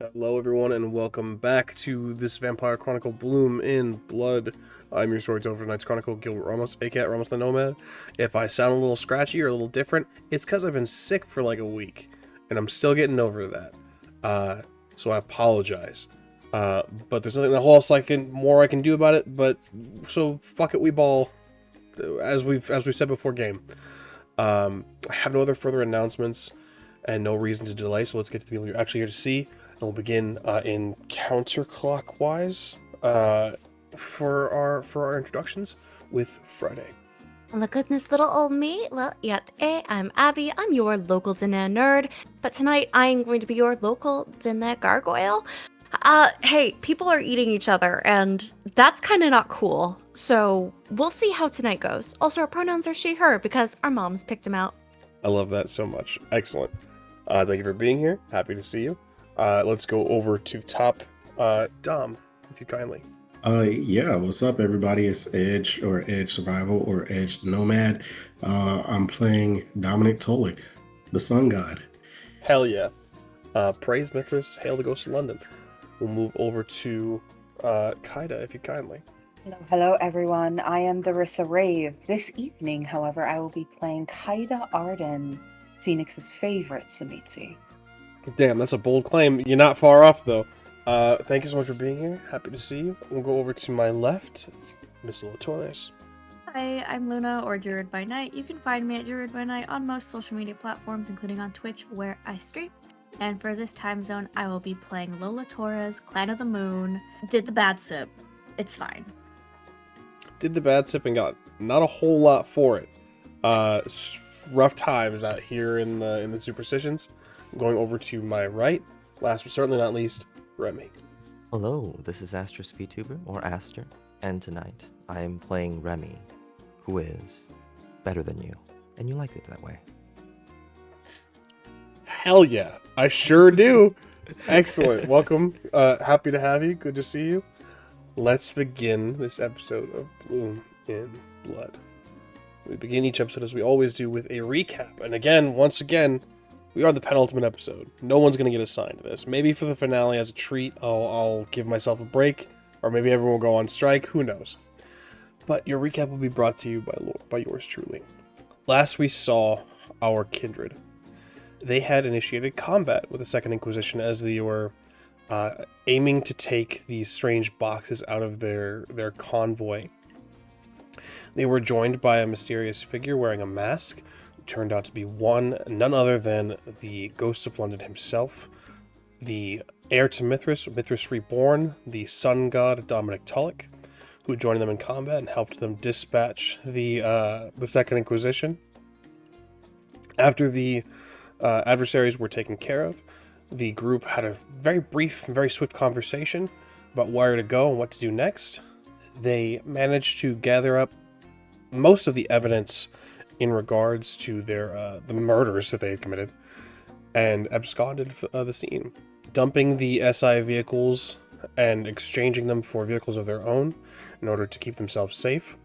Hello, everyone, and welcome back to this Vampire Chronicle Bloom in Blood. I'm your storyteller for tonight's Chronicle, Gilbert Ramos, aka Ramos the Nomad. If I sound a little scratchy or a little different, it's because I've been sick for like a week, and I'm still getting over that. So I apologize. But there's nothing else more I can do about it. But so fuck it, we ball. As we said before game. I have no other further announcements and no reason to delay. So let's get to the people you're actually here to see. And we'll begin in counterclockwise for our introductions with Friday. The goodness, little old me. Well, I'm Abby. I'm your local dinner nerd. But tonight, I'm going to be your local dinner gargoyle. Hey, people are eating each other, and that's kind of not cool. So we'll see how tonight goes. Also, our pronouns are she, her, because our moms picked them out. I love that so much. Excellent. Thank you for being here. Happy to see you. Let's go over to top. Dom, if you kindly. Yeah, what's up, everybody? It's Edge or Edge Survival or Edge the Nomad. I'm playing Dominic Tolik, the Sun God. Hell yeah. Praise Mithras, hail the ghost of London. We'll move over to Kaida, if you kindly. Hello, everyone. I am the Rissa Rave. This evening, however, I will be playing Kaida Arden, Phoenix's favorite Samitsi. Damn, that's a bold claim. You're not far off, though. Thank you so much for being here. Happy to see you. We'll go over to my left, Miss Torres. Hi, I'm Luna, or Druid by Night. You can find me at Druid by Night on most social media platforms, including on Twitch, where I stream. And for this time zone, I will be playing Lola Torres, Clan of the Moon. Did the bad sip. It's fine. Did the bad sip and got not a whole lot for it. Rough times out here in the superstitions. Going over to my right, last but certainly not least, Remy. Hello, this is Astra's VTuber, or Aster, and tonight I am playing Remy, who is better than you, and you like it that way. Hell yeah, I sure do. Excellent. Welcome. Happy to have you. Good to see you. Let's begin this episode of Bloom in Blood. We begin each episode as we always do with a recap. And again, once again, we are the penultimate episode. No one's going to get assigned to this. Maybe for the finale as a treat, I'll give myself a break. Or maybe everyone will go on strike. Who knows? But your recap will be brought to you by yours truly. Last we saw our kindred. They had initiated combat with the Second Inquisition as they were aiming to take these strange boxes out of their convoy. They were joined by a mysterious figure wearing a mask, who turned out to be none other than the Ghost of London himself, the heir to Mithras, Mithras Reborn, the sun god Dominic Tulloch, who joined them in combat and helped them dispatch the Second Inquisition. After the adversaries were taken care of, the group had a very brief and very swift conversation about where to go and what to do next. They managed to gather up most of the evidence in regards to their the murders that they had committed and absconded the scene, dumping the SI vehicles and exchanging them for vehicles of their own in order to keep themselves safe.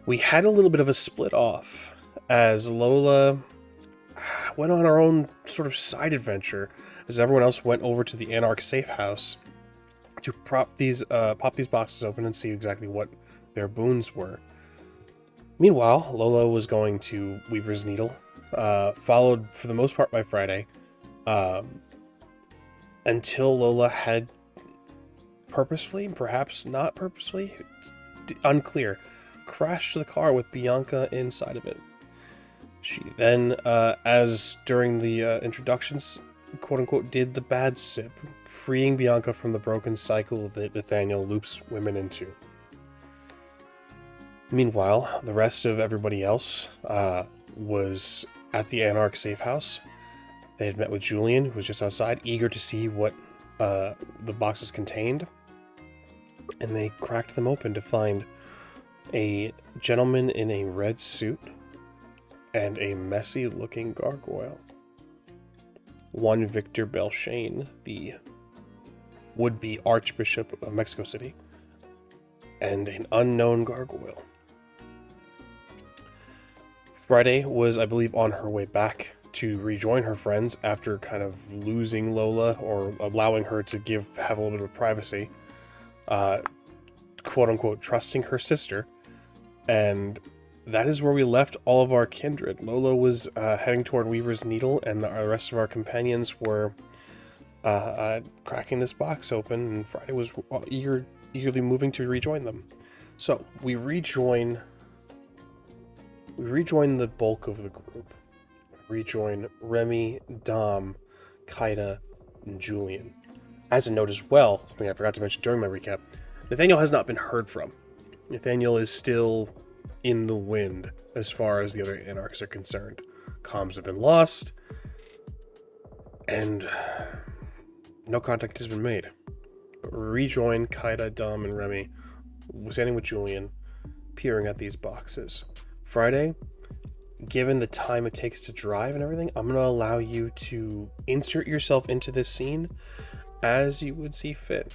We had a little bit of a split off as Lola went on her own sort of side adventure as everyone else went over to the Anarch safe house to pop these boxes open and see exactly what their boons were. Meanwhile, Lola was going to Weaver's Needle, followed for the most part by Friday, until Lola had purposefully, perhaps not purposefully, unclear, crashed the car with Bianca inside of it. She then, as during the introductions, quote-unquote, did the bad sip, freeing Bianca from the broken cycle that Nathaniel loops women into. Meanwhile, the rest of everybody else was at the Anarch safe house. They had met with Julian, who was just outside, eager to see what the boxes contained. And they cracked them open to find a gentleman in a red suit and a messy-looking gargoyle. One Victor Belshane, the would-be Archbishop of Mexico City, and an unknown gargoyle. Friday was, I believe, on her way back to rejoin her friends after kind of losing Lola or allowing her to have a little bit of privacy, quote unquote, trusting her sister. And that is where we left all of our kindred. Lola was heading toward Weaver's Needle, and the rest of our companions were cracking this box open, and Friday was eagerly moving to rejoin them. So we rejoin the bulk of the group. Rejoin Remy, Dom, Kaida, and Julian. As a note as well, something I forgot to mention during my recap, Nathaniel has not been heard from. Nathaniel is still in the wind as far as the other Anarchs are concerned. Comms have been lost, and no contact has been made. But rejoin Kaida, Dom, and Remy, standing with Julian, peering at these boxes. Friday, given the time it takes to drive and everything, I'm going to allow you to insert yourself into this scene as you would see fit.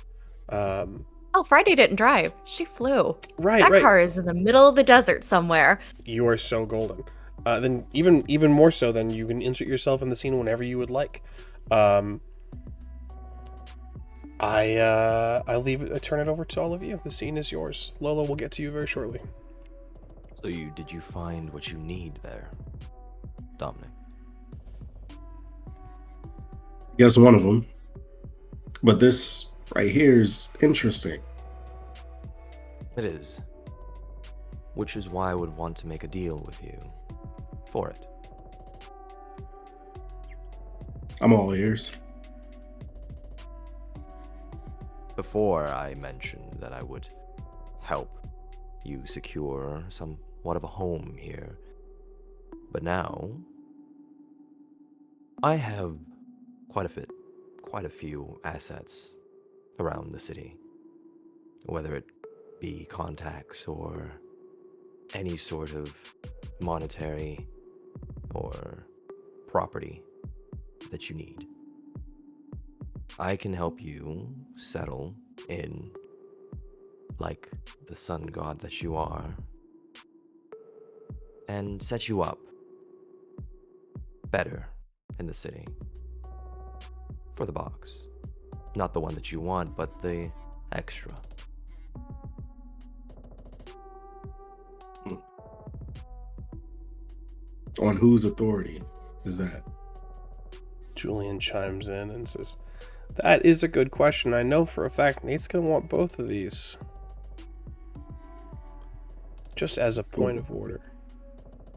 Oh, Friday didn't drive. She flew. Right, That right. car is in the middle of the desert somewhere. You are so golden. Then even more so, then you can insert yourself in the scene whenever you would like. I turn it over to all of you. The scene is yours. Lola will get to you very shortly. So did you find what you need there, Dominic? Yes, one of them. But this right here is interesting. It is. Which is why I would want to make a deal with you for it. I'm all ears. Before I mentioned that I would help you secure somewhat of a home here. But now, I have quite a few assets around the city. Whether it be contacts or any sort of monetary or property that you need. I can help you settle in, like the sun god that you are, and set you up better in the city for the box. Not the one that you want, but the extra. On whose authority is that? Julian chimes in and says, "That is a good question. I know for a fact Nate's going to want both of these. Just as a point of order."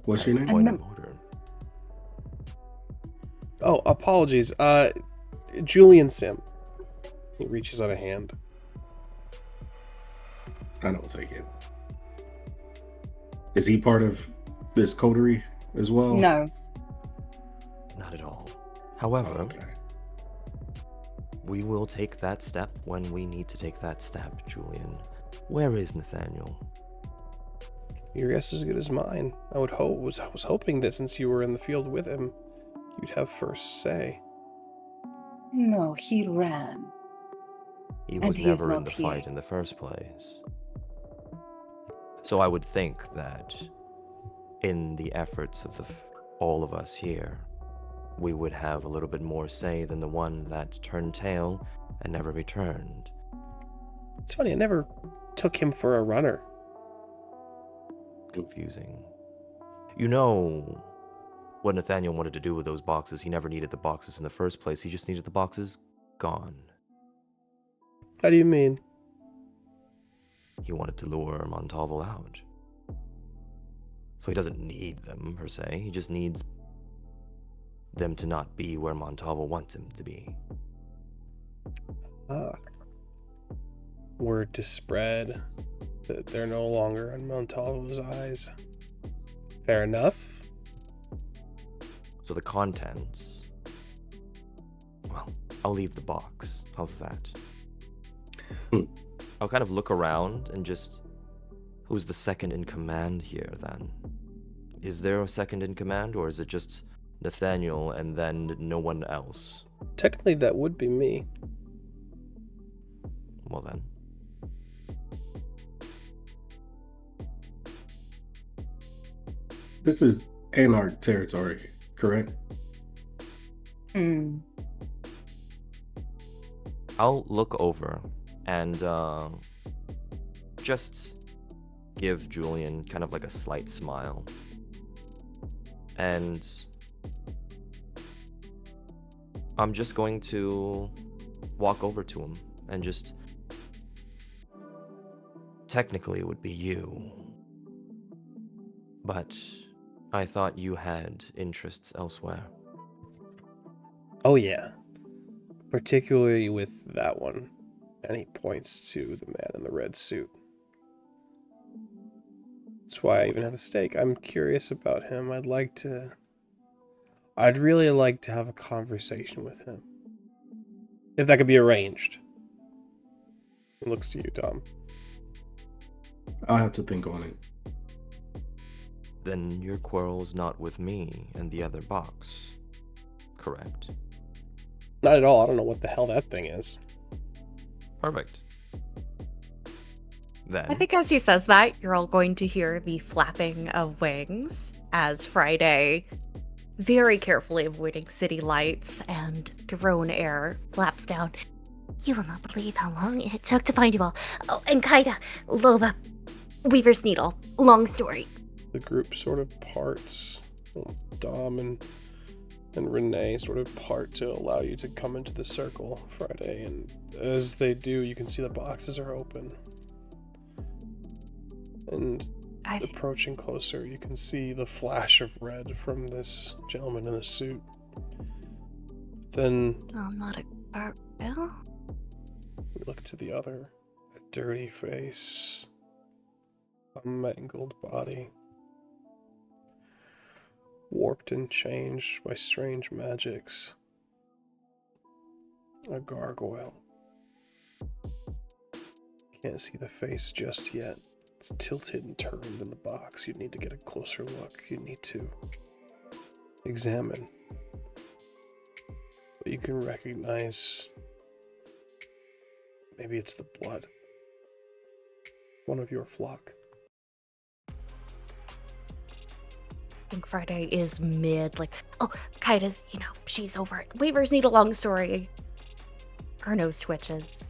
What's your As a name? point And of order. Oh, apologies. Julian Sim. He reaches out a hand. I don't take it. Is he part of this coterie as well? No. Not at all. However, Okay. we will take that step when we need to take that step, Julian. Where is Nathaniel? Your guess is as good as mine. I was hoping that since you were in the field with him, you'd have first say. No, he ran. He And was he is never in not the here. fight in the first place. So I would think that in the efforts of all of us here, we would have a little bit more say than the one that turned tail and never returned. It's funny, I never took him for a runner. Confusing. You know what Nathaniel wanted to do with those boxes. He never needed the boxes in the first place. He just needed the boxes gone. How do you mean? He wanted to lure Montalvo out. So he doesn't need them, per se. He just needs them to not be where Montalvo wants him to be. Word to spread that they're no longer in Montalvo's eyes. Fair enough. So the contents... Well, I'll leave the box. How's that? I'll kind of look around and just... Who's the second in command here, then? Is there a second in command, or is it just Nathaniel and then no one else? Technically, that would be me. Well then. This is Anarch territory, correct? Hmm. I'll look over and just give Julian kind of like a slight smile. And I'm just going to walk over to him and just... Technically, it would be you. But I thought you had interests elsewhere. Oh, yeah. Particularly with that one. And he points to the man in the red suit. That's why I even have a stake. I'm curious about him. I'd really like to have a conversation with him. If that could be arranged. He looks to you, Dom. I'll have to think on it. Then your quarrel's not with me and the other box, correct? Not at all. I don't know what the hell that thing is. Perfect. Then I think as he says that, you're all going to hear the flapping of wings as Friday, very carefully avoiding city lights and drone air, flaps down. You will not believe how long it took to find you all. Oh, and Kaida, Lova, Weaver's Needle. Long story. The group sort of parts. Dom and Renee sort of part to allow you to come into the circle, Friday. And as they do, you can see the boxes are open. And approaching closer, you can see the flash of red from this gentleman in a suit. Then Oh, not a gargoyle. you look to the other. A dirty face. A mangled body. Warped and changed by strange magics. A gargoyle. Can't see the face just yet. It's tilted and turned in the box. You'd need to get a closer look. You'd need to examine. But you can recognize... maybe it's the blood. One of your flock. I think Friday is mid, like, oh, Kaida's, she's over it. Weavers need a long story. Her nose twitches.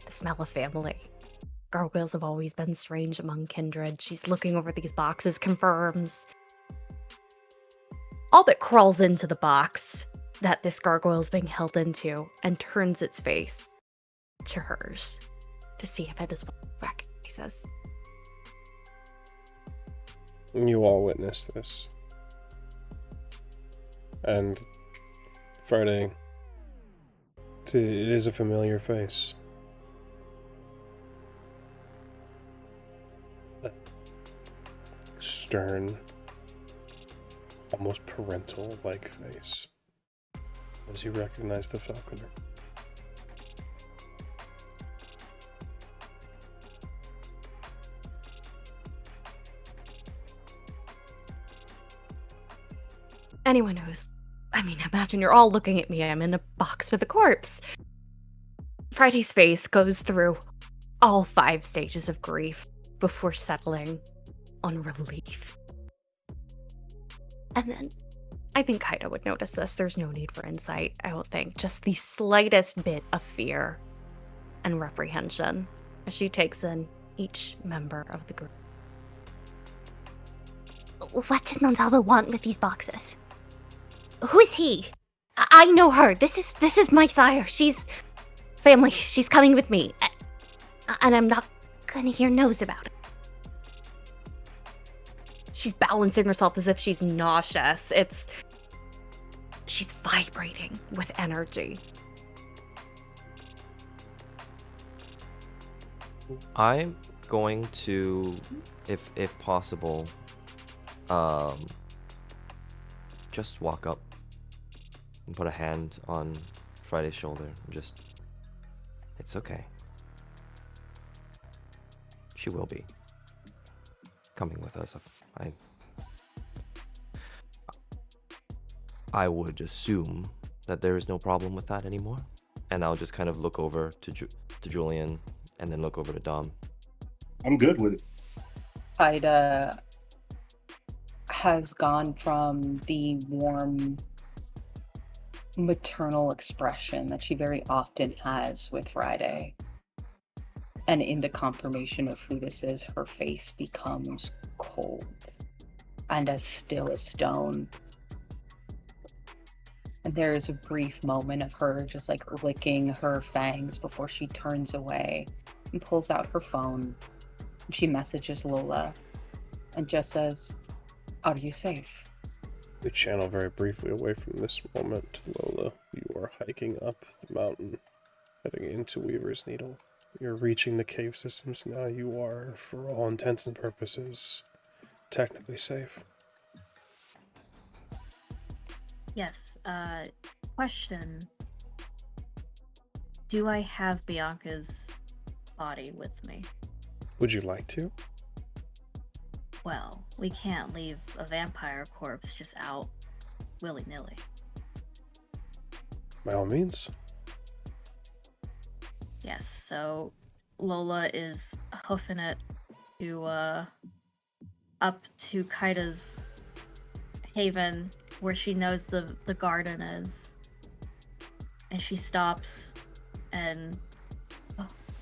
The smell of family. Gargoyles have always been strange among kindred. She's looking over these boxes, confirms. All but crawls into the box that this gargoyle is being held into and turns its face to hers to see if it is what it recognizes. You all witness this. And Friday, it is a familiar face. A stern, almost parental-like face. As you recognize the falconer. Anyone who's... imagine you're all looking at me. I'm in a box with a corpse. Friday's face goes through all 5 stages of grief before settling on relief. And then, I think Kaida would notice this. There's no need for insight, I don't think. Just the slightest bit of fear and reprehension as she takes in each member of the group. What did Nonzalo want with these boxes? Who is he? I know her. This is my sire. She's family. She's coming with me. And I'm not gonna hear no's about it. She's balancing herself as if she's nauseous. She's vibrating with energy. I'm going to, if possible, just walk up and put a hand on Friday's shoulder and just... It's okay. She will be coming with us. I would assume that there is no problem with that anymore. And I'll just kind of look over to Julian and then look over to Dom. I'm good with it. Kaida has gone from the warm maternal expression that she very often has with Friday. And in the confirmation of who this is, her face becomes cold and as still as stone. And there is a brief moment of her just like licking her fangs before she turns away and pulls out her phone. And she messages Lola and just says, "Are you safe?" We channel very briefly away from this moment. Lola, you are hiking up the mountain, heading into Weaver's Needle. You're reaching the cave systems now. You are, for all intents and purposes, technically safe. Yes, question. Do I have Bianca's body with me? Would you like to? Well, we can't leave a vampire corpse just out willy-nilly. By all means. Yes, so Lola is hoofing it to, up to Kaida's haven, where she knows the garden is. And she stops and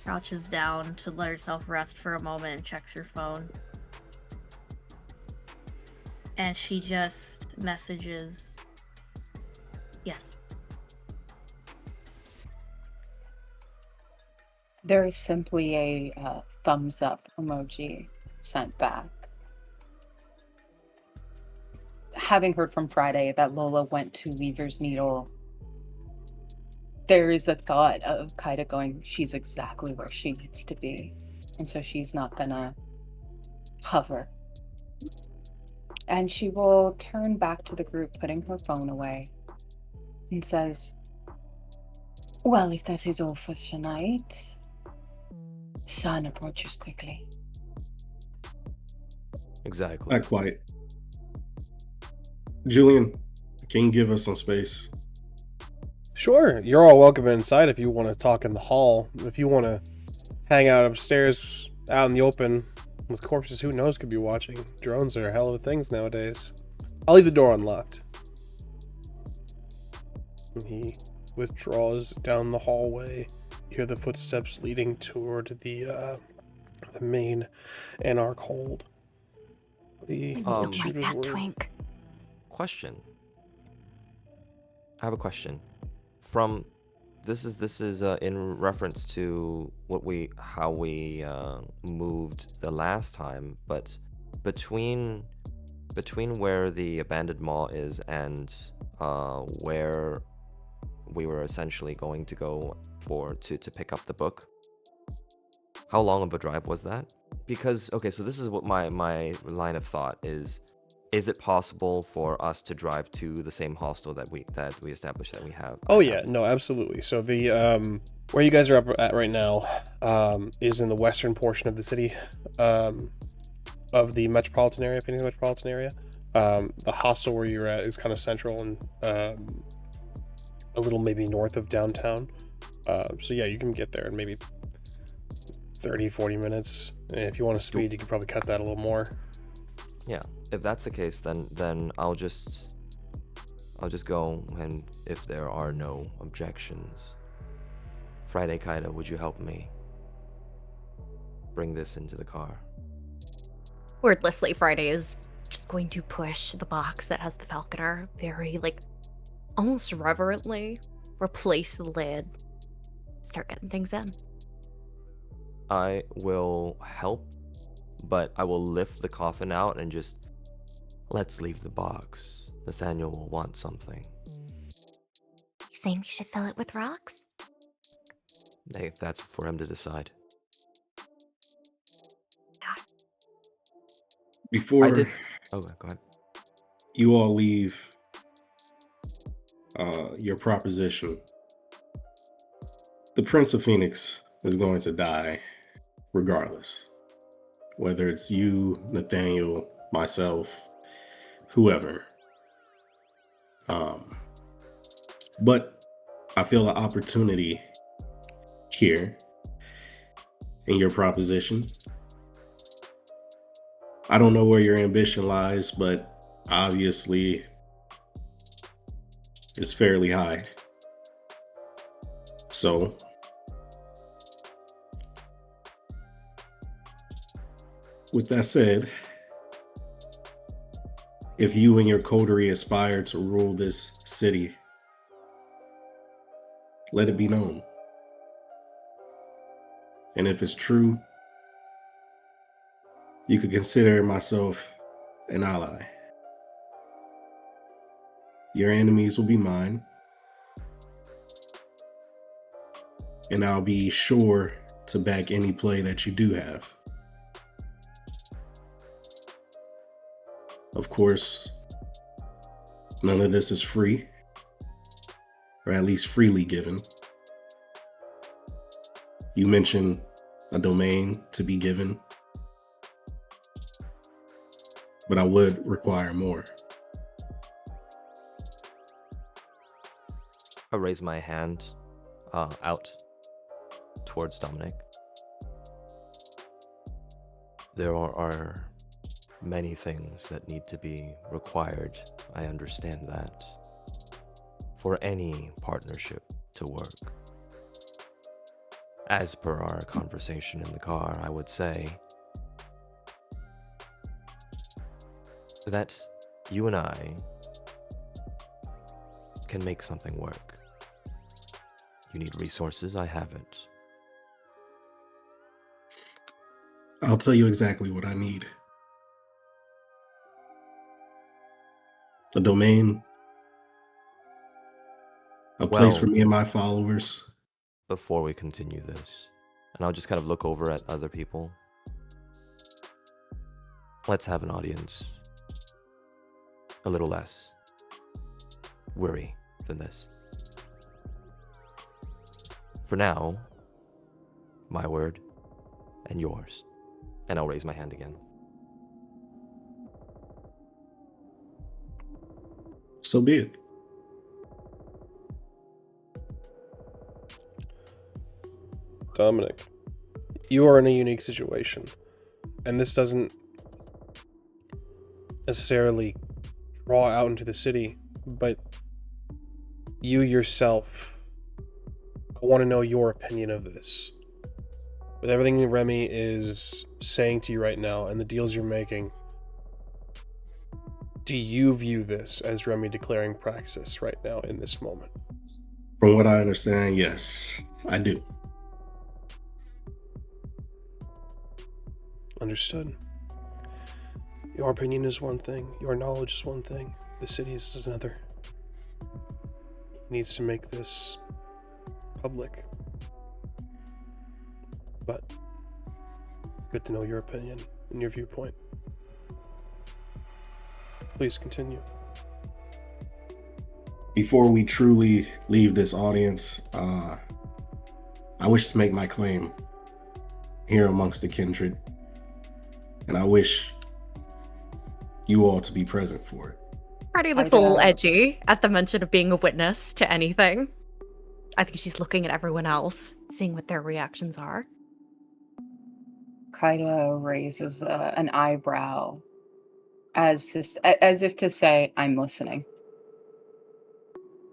crouches down to let herself rest for a moment and checks her phone. And she just messages, yes. There is simply a thumbs up emoji sent back. Having heard from Friday that Lola went to Weaver's Needle, there is a thought of Kaida going, she's exactly where she needs to be. And so she's not gonna hover. And she will turn back to the group, putting her phone away, and says, "Well, if that is all for tonight." Sun approaches quickly. Exactly. Not quite. Julian, can you give us some space? Sure, you're all welcome inside if you want to talk in the hall. If you want to hang out upstairs, out in the open, with corpses, who knows could be watching. Drones are hell of things nowadays. I'll leave the door unlocked. And he withdraws down the hallway. You hear the footsteps leading toward the main Anarch hold. He I don't shoot like his that word. twink. Question. I have a question. From this is in reference to how we moved the last time, but between where the abandoned mall is and where we were essentially going to go to pick up the book. How long of a drive was that? Because okay, so this is what my line of thought is. Is it possible for us to drive to the same hostel that we established that we have? Oh yeah, no, absolutely. So the where you guys are up at right now is in the western portion of the city, of the metropolitan area, Phoenix metropolitan area. The hostel where you're at is kind of central and a little maybe north of downtown. So yeah, you can get there in maybe 30-40 minutes. And if you want to speed, you can probably cut that a little more. Yeah, if that's the case, then I'll just go, and if there are no objections, Friday Kaida, would you help me bring this into the car? Wordlessly, Friday is just going to push the box that has the falconer very, almost reverently, replace the lid, start getting things in. I will help, but I will lift the coffin out and just, let's leave the box. Nathaniel will want something. You saying we should fill it with rocks? Hey, that's for him to decide. Before Okay, go ahead. you all leave your proposition, the Prince of Phoenix is going to die regardless. Whether it's you, Nathaniel, myself, whoever. But I feel an opportunity here in your proposition. I don't know where your ambition lies, but obviously is fairly high. So, with that said, if you and your coterie aspire to rule this city, let it be known. And if it's true, you could consider myself an ally. Your enemies will be mine, and I'll be sure to back any play that you do have. Of course, none of this is free, or at least freely given. You mentioned a domain to be given, but I would require more. I raise my hand out towards Dominic. There are many things that need to be required. I understand that. For any partnership to work. As per our conversation in the car, I would say that you and I can make something work. You need resources, I have it. I'll tell you exactly what I need. A domain, a place for me and my followers. Before we continue this, and I'll just kind of look over at other people. Let's have an audience a little less weary than this. For now, my word and yours. And I'll raise my hand again. So be it. Dominic, you are in a unique situation, and this doesn't necessarily draw out into the city, but you yourself, I want to know your opinion of this. With everything that Remy is saying to you right now and the deals you're making, do you view this as Remy declaring praxis right now in this moment? From what I understand, yes, I do. Understood. Your opinion is one thing, your knowledge is one thing, the city is another. He needs to make this public. But it's good to know your opinion and your viewpoint. Please continue. Before we truly leave this audience, I wish to make my claim here amongst the kindred. And I wish you all to be present for it. Freddie looks a little edgy at the mention of being a witness to anything. I think she's looking at everyone else, seeing what their reactions are. Kaida raises an eyebrow as if to say, I'm listening.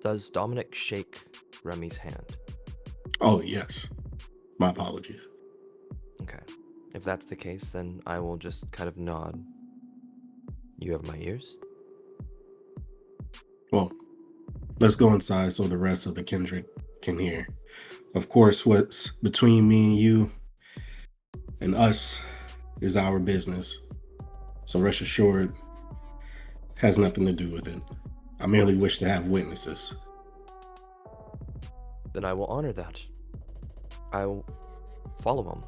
Does Dominic shake Remy's hand? Oh, yes. My apologies. Okay. If that's the case, then I will just kind of nod. You have my ears? Well, let's go inside so the rest of the kindred can hear. Of course, what's between me and you and us is our business. So rest assured, has nothing to do with it. I merely wish to have witnesses. Then I will honor that. I'll follow him.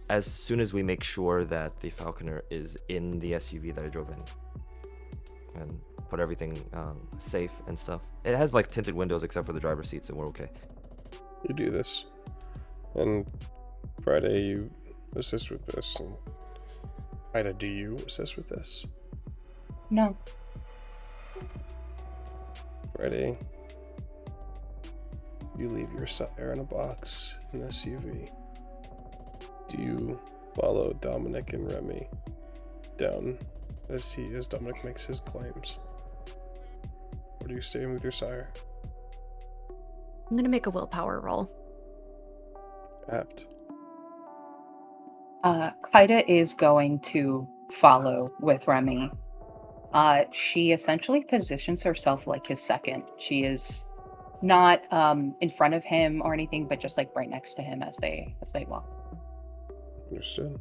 As soon as we make sure that the Falconer is in the SUV that I drove in. And put everything safe and stuff. It has like tinted windows except for the driver's seat, so we're okay. You do this. And Friday, you assist with this. And Ida, do you assist with this? No. Friday, you leave your sire in a box in an SUV. Do you follow Dominic and Remy down as Dominic makes his claims? Or do you stay with your sire? I'm gonna make a willpower roll. Apt. Kaida is going to follow with Remy. She essentially positions herself like his second. She is not in front of him or anything, but just like right next to him as they walk. Understood.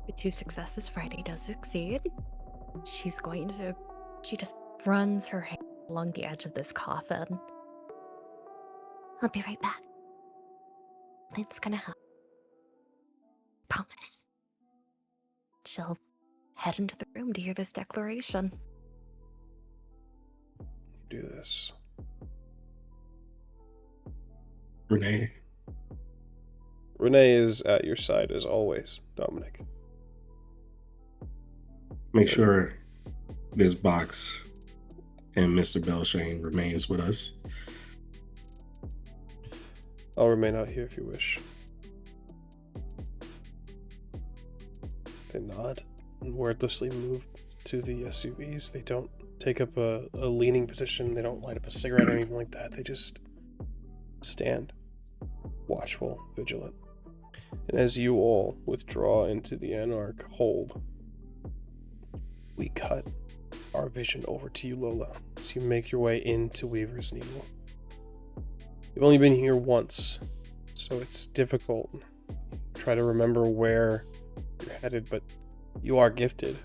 With 2 successes, Friday does succeed. She just runs her hand along the edge of this coffin. I'll be right back. It's gonna happen. Promise. She'll head into the room to hear this declaration. Do this. Renee, Renee is at your side as always, Dominic. make sure this box and Mr. Belshane remains with us. I'll remain out here if you wish. They nod and wordlessly move to the SUVs. They don't take up a leaning position. They don't light up a cigarette or anything like that. They just stand, watchful, vigilant. And as you all withdraw into the Anarch hold, we cut our vision over to you, Lola, as you make your way into Weaver's Needle. You've only been here once, so it's difficult. Try to remember where you're headed, but you are gifted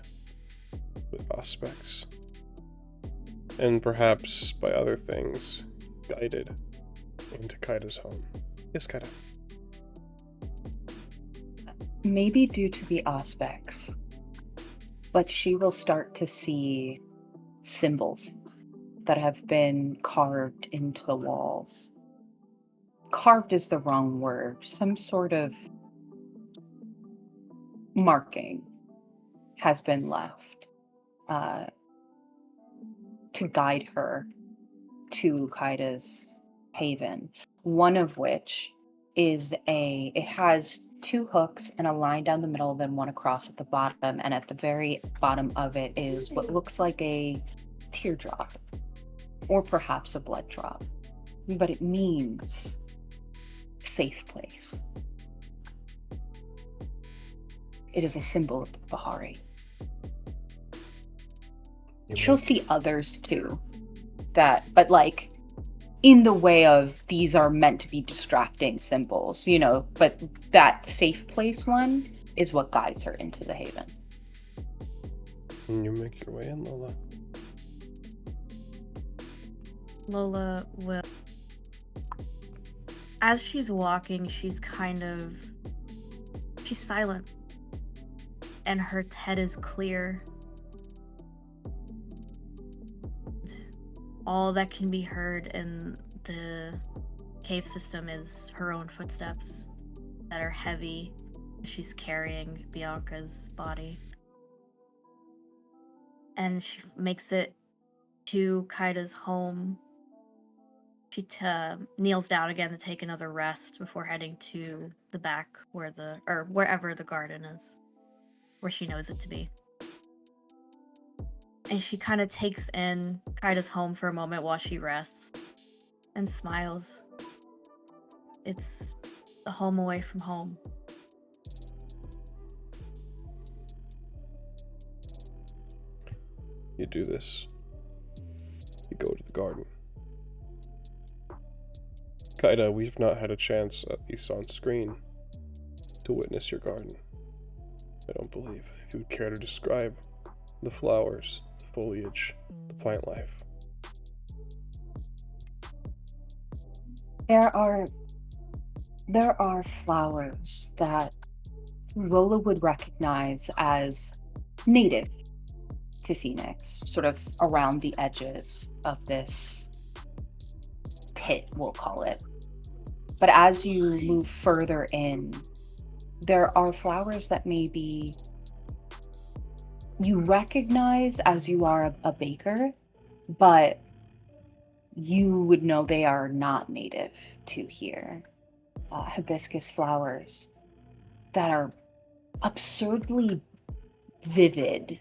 with aspects. And perhaps by other things, guided into Kaida's home. Yes, Kaida. Maybe due to the aspects, but she will start to see symbols that have been carved into the walls. Carved is the wrong word. Some sort of marking has been left to guide her to Kaida's haven. One of which is it has 2 hooks and a line down the middle, then one across at the bottom, and at the very bottom of it is what looks like a teardrop, or perhaps a blood drop, but it means safe place. It is a symbol of the Bahari. She'll see others too, but like in the way of these are meant to be distracting symbols, but that safe place one is what guides her into the haven. And you make your way in, Lola. Lola will. As she's walking, she's silent. And her head is clear. All that can be heard in the cave system is her own footsteps that are heavy. She's carrying Bianca's body. And she makes it to Kaida's home. She kneels down again to take another rest before heading to the back wherever the garden is, where she knows it to be. And she kind of takes in Kaida's home for a moment while she rests and smiles. It's a home away from home. You do this. You go to the garden. Kaida, we've not had a chance, at least on screen, to witness your garden. I don't believe. If you would care to describe the flowers, the foliage, the plant life. There are flowers that Lola would recognize as native to Phoenix, sort of around the edges of this pit, we'll call it. But as you move further in, there are flowers that maybe you recognize as you are a baker, but you would know they are not native to here. Hibiscus flowers that are absurdly vivid,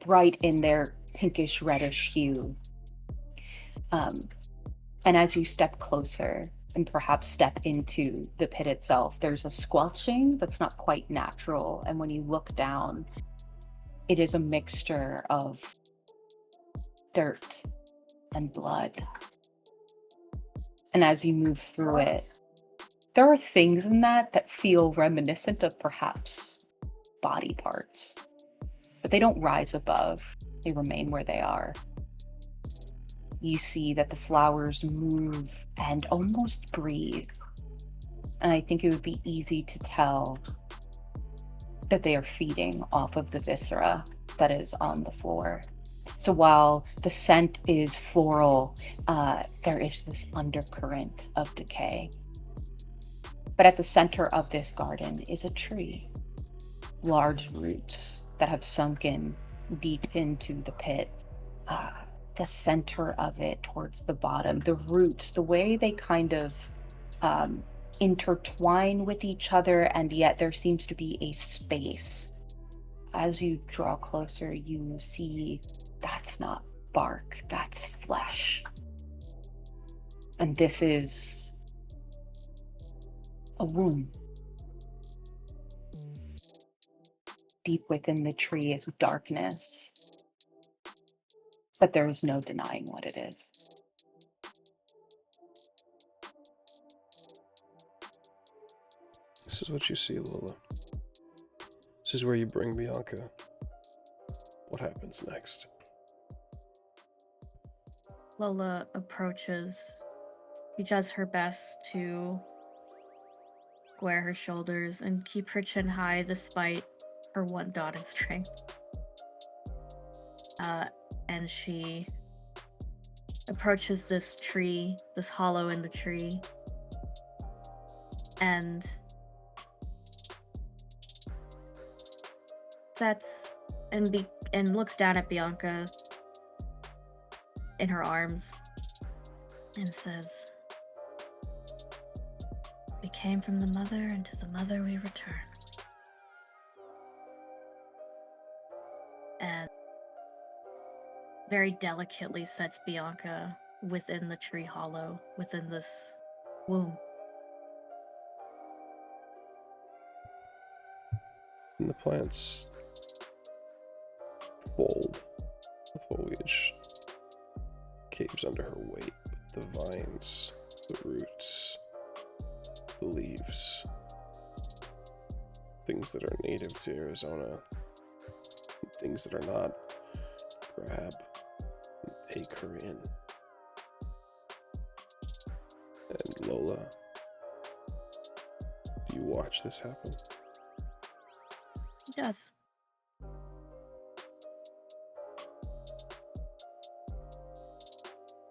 bright in their pinkish reddish hue. And as you step closer and perhaps step into the pit itself, there's a squelching that's not quite natural. And when you look down, it is a mixture of dirt and blood. And as you move through it, there are things in that feel reminiscent of perhaps body parts, but they don't rise above. They remain where they are. You see that the flowers move and almost breathe. And I think it would be easy to tell that they are feeding off of the viscera that is on the floor. So while the scent is floral, there is this undercurrent of decay. But at the center of this garden is a tree. Large roots that have sunken deep into the pit. The center of it towards the bottom, the roots, the way they kind of intertwine with each other, and yet there seems to be a space. As you draw closer, you see that's not bark, that's flesh. And this is a womb. Deep within the tree is darkness. But there is no denying what it is. This is what you see, Lola. This is where you bring Bianca. What happens next? Lola approaches. She does her best to square her shoulders and keep her chin high despite her one dot of strength. And she approaches this tree, this hollow in the tree, and sets and looks down at Bianca in her arms and says, "We came from the mother, and to the mother we return." And very delicately sets Bianca within the tree hollow, within this womb. And the plants fold. The foliage caves under her weight. The vines, the roots, the leaves, things that are native to Arizona, things that are not, grab and take her in. And Lola, do you watch this happen? He does.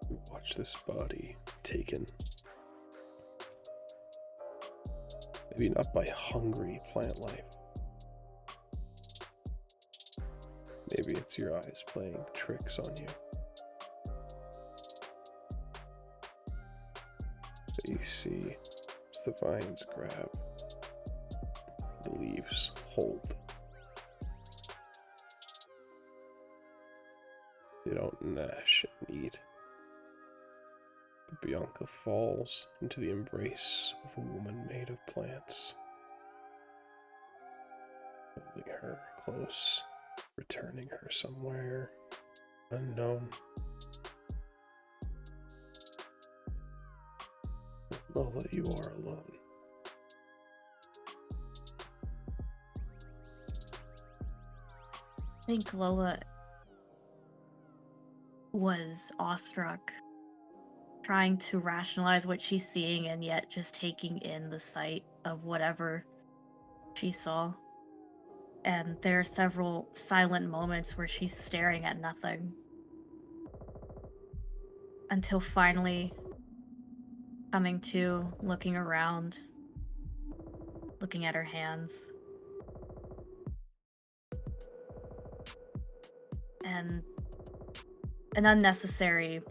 You watch this body taken. Maybe not by hungry plant life. Maybe it's your eyes playing tricks on you. But you see as the vines grab, the leaves hold. They don't gnash and eat. But Bianca falls into the embrace of a woman made of plants, holding her close, returning her somewhere unknown. Lola, you are alone. I think Lola was awestruck, trying to rationalize what she's seeing and yet just taking in the sight of whatever she saw. And there are several silent moments where she's staring at nothing. Until finally coming to, looking around, looking at her hands. And an unnecessary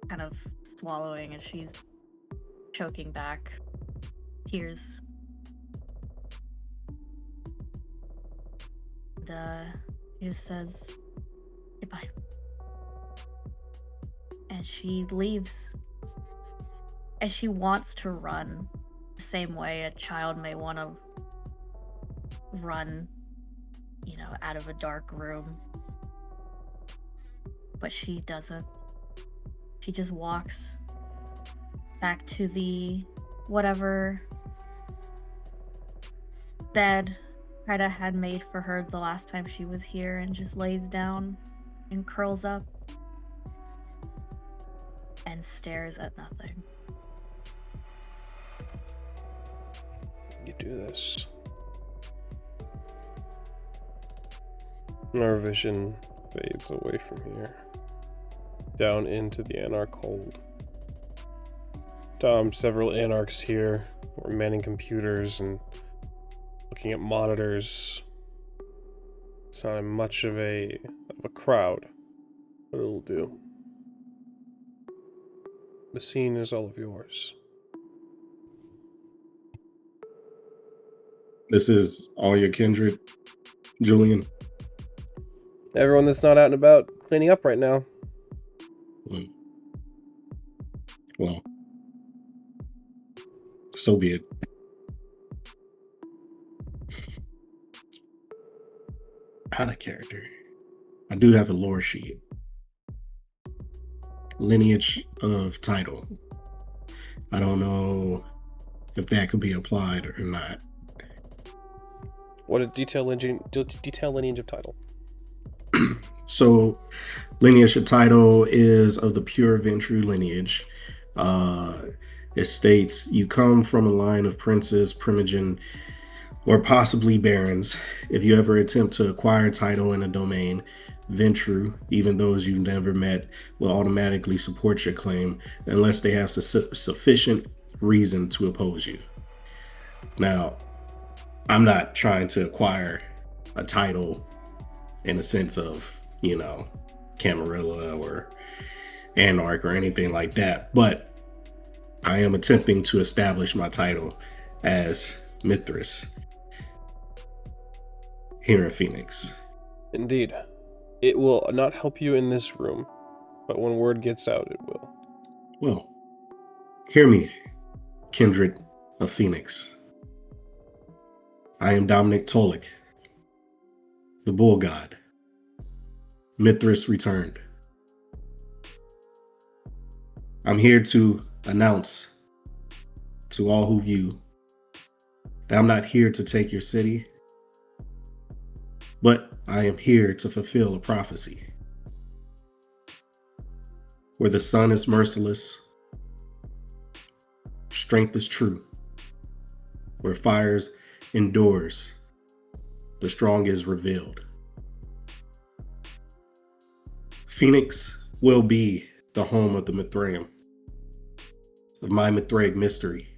kind of swallowing as she's choking back tears. And he just says, "It Bye. And she leaves. And she wants to run the same way a child may want to run, out of a dark room. But she doesn't. She just walks back to the whatever bed Ida had made for her the last time she was here and just lays down and curls up and stares at nothing. You do this. Our vision fades away from here, down into the Anarch hold. Dom, several Anarchs here. We're manning computers and looking at monitors. It's not much of a crowd, but it'll do. The scene is all of yours. This is all your kindred, Julian? Everyone that's not out and about cleaning up right now. Well, so be it. Out of character. I do have a lore sheet. Lineage of title. I don't know if that could be applied or not. What a detailed lineage of title. So, lineage of title is of the pure Ventru lineage. It states you come from a line of princes, primogen, or possibly barons. If you ever attempt to acquire title in a domain, Ventru, even those you've never met, will automatically support your claim unless they have sufficient reason to oppose you. Now, I'm not trying to acquire a title in the sense of, Camarilla or Anarch or anything like that, but I am attempting to establish my title as Mithras here in Phoenix. Indeed. It will not help you in this room, but when word gets out, it will. Well, hear me, kindred of Phoenix. I am Dominic Tolik, the Bull God. Mithras returned. I'm here to announce to all who view that I'm not here to take your city, but I am here to fulfill a prophecy. Where the sun is merciless, strength is true. Where fires endures, the strong is revealed. Phoenix will be the home of the Mithraeum, of my Mithraic mystery.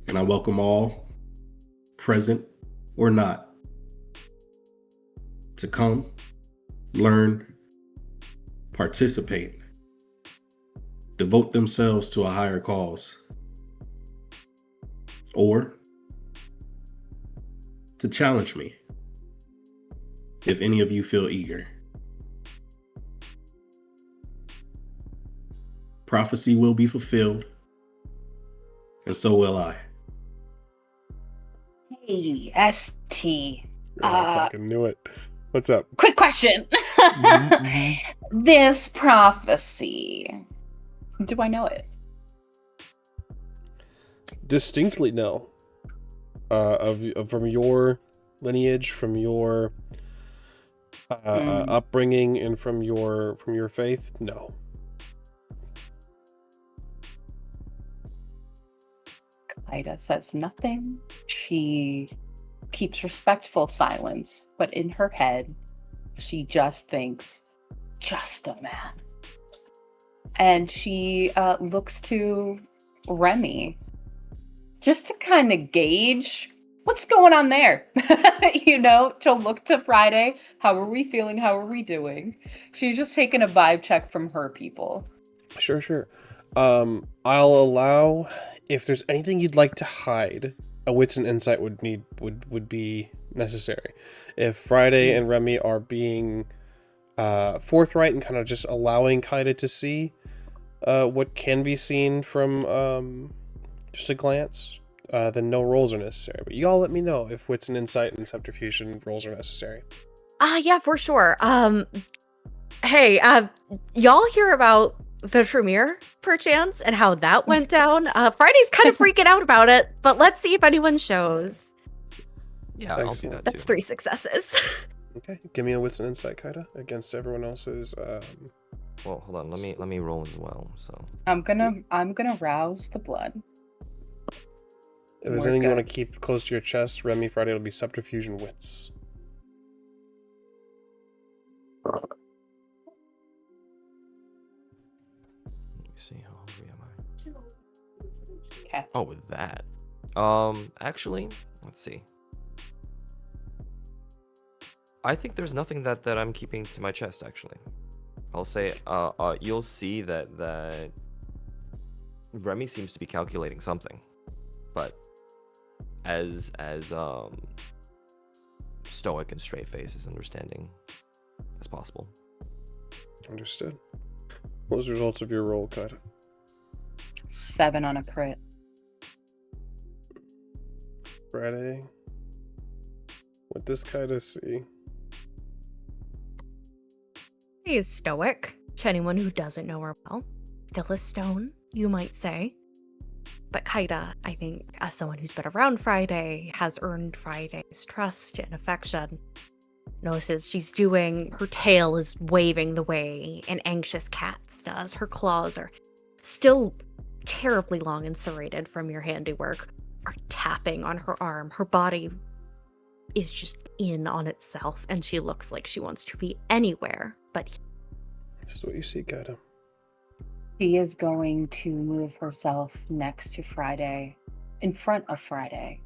And I welcome all, present or not, to come, learn, participate, devote themselves to a higher cause, or to challenge me, if any of you feel eager. Prophecy will be fulfilled, and so will I. Hey, ST. I fucking knew it. What's up? Quick question. This prophecy. Do I know it? Distinctly no. From your lineage, from your upbringing, and from your faith, no. Ida says nothing. She keeps respectful silence, but in her head, she just thinks, just a man. And she looks to Remy just to kind of gauge what's going on there. She'll look to Friday. How are we feeling? How are we doing? She's just taking a vibe check from her people. Sure. I'll allow, if there's anything you'd like to hide, a wits and insight would be necessary. If Friday and Remy are being forthright and kind of just allowing Kaida to see what can be seen from just a glance, then no rolls are necessary. But y'all let me know if wits and insight and subterfuge rolls are necessary. Yeah, for sure. Hey, y'all hear about the Tremere, perchance, and how that went down? Friday's kind of freaking out about it, but let's see if anyone shows. Yeah, I'll do that That's too. 3 successes. Okay, give me a wits and insight, Kaida, against everyone else's. Well, hold on. Let me roll as well. So I'm gonna rouse the blood. If there's We're anything you good. want to keep close to your chest, Remy, Friday will be subterfuge and wits. let me see. How hungry am I? Okay. Oh, with that. Actually, let's see. I think there's nothing that I'm keeping to my chest. Actually, I'll say. You'll see that Remy seems to be calculating something, but as stoic and straight face as understanding as possible. Understood. What was the results of your roll, Kaida? 7 on a crit. Friday. What does Kaida see? He is stoic, to anyone who doesn't know her well. Still a stone, you might say. But Kaida, I think, as someone who's been around Friday, has earned Friday's trust and affection. Notices she's doing, her tail is waving the way an anxious cat's does. Her claws are still terribly long and serrated from your handiwork, are tapping on her arm. Her body is just in on itself, and she looks like she wants to be anywhere but here. This is what you see, Kaida. She is going to move herself next to Friday, in front of Friday,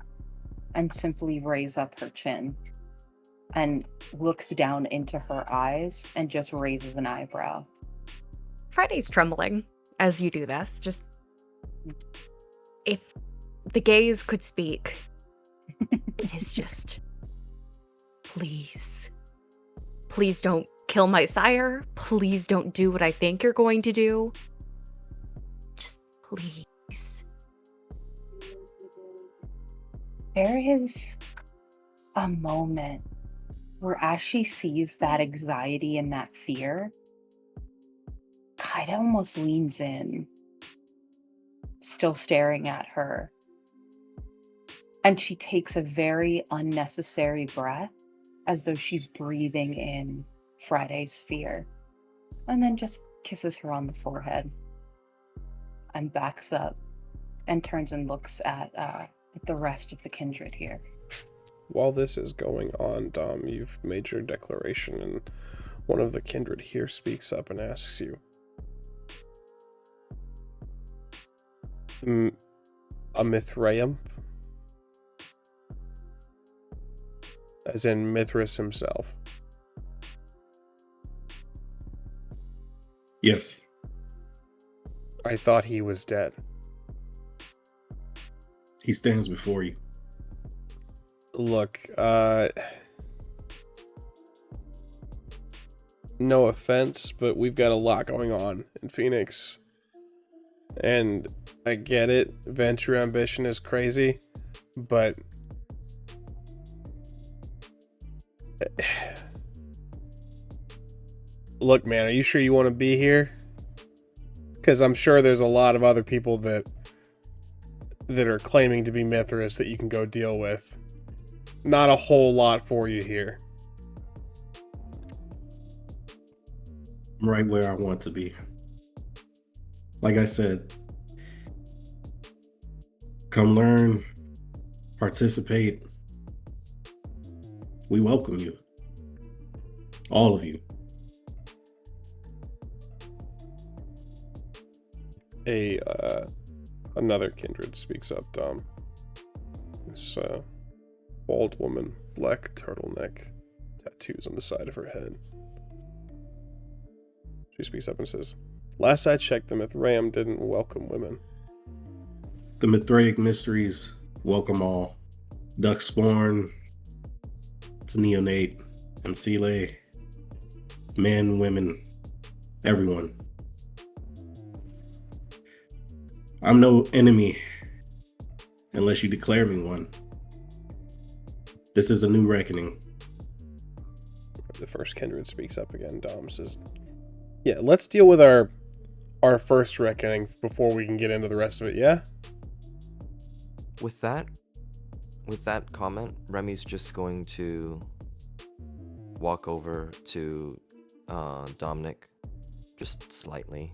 and simply raise up her chin and looks down into her eyes and just raises an eyebrow. Friday's trembling as you do this. Just, if the gaze could speak, it is just, please. Please don't kill my sire. Please don't do what I think you're going to do. Just please. There is a moment where, as she sees that anxiety and that fear, Kaida almost leans in, still staring at her. And she takes a very unnecessary breath, as though she's breathing in Friday's fear, and then just kisses her on the forehead and backs up and turns and looks at the rest of the kindred here. While this is going on, Dom, you've made your declaration, and one of the kindred here speaks up and asks you, a Mithraeum? As in Mithras himself. Yes. I thought he was dead. He stands before you. Look, no offense, but we've got a lot going on in Phoenix. And I get it, venture ambition is crazy, but look, man, are you sure you want to be here? Because I'm sure there's a lot of other people that are claiming to be Mithras that you can go deal with. Not a whole lot for you here. I'm right where I want to be. Like I said, come learn, participate. We welcome you. All of you. Another kindred speaks up, Dom. This bald woman, black turtleneck, tattoos on the side of her head. She speaks up and says, "Last I checked, the Mithraeum didn't welcome women." The Mithraic mysteries welcome all. Duckspawn to Neonate and Seeley. Men, women, everyone. I'm no enemy unless you declare me one. This is a new reckoning. The first kindred speaks up again. Dom says, yeah, let's deal with our first reckoning before we can get into the rest of it, yeah? With that comment, Remy's just going to walk over to Dominic, just slightly,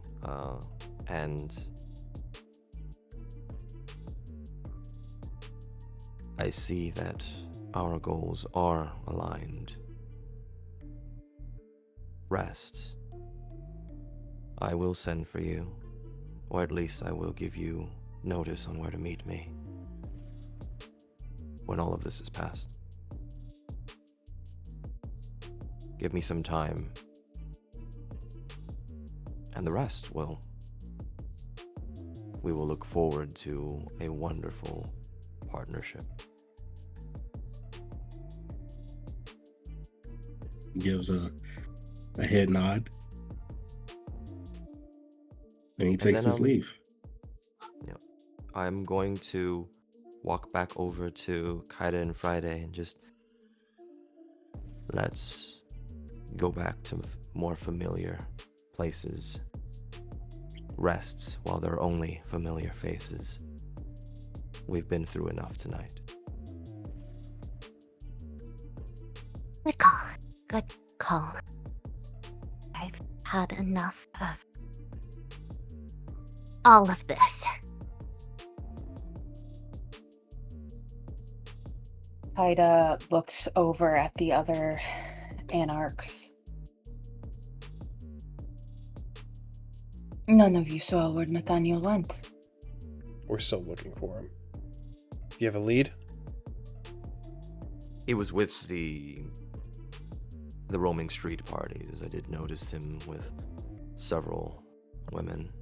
and I see that our goals are aligned. Rest. I will send for you, or at least I will give you notice on where to meet me when all of this is past. Give me some time, and the rest we will look forward to a wonderful partnership. Gives a head nod. And he takes his leave. Yep. I'm going to walk back over to Kaida and Friday and just let's go back to more familiar places. Rest while there are only familiar faces. We've been through enough tonight. Good call. Good call. I've had enough of all of this. Haida looks over at the other anarchs. None of you saw where Nathaniel went. We're still looking for him. Do you have a lead? He was with the roaming street parties. I did notice him with several women.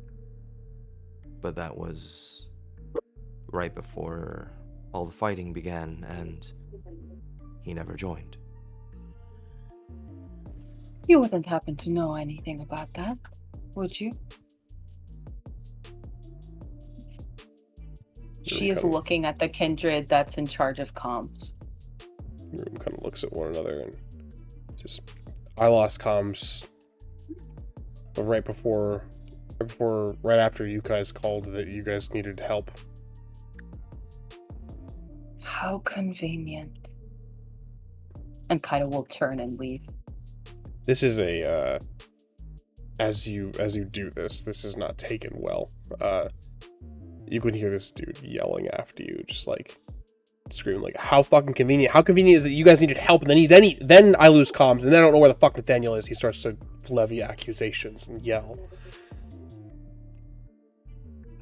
But that was right before all the fighting began, and he never joined. You wouldn't happen to know anything about that, would you? She is looking at the kindred that's in charge of comms. The room kind of looks at one another and just, I lost comms right after you guys called that you guys needed help. How convenient. And Kaida will turn and leave. This is a, as you do this is not taken well. You can hear this dude yelling after you, just like screaming like, how fucking convenient. How convenient is it you guys needed help, and then I lose comms, and then I don't know where the fuck Nathaniel is. He starts to levy accusations and yell.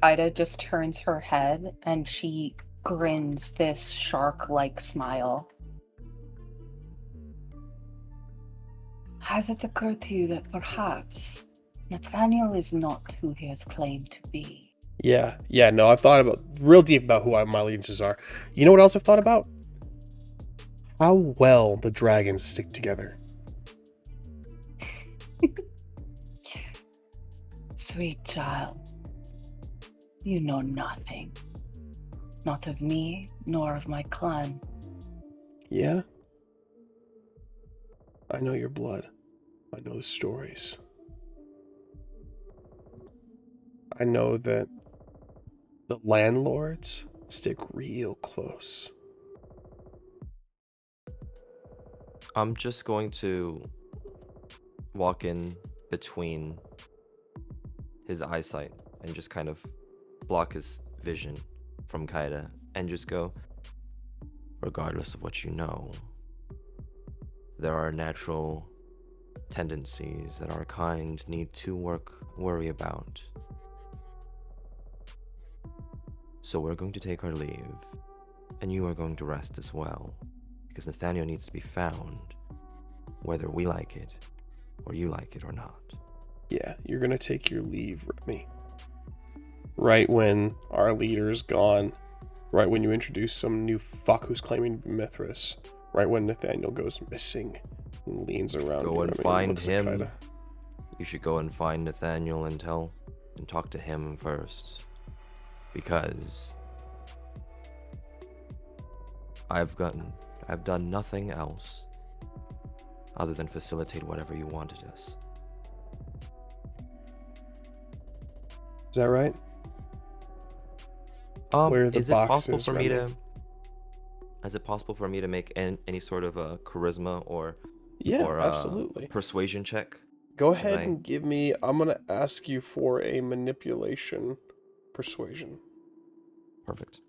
Ida just turns her head and she grins this shark-like smile. Has it occurred to you that perhaps Nathaniel is not who he has claimed to be? Yeah, no, I've thought about real deep about who my allegiances are. You know what else I've thought about? How well the dragons stick together. Sweet child, you know nothing. Not of me, nor of my clan. Yeah? I know your blood. I know the stories. I know that the landlords stick real close. I'm just going to walk in between his eyesight and just kind of block his vision from Kaida and just go, regardless of what you know, there are natural tendencies that our kind need to worry about. So we're going to take our leave, and you are going to rest as well, because Nathaniel needs to be found, whether we like it, or you like it or not. Yeah, you're gonna take your leave, Remy. Right when our leader's gone, right when you introduce some new fuck who's claiming to be Mithras, right when Nathaniel goes missing, He leans around. Go you, and I mean, find looks at him. Kaida. You should go and find Nathaniel and talk to him first. Because I've done nothing else other than facilitate whatever you wanted us. Is that right? Where are the Is it possible boxes, for me Remy? Is it possible for me to make any sort of a charisma or Yeah, or absolutely. persuasion check? Go ahead I- and give me. I'm gonna ask you for a manipulation persuasion. Perfect.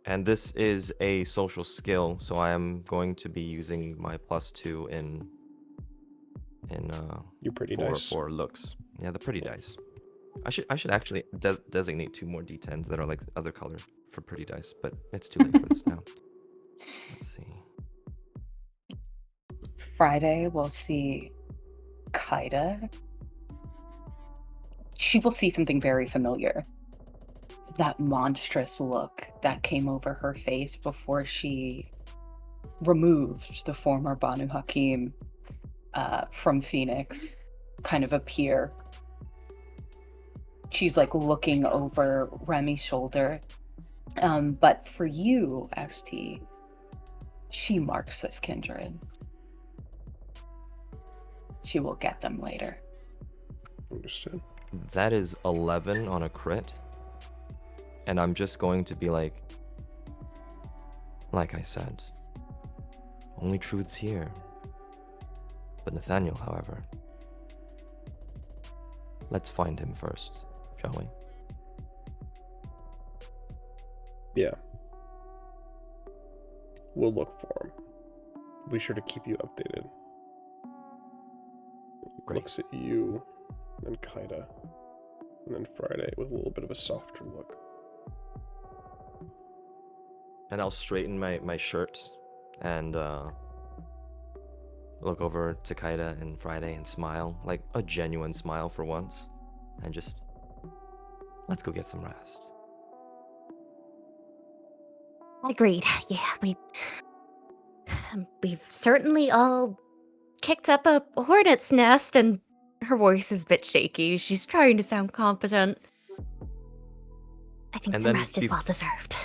And this is a social skill, so I am going to be using my +2 in Your pretty for dice. looks. Yeah, the pretty dice. I should actually designate 2 more d10s that are like other color for pretty dice, but it's too late for this now. Let's see. Friday will see Kaida. She will see something very familiar. That monstrous look that came over her face before she removed the former Banu Hakim from Phoenix kind of appear. She's like looking over Remy's shoulder. But for you, XT, she marks this kindred. She will get them later. Understood. That is 11 on a crit. And I'm just going to be like I said, only truth's here. But Nathaniel, however, let's find him first, shall we? Yeah. We'll look for him. Be sure to keep you updated. Great. Looks at you, then Kaida, and then Friday with a little bit of a softer look. And I'll straighten my shirt and look over to Kaida and Friday and smile, like a genuine smile for once, and just let's go get some rest. Agreed. Yeah, we've certainly all kicked up a hornet's nest, and her voice is a bit shaky. She's trying to sound competent. I think And some then rest is well deserved.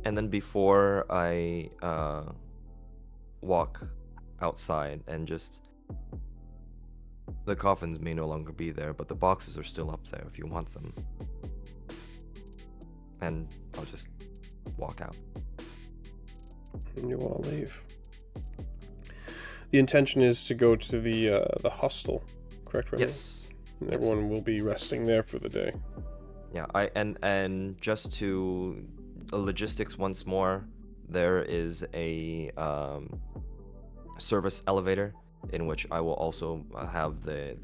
And then before I walk outside and just, the coffins may no longer be there, but the boxes are still up there if you want them. And I'll just walk out. And you all leave. The intention is to go to the hostel, correct, Remy? Yes. And everyone will be resting there for the day. Yeah, and just to logistics once more, there is a service elevator in which I will also have the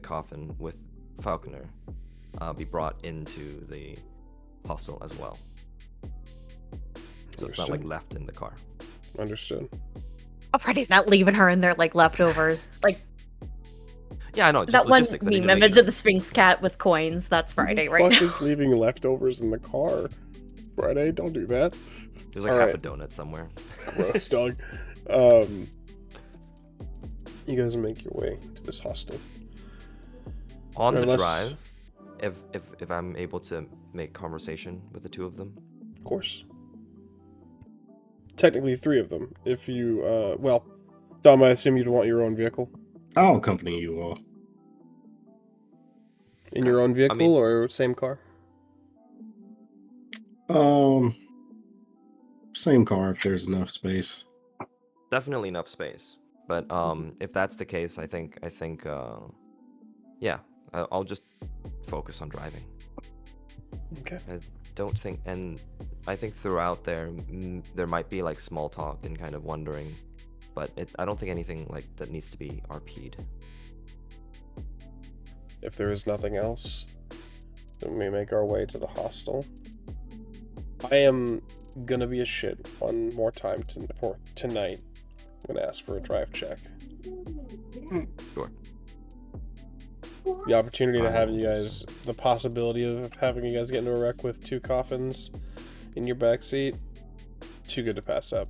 coffin with Falconer be brought into the hostel as well. So it's not like Understood. left in the car. Understood. Oh, Freddy's not leaving her in there like leftovers. Like Yeah, I know. Just that one logistics. I need meme to make image sure. of the Sphinx cat with coins. That's Friday Who the right fuck now. is leaving leftovers in the car? Friday, don't do that. There's like All half right. a donut somewhere. Gross, dog. You guys make your way to this hostel. On the Unless- drive, if I'm able to make conversation with the two of them. Of course. Technically 3 of them. If you, well, Dom, I assume you'd want your own vehicle? I'll accompany you all. In your own vehicle mean- or same car? Same car if there's enough space. Definitely enough space. But if that's the case, I think yeah, I'll just focus on driving. Okay. I don't think, and I think throughout there there might be like small talk and kind of wondering, but I don't think anything like that needs to be RP'd. If there is nothing else, then we make our way to the hostel. I am gonna be a shit one more time for tonight. I'm gonna ask for a drive check. Sure. The opportunity to have you guys, the possibility of having you guys get into a wreck with 2 coffins in your backseat, too good to pass up.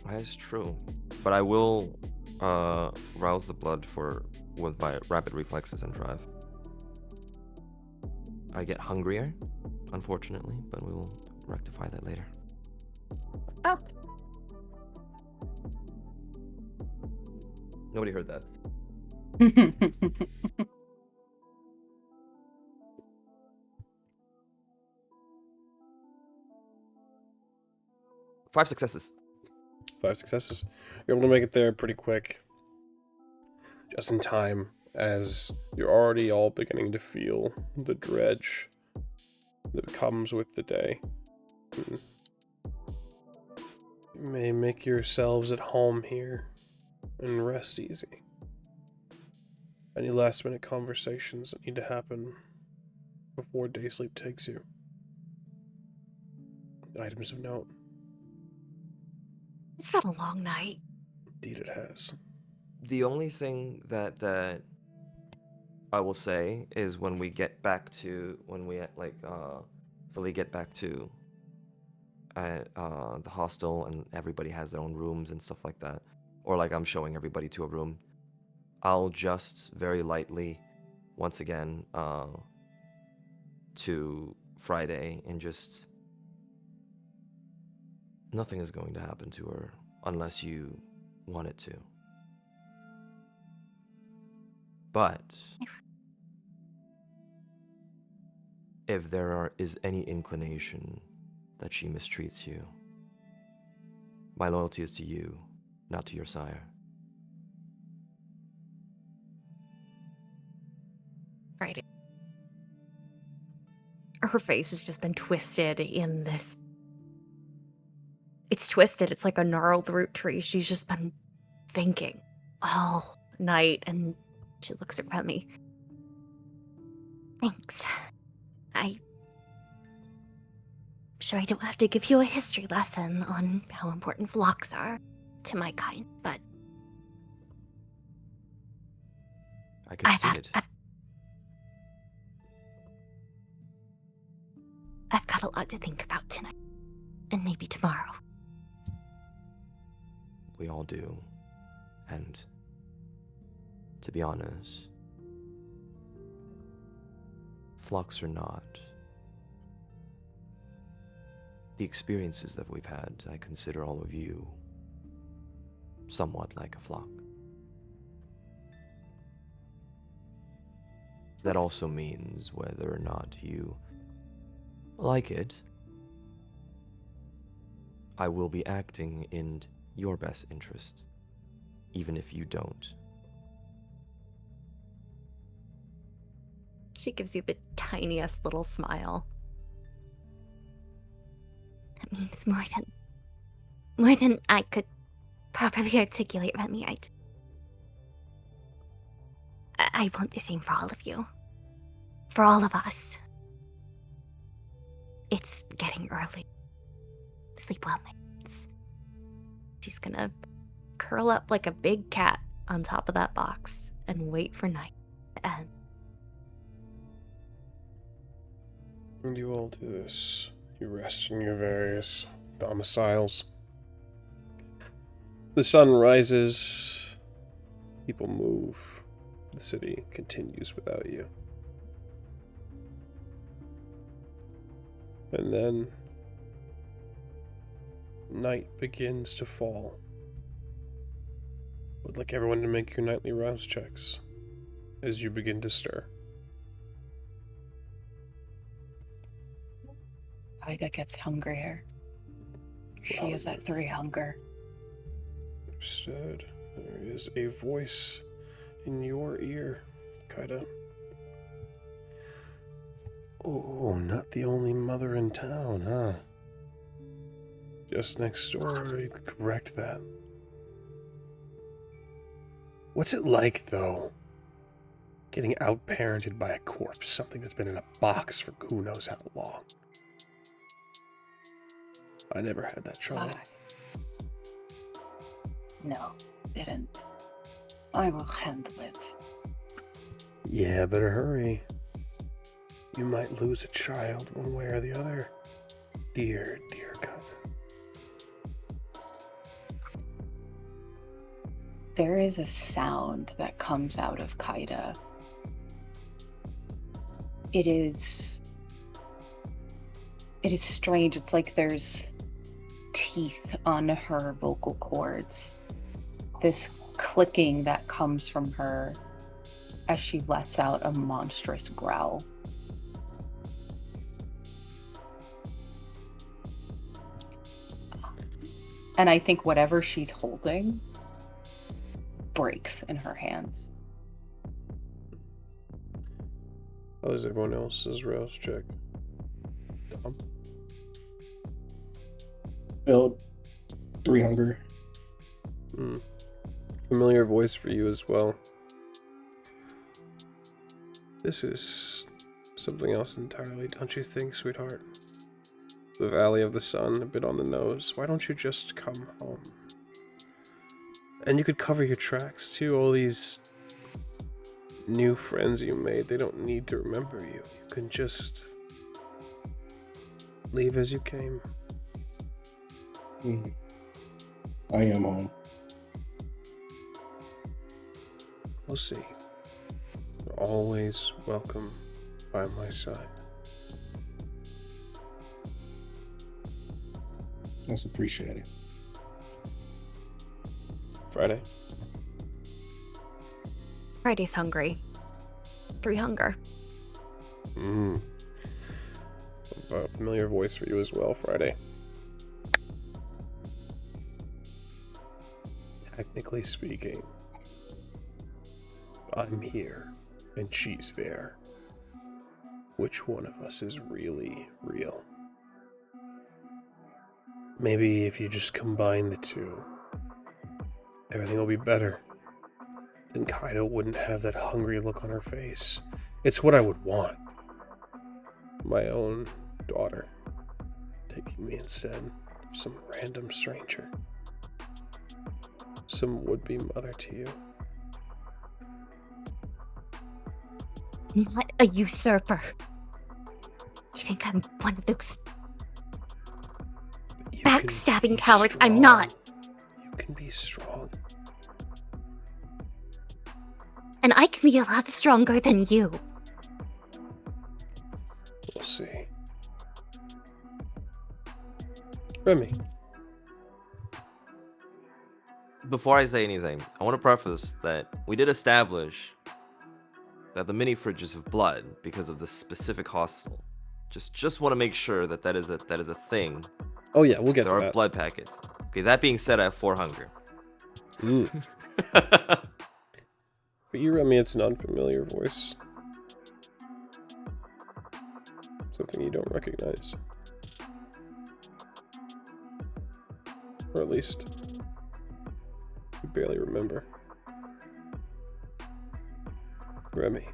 That's true. But I will rouse the blood with my rapid reflexes and drive. I get hungrier, unfortunately, but we will rectify that later. Oh. Nobody heard that. 5 successes. 5 successes. You're able to make it there pretty quick. Just in time, as you're already all beginning to feel the dredge that comes with the day. You may make yourselves at home here and rest easy. Any last minute conversations that need to happen before day sleep takes you. Items of note. It's been a long night. Indeed it has. The only thing that I will say is when we get back to fully get back to the hostel and everybody has their own rooms and stuff like that, or like I'm showing everybody to a room, I'll just very lightly once again to Friday and just nothing is going to happen to her unless you want it to. But if there is any inclination that she mistreats you, my loyalty is to you, not to your sire. Right. Her face has just been twisted in this. It's twisted. It's like a gnarled root tree. She's just been thinking all night, and she looks at Remy. Thanks. I'm sure I don't have to give you a history lesson on how important flocks are to my kind, but I can see it. I've got a lot to think about tonight, and maybe tomorrow. We all do. And to be honest, flocks or not, the experiences that we've had, I consider all of you somewhat like a flock. That also means whether or not you like it, I will be acting in your best interest, even if you don't. She gives you the tiniest little smile. That means more than I could properly articulate, Remy. I want the same for all of you. For all of us. It's getting early. Sleep well, mates. She's gonna curl up like a big cat on top of that box and wait for night to end. And you all do this. You rest in your various domiciles. The sun rises. People move. The city continues without you. And then night begins to fall. I'd like everyone to make your nightly rouse checks as you begin to stir. Ida gets hungrier. She is at 3 hunger. Understood. There is a voice in your ear, Kaida. Oh, not the only mother in town, huh? Just next door, you could correct that. What's it like, though? Getting out-parented by a corpse, something that's been in a box for who knows how long. I never had that trouble. No, didn't. I will handle it. Yeah, better hurry. You might lose a child one way or the other. Dear, dear God. there is a sound that comes out of Kaida. It is strange. It's like there's teeth on her vocal cords. This clicking that comes from her as she lets out a monstrous growl. And I think whatever she's holding breaks in her hands. How is everyone else's rouse check? Dom? Build 3 hunger. Familiar voice for you as well. This is something else entirely, don't you think, sweetheart? The Valley of the Sun, a bit on the nose. Why don't you just come home? And you could cover your tracks too. All these new friends you made, they don't need to remember you. You can just leave as you came. I am home. We'll see. You're always welcome by my side. That's appreciated. Friday? Friday's hungry. 3 hunger. A familiar voice for you as well, Friday. Technically speaking, I'm here and she's there. Which one of us is really real? Maybe if you just combine the two, everything will be better. Then Kaido wouldn't have that hungry look on her face. It's what I would want. My own daughter taking me instead of some random stranger. Some would-be mother to you. Not a usurper. You think I'm one of those You can backstabbing be cowards? I'm strong. not. You can be strong. And I can be a lot stronger than you. We'll see. Remy. Before I say anything, I want to preface that we did establish that the mini fridges have blood because of this specific hostel. Just want to make sure that that is a thing. Oh yeah, we'll get There to are that. blood packets. Okay, that being said, I have 4 hunger. Ooh. For you, Remy, it's an unfamiliar voice. Something you don't recognize. Or at least, you barely remember. Remy.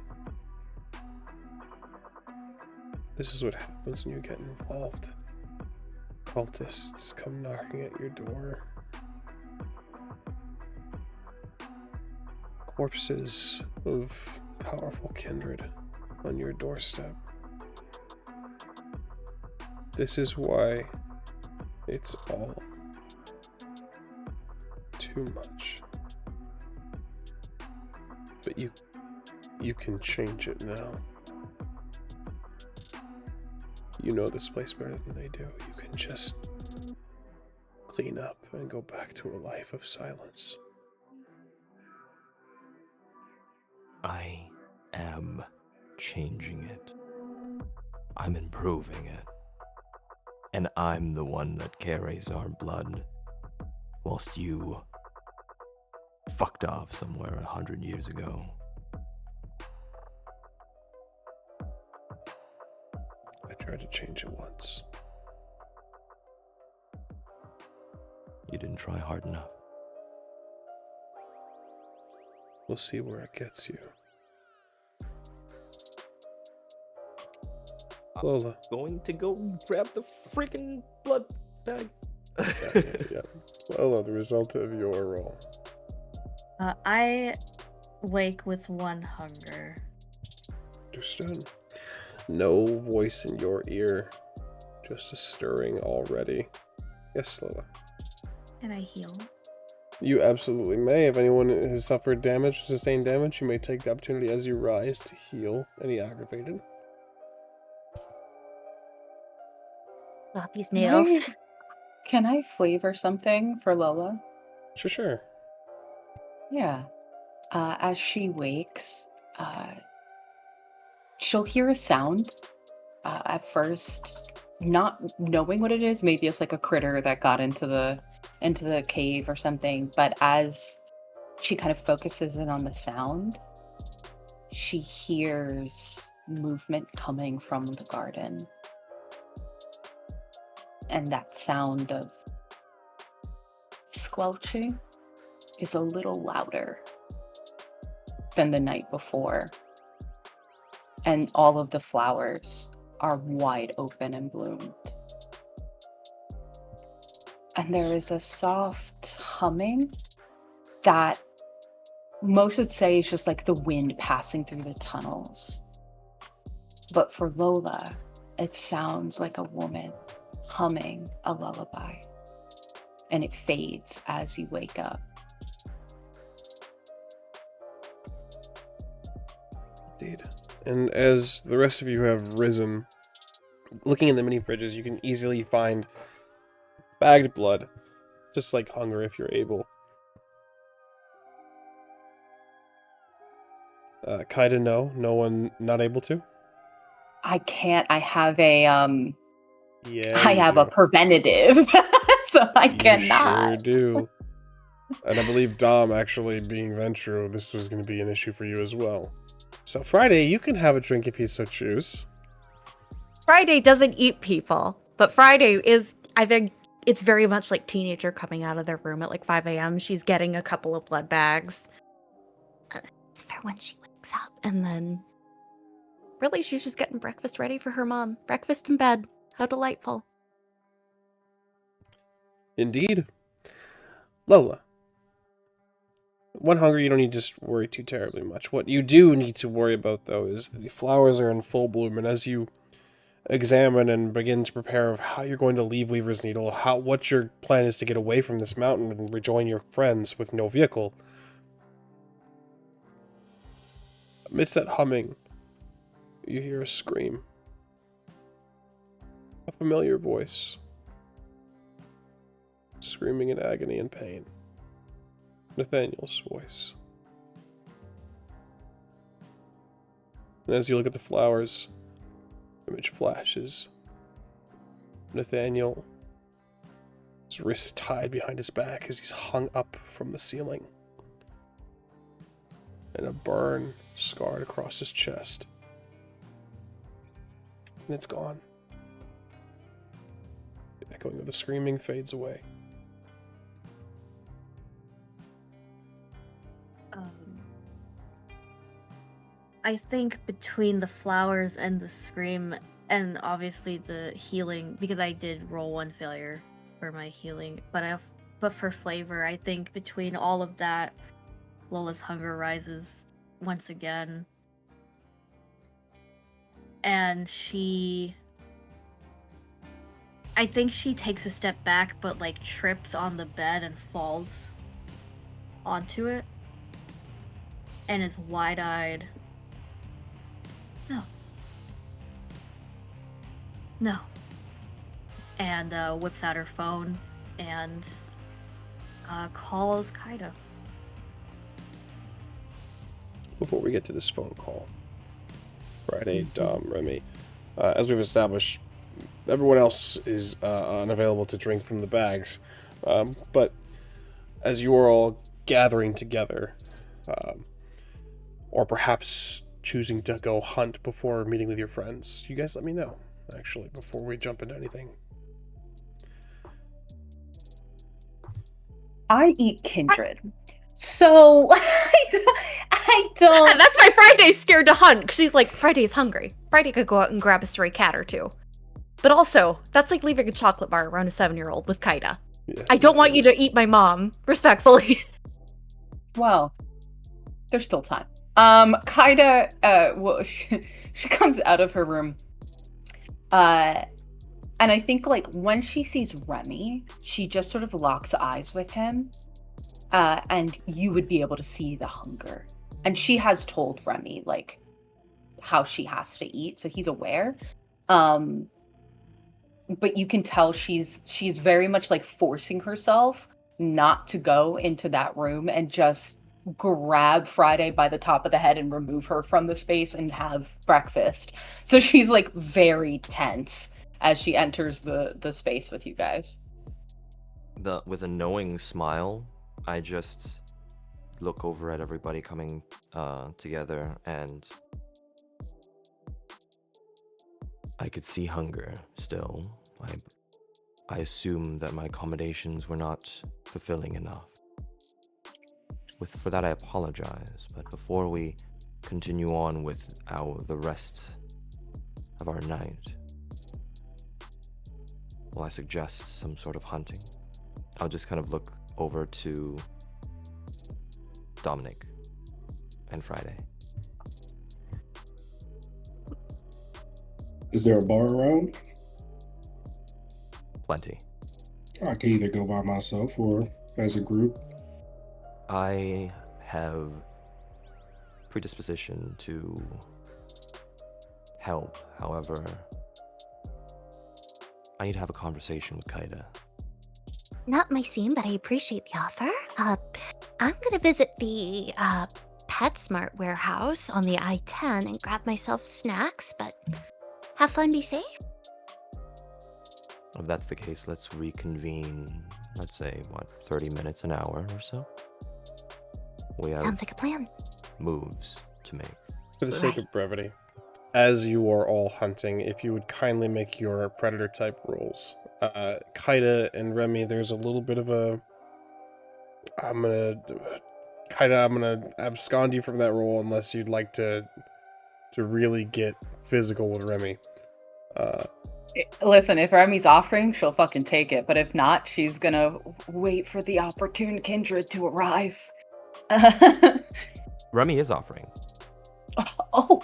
This is what happens when you get involved. Cultists come knocking at your door. Corpses of powerful kindred on your doorstep. This is why it's all too much. But you can change it now. You know this place better than they do. You can just clean up and go back to a life of silence. I am changing it. I'm improving it. And I'm the one that carries our blood, whilst you fucked off somewhere 100 years ago. I tried to change it once. You didn't try hard enough. We'll see where it gets you. Lola. Going to go grab the freaking blood bag. Yeah. Lola, the result of your roll. I wake with 1 hunger. Understood. No voice in your ear. Just a stirring already. Yes, Lola. Can I heal? You absolutely may. If anyone has suffered damage, sustained damage, you may take the opportunity as you rise to heal any aggravated. Not these nails. Can I flavor something for Lola? Sure. Yeah. As she wakes, she'll hear a sound. At first, not knowing what it is. Maybe it's like a critter that got into the cave or something. But as she kind of focuses in on the sound, she hears movement coming from the garden. And that sound of squelching is a little louder than the night before. And all of the flowers are wide open and bloomed. And there is a soft humming that most would say is just like the wind passing through the tunnels. But for Lola, it sounds like a woman humming a lullaby. And it fades as you wake up. Indeed. And as the rest of you have risen, looking in the mini fridges, you can easily find bagged blood, just like hunger if you're able. Kaida, no one not able to? I can't. I have a Yeah, I you have do. a preventative, so I You cannot. sure do. And I believe Dom, actually being Ventru, this was going to be an issue for you as well. So Friday, you can have a drink if you so choose. Friday doesn't eat people, but Friday is, I think, it's very much like teenager coming out of their room at like 5 a.m. She's getting a couple of blood bags. It's for when she wakes up. And then, really, she's just getting breakfast ready for her mom. Breakfast in bed. How delightful. Indeed. Lola. One hunger, you don't need to just worry too terribly much. What you do need to worry about, though, is the flowers are in full bloom, and as you examine and begin to prepare of how you're going to leave Weaver's Needle, what your plan is to get away from this mountain and rejoin your friends with no vehicle, amidst that humming, you hear a scream. A familiar voice. Screaming in agony and pain. Nathaniel's voice. And as you look at the flowers, image flashes. Nathaniel, his wrists tied behind his back as he's hung up from the ceiling. And a burn scarred across his chest. And it's gone. The echoing of the screaming fades away. I think between the flowers and the scream, and obviously the healing, because I did roll one failure for my healing, but for flavor, I think between all of that, Lola's hunger rises once again. And I think she takes a step back, but like trips on the bed and falls onto it. And is wide-eyed. No. And whips out her phone and calls Kaida. Before we get to this phone call, Friday, Dom, Remy, as we've established, everyone else is unavailable to drink from the bags. But as you are all gathering together, or perhaps choosing to go hunt before meeting with your friends, you guys let me know, actually, before we jump into anything. I eat kindred. So I don't. And that's why Friday's scared to hunt, because she's like, Friday's hungry. Friday could go out and grab a stray cat or two. But also, that's like leaving a chocolate bar around a 7-year-old with Kaida. Yeah, I don't want you to eat my mom, respectfully. Well, there's still time. Kaida, well, she comes out of her room. And I think, like, when she sees Remy, she just sort of locks eyes with him. and you would be able to see the hunger. And she has told Remy, like, how she has to eat, so he's aware. But you can tell she's very much like forcing herself not to go into that room and just grab Friday by the top of the head and remove her from the space and have breakfast. So she's like very tense as she enters the space with you guys. With a knowing smile, I just look over at everybody coming together, and I could see hunger still. I assume that my accommodations were not fulfilling enough. For that, I apologize. But before we continue on with the rest of our night, will I suggest some sort of hunting? I'll just kind of look over to Dominic and Friday. Is there a bar around? Plenty. I can either go by myself or as a group. I have predisposition to help. However, I need to have a conversation with Kaida. Not my scene, but I appreciate the offer. I'm gonna visit the PetSmart warehouse on the I-10 and grab myself snacks, but have fun, be safe. If that's the case, let's reconvene, let's say, 30 minutes, an hour or so? We have Sounds like a plan. moves to make. For the sake of brevity, as you are all hunting, if you would kindly make your predator type rolls. Kaida and Remy, there's a little bit of a... I'm gonna abscond you from that roll unless you'd like to really get physical with Remy. Listen, if Remy's offering, she'll fucking take it. But if not, she's gonna wait for the opportune kindred to arrive. Remy is offering. Oh,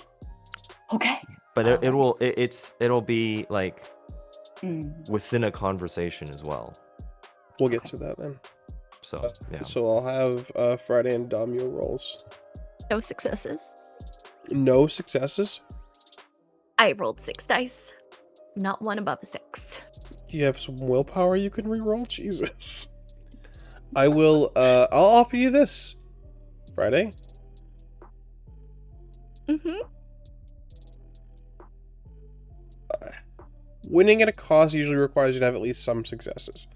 okay. But it'll be like within a conversation as well. We'll get to that then. So yeah. So I'll have Friday and Dom your rolls. No successes. No successes? I rolled 6 dice. Not one above a 6. Do you have some willpower you can reroll? Jesus. I will, I'll offer you this. Friday? Mm-hmm. Winning at a cost usually requires you to have at least some successes,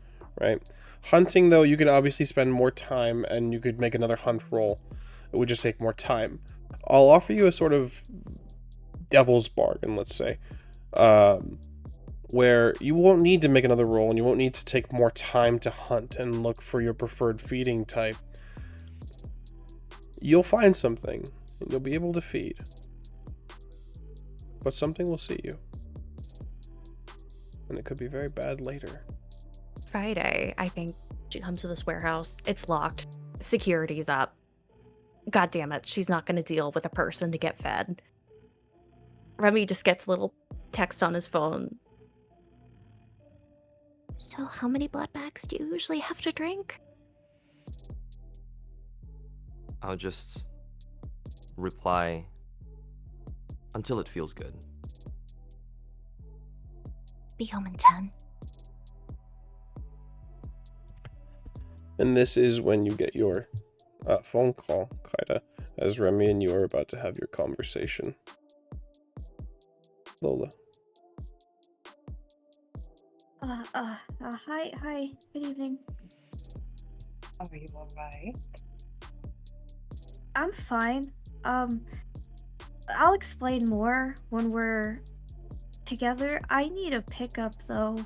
right? Hunting, though, you can obviously spend more time and you could make another hunt roll. It would just take more time. I'll offer you a sort of devil's bargain, let's say, where you won't need to make another roll and you won't need to take more time to hunt and look for your preferred feeding type. You'll find something and you'll be able to feed. But something will see you. And it could be very bad later. Friday, I think she comes to this warehouse. It's locked. Security's up. God damn it, she's not going to deal with a person to get fed. Remy just gets a little text on his phone. So how many blood bags do you usually have to drink? I'll just reply until it feels good. Be home in 10. And this is when you get your phone call, Kaida, as Remy and you are about to have your conversation. Lola. Hi, good evening. Are you alright? I'm fine. I'll explain more when we're together. I need a pickup though.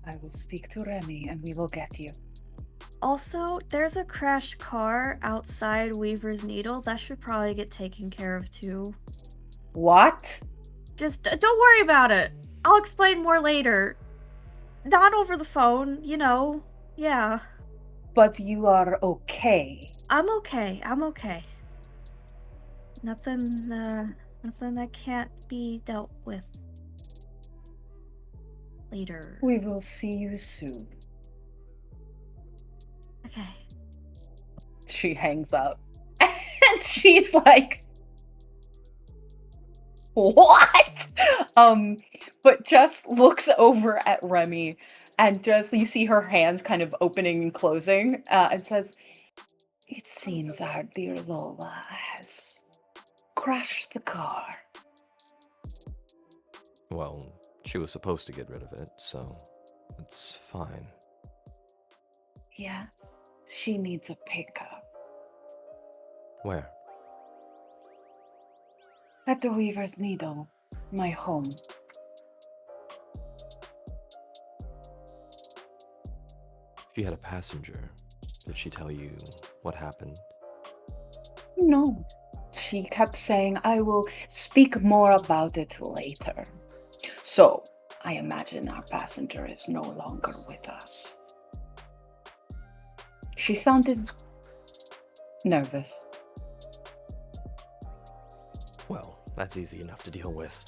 I will speak to Remy and we will get you. Also, there's a crashed car outside Weaver's Needle. That should probably get taken care of too. What? Just don't worry about it. I'll explain more later. Not over the phone, you know. Yeah. But you are okay. I'm okay. Nothing that can't be dealt with. later. We will see you soon. Okay. She hangs up. And she's like, what? But just looks over at Remy and just, you see her hands kind of opening and closing, and says, it seems our dear Lola has crashed the car. Well, she was supposed to get rid of it, so it's fine. Yes, she needs a pickup. Where? At the Weaver's Needle, my home. She had a passenger. Did she tell you what happened? No. She kept saying, I will speak more about it later. So, I imagine our passenger is no longer with us. She sounded nervous. Well, that's easy enough to deal with.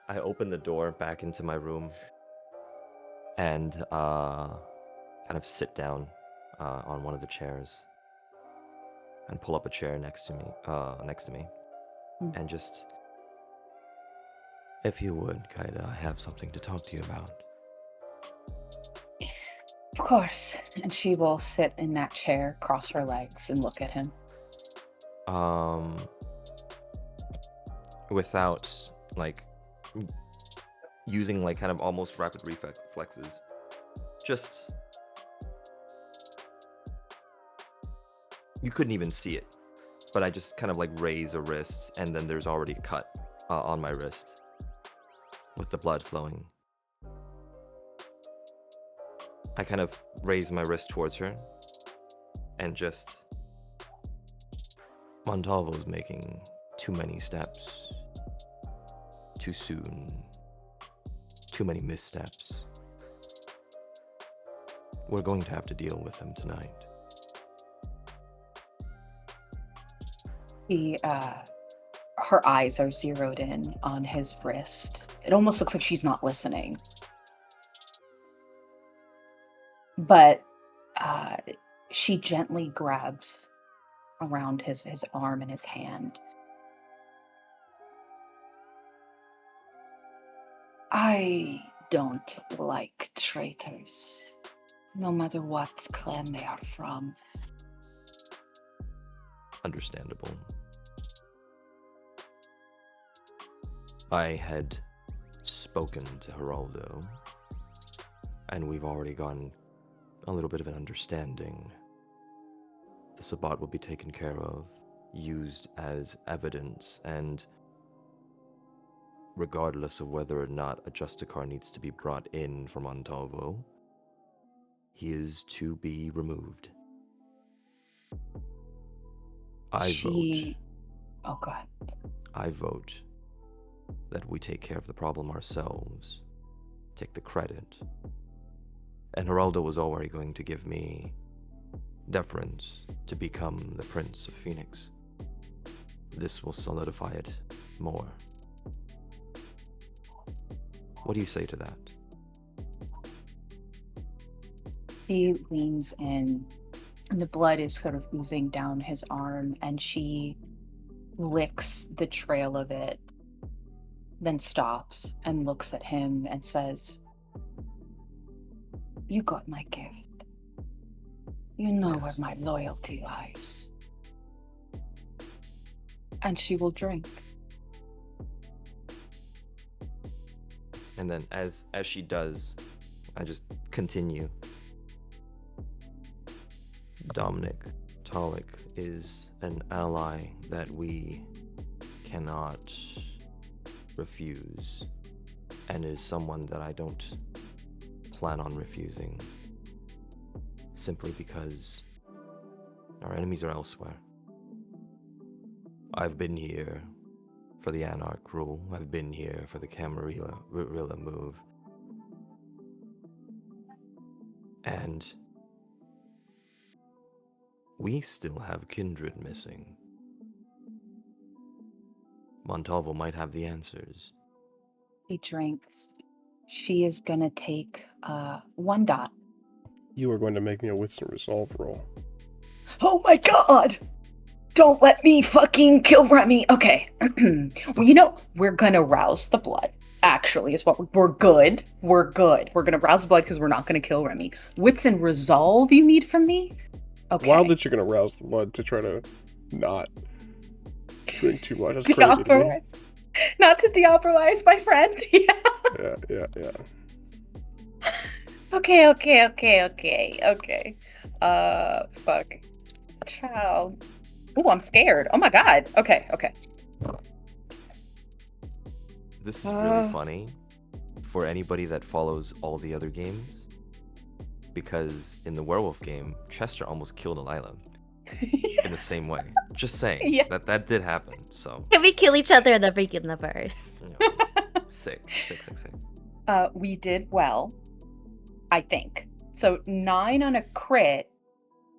I open the door back into my room and kind of sit down on one of the chairs and pull up a chair next to me, and just, if you would, Kaida, I have something to talk to you about. Of course. And she will sit in that chair, cross her legs, and look at him. Without, like, using, like, kind of almost rapid reflexes. Just... You couldn't even see it. But I just kind of, like, raise a wrist, and then there's already a cut on my wrist. With the blood flowing. I kind of raise my wrist towards her. And just... Montalvo's making too many steps. Too soon. Too many missteps. We're going to have to deal with him tonight. Her eyes are zeroed in on his wrist. It almost looks like she's not listening. But she gently grabs around his arm and his hand. I don't like traitors, no matter what clan they are from. Understandable. I had spoken to Geraldo, and we've already gotten a little bit of an understanding. The Sabbat will be taken care of, used as evidence, and regardless of whether or not a Justicar needs to be brought in from Montalvo, he is to be removed. I vote that we take care of the problem ourselves, take the credit. And Geraldo was already going to give me deference to become the Prince of Phoenix. This will solidify it more. What do you say to that? He leans in, and the blood is sort of oozing down his arm, and she licks the trail of it, then stops and looks at him and says, you got my gift. You know where my loyalty lies. And she will drink. And then as she does, I just continue. Dominic Talik is an ally that we cannot refuse, and is someone that I don't plan on refusing, simply because our enemies are elsewhere. I've been here for the Anarch rule. I've been here for the Camarilla move. And we still have kindred missing. Montalvo might have the answers. He drinks She is gonna take 1 dot. You are going to make me a Wisdom Resolve roll. Oh my god! Don't let me fucking kill Remy. Okay. Well, we're gonna rouse the blood. Actually, is what we're good. We're good. We're gonna rouse the blood because we're not gonna kill Remy. Wits and resolve you need from me? Okay. Wild that you're going to rouse the blood to try to not drink too much. That's crazy to me. Not to deoperalize my friend. Yeah. Yeah. Okay. Fuck. Child. Oh, I'm scared. Oh my god. Okay. This is really funny for anybody that follows all the other games, because in the werewolf game, Chester almost killed Delilah in the same way. Just saying. Yeah. That did happen. So Can we kill each other in the freaking universe? sick. We did well, I think. So 9 on a crit.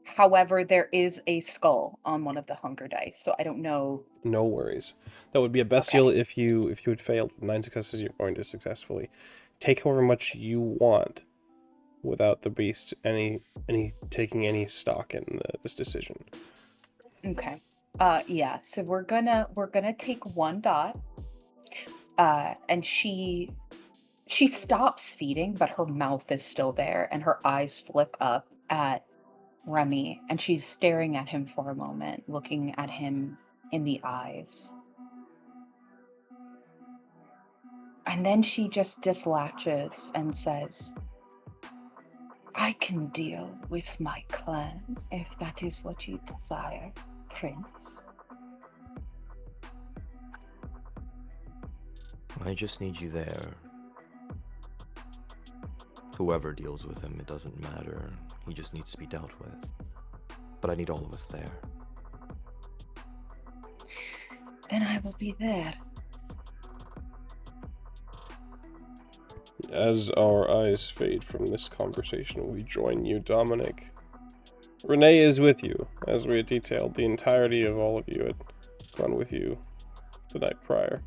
However, there is a skull on one of the hunger dice, so I don't know. No worries. That would be a bestial if you had failed. 9 successes, you're going to successfully take however much you want without the beast taking any stock in this decision. Okay. Yeah. So we're gonna take 1 dot. And she stops feeding, but her mouth is still there, and her eyes flip up at Remy, and she's staring at him for a moment, looking at him in the eyes. And then she just dislatches and says, I can deal with my clan if that is what you desire, Prince. I just need you there. Whoever deals with him, it doesn't matter. He just needs to be dealt with. But I need all of us there. Then I will be there. As our eyes fade from this conversation, we join you, Dominic. Renee is with you, as we had detailed. The entirety of all of you had gone with you the night prior.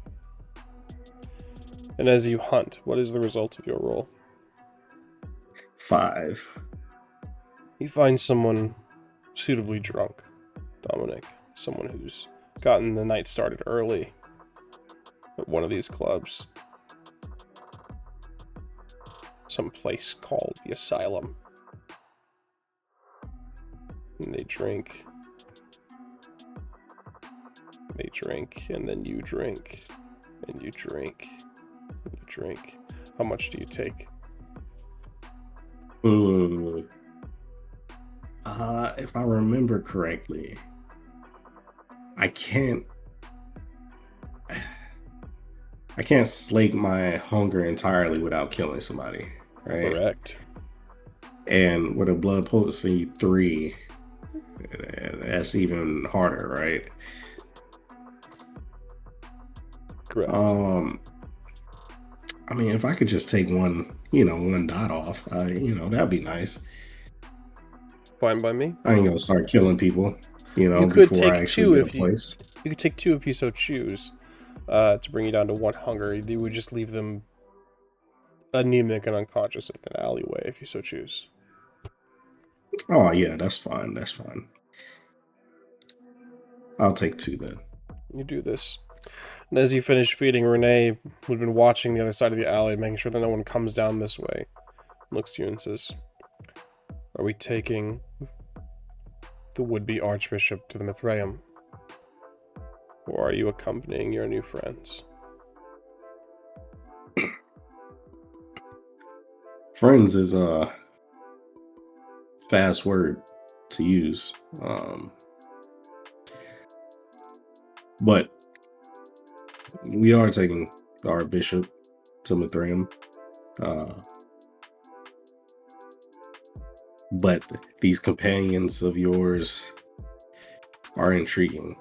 And as you hunt, what is the result of your roll? 5. You find someone suitably drunk, Dominic. Someone who's gotten the night started early at one of these clubs. Some place called the Asylum. And they drink, and then you drink, and you drink, and you drink. How much do you take? If I remember correctly, I can't slake my hunger entirely without killing somebody, right? Correct. And with a blood potency 3, that's even harder, right? Correct. I mean, if I could just take one dot off, that'd be nice. Fine by me. I ain't gonna start killing people, You could before I take actually 2 get if a you. place. You could take 2 if you so choose, to bring you down to 1 hunger. You would just leave them anemic and unconscious in an alleyway if you so choose. Oh yeah, that's fine. I'll take 2 then. You do this. And as you finish feeding, Renee, who'd been watching the other side of the alley, making sure that no one comes down this way, looks to you and says, are we taking the would-be Archbishop to the Mithraeum? Or are you accompanying your new friends? Friends is a fast word to use. But we are taking our bishop to Mithraeum. But these companions of yours are intriguing.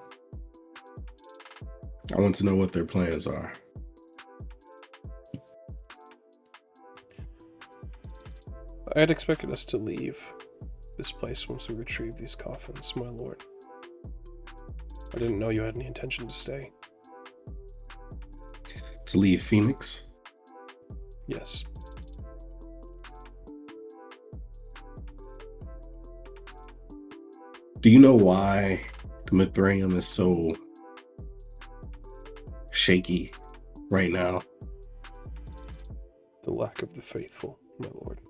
I want to know what their plans are. I had expected us to leave this place once we retrieve these coffins, my lord. I didn't know you had any intention to stay. To leave Phoenix? Yes. Do you know why the Mithraeum is so shaky right now? The lack of the faithful, my lord.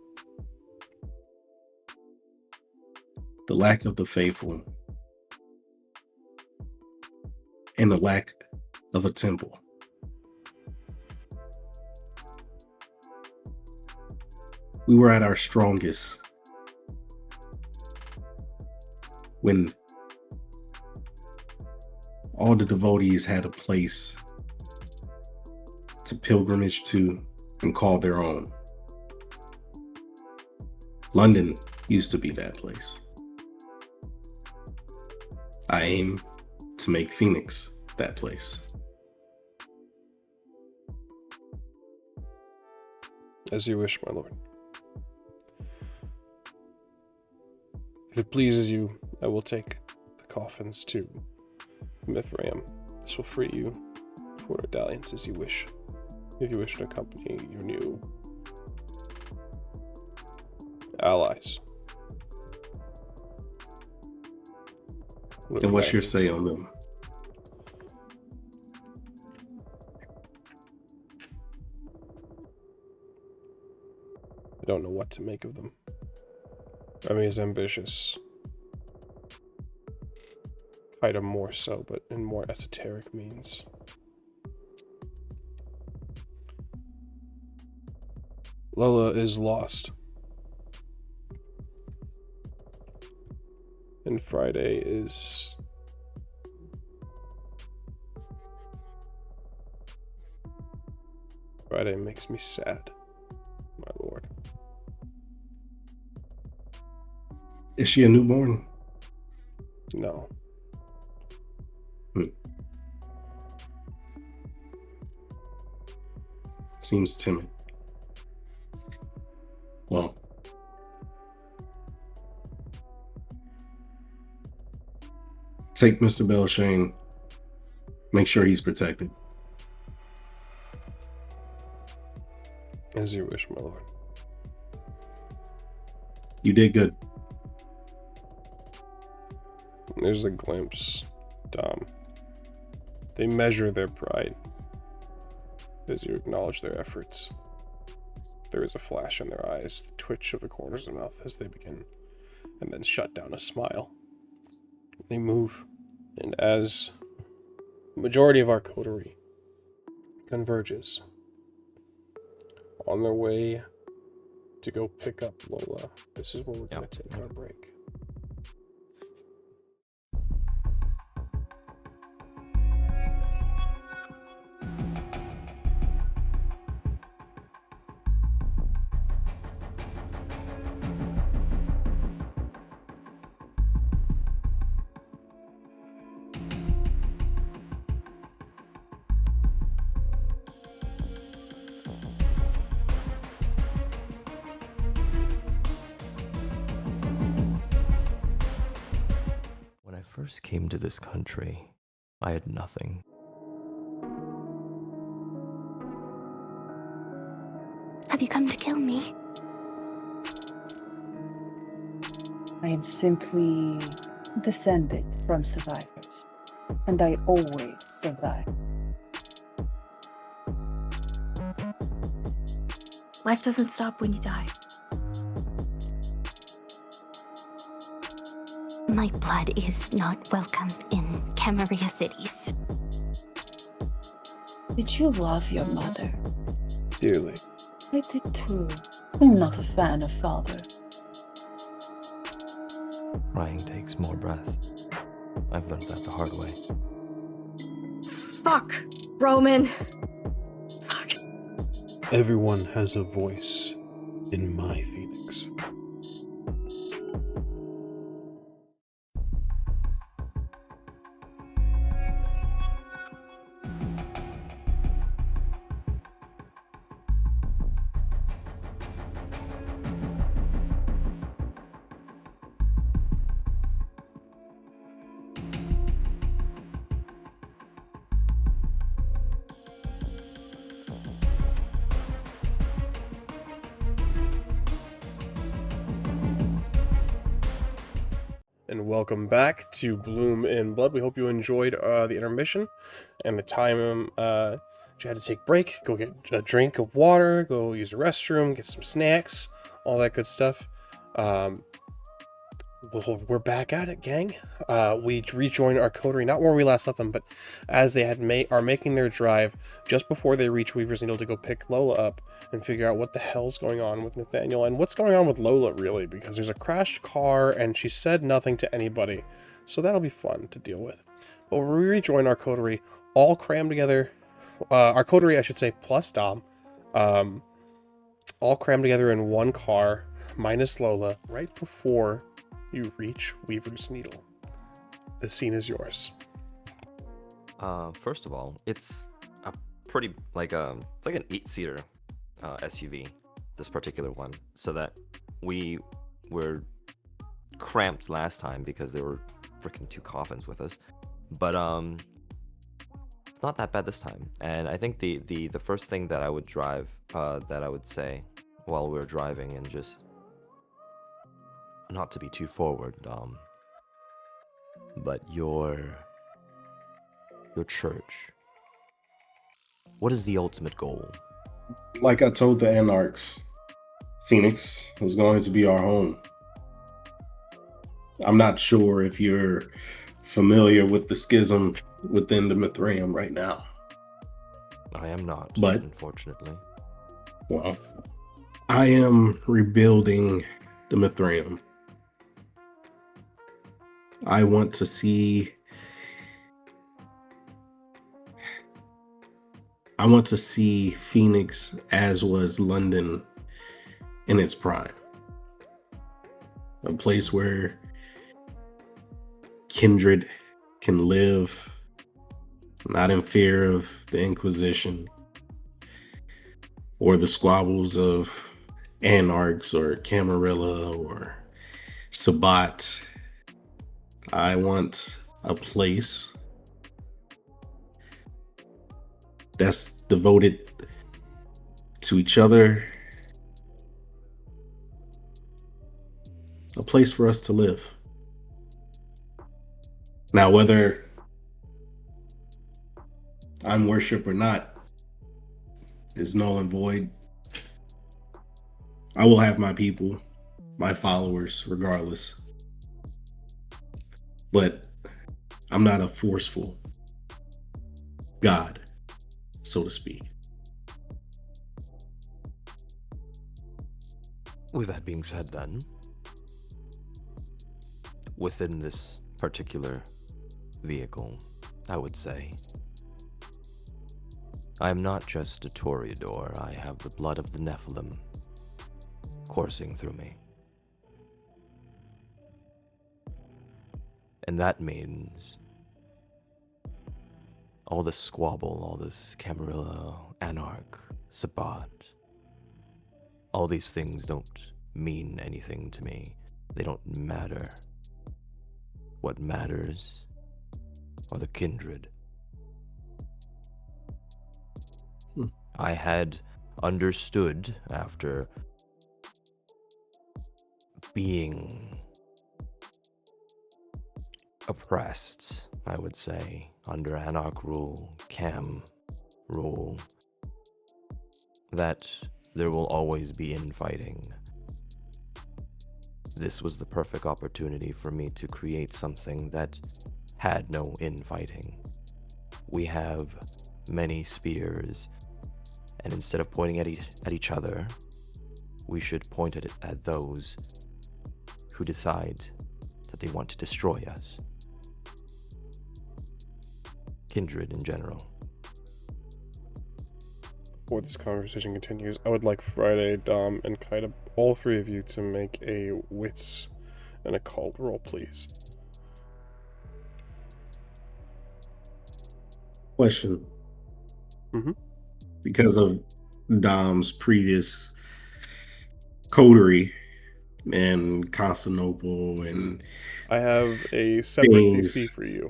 The lack of the faithful and the lack of a temple. We were at our strongest when all the devotees had a place to pilgrimage to and call their own. London used to be that place. I aim to make Phoenix that place. As you wish, my lord. If it pleases you, I will take the coffins to Mithraeum. This will free you for a dalliance as you wish. If you wish to accompany your new allies. And what's your say on them? I don't know what to make of them. Remy is ambitious. Kaida more so, but in more esoteric means. Lola is lost. And Friday is... Friday makes me sad, my lord. Is she a newborn? No. Seems timid. Well, take Mr. Belshane. Make sure he's protected. As you wish, my lord. You did good. There's a glimpse, Dom. They measure their pride as you acknowledge their efforts. There is a flash in their eyes, the twitch of the corners of the mouth as they begin, and then shut down a smile. They move, and as the majority of our coterie converges on their way to go pick up Lola, this is where we're going to take our break. When I first came to this country, I had nothing. Have you come to kill me? I am simply descended from survivors, and I always survive. Life doesn't stop when you die. My blood is not welcome in Camarilla cities. Did you love your mother? Dearly. I did too. I'm not a fan of father. Crying takes more breath. I've learned that the hard way. Fuck, Roman. Fuck. Everyone has a voice in my Phoenix. and welcome back to Bloom in Blood. We hope you enjoyed the intermission and the time you had to take a break, go get a drink of water, go use the restroom, get some snacks, all that good stuff. We're back at it, gang. We rejoined our coterie, not where we last left them, but as they are making their drive just before they reach Weaver's Needle to go pick Lola up and figure out what the hell's going on with Nathaniel and what's going on with Lola, really, because there's a crashed car and she said nothing to anybody, so that'll be fun to deal with. But we rejoin our coterie, all crammed together, our coterie, I should say, plus Dom, all crammed together in one car, minus Lola, right before you reach Weaver's Needle. The scene is yours. First of all, it's a pretty it's like an 8-seater SUV, this particular one, so that we were cramped last time because there were freaking 2 coffins with us, but it's not that bad this time. And I think the first thing that I would say while we were driving, and just not to be too forward, but your church, what is the ultimate goal? Like I told the Anarchs, Phoenix was going to be our home. I'm not sure if you're familiar with the schism within the Mithraeum right now. I am not, but unfortunately. Well, I am rebuilding the Mithraeum. I want to see Phoenix as was London in its prime. A place where kindred can live, not in fear of the Inquisition or the squabbles of Anarchs or Camarilla or Sabbat. I want a place that's devoted to each other, a place for us to live. Now, whether I'm worship or not is null and void. I will have my people, my followers, regardless. But I'm not a forceful God, so to speak. With that being said, then, within this particular vehicle, I would say, I am not just a Toreador. I have the blood of the Nephilim coursing through me. And that means all this squabble, all this Camarilla, Anarch, Sabbat, all these things don't mean anything to me. They don't matter. What matters are the kindred. I had understood, after being oppressed, I would say, under Anarch rule, Cam rule, that there will always be infighting. This was the perfect opportunity for me to create something that had no infighting. We have many spears, and instead of pointing at each other, we should point it at those who decide that they want to destroy us. Kindred in general. Before this conversation continues, I would like Friday, Dom, and Kaida, all 3 of you, to make a wits and occult roll, please. Question. Mm-hmm. Because of Dom's previous coterie and Constantinople and I have a separate things. DC for you.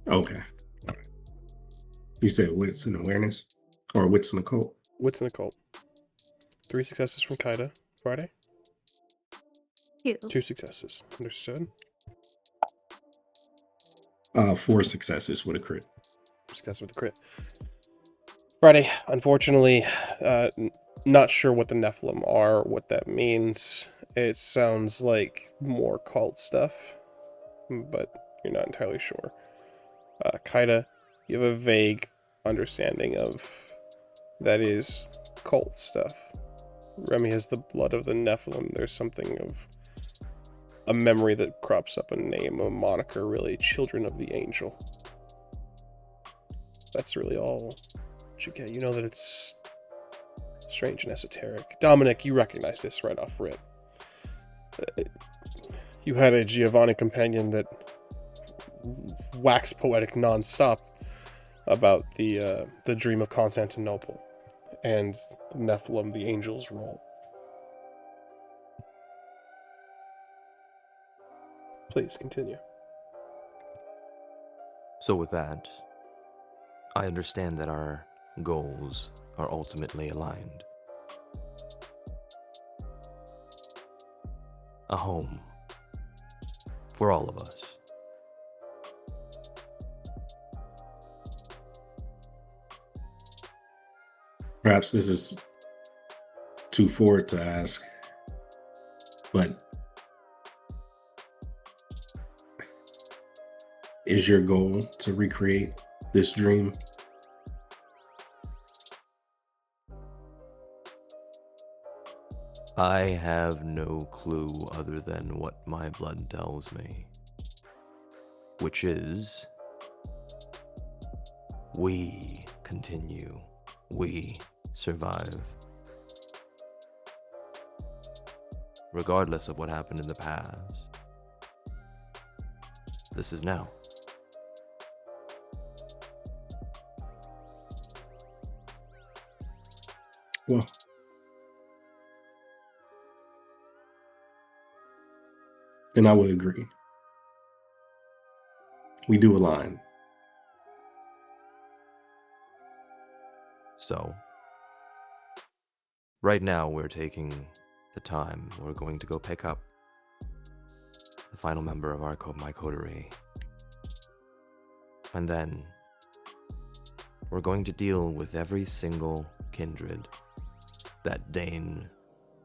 Okay. You said wits and awareness? Or wits and occult? Wits and occult. 3 successes from Kaida. Friday? 2. 2 successes. Understood. 4 successes with a crit. Success with the crit. Friday, unfortunately, not sure what the Nephilim are, what that means. It sounds like more cult stuff, but you're not entirely sure. Kaida, you have a vague understanding of that is cult stuff. Remy has the blood of the Nephilim. There's something of a memory that crops up, a name, a moniker, really. Children of the Angel. That's really all you get. You know that it's strange and esoteric. Dominic, you recognize this right off rip. You had a Giovanni companion that waxed poetic non-stop about the dream of Constantinople and the Nephilim, the angel's role. Please continue. So with that, I understand that our goals are ultimately aligned. A home for all of us. Perhaps this is too forward to ask, but is your goal to recreate this dream? I have no clue other than what my blood tells me, which is we continue, we survive. Regardless of what happened in the past, this is now. Well, then I would agree. We do align. So, right now we're taking the time. We're going to go pick up the final member of my coterie. And then we're going to deal with every single kindred that deign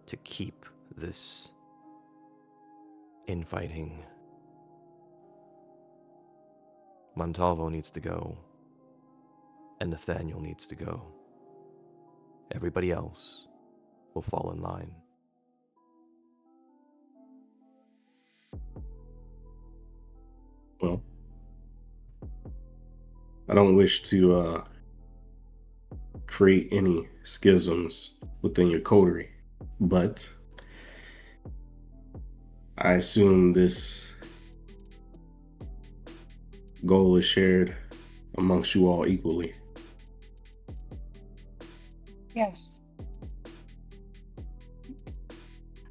to keep this infighting. Montalvo needs to go, and Nathaniel needs to go. Everybody else will fall in line. Well, I don't wish to create any schisms within your coterie, but I assume this goal is shared amongst you all equally. Yes.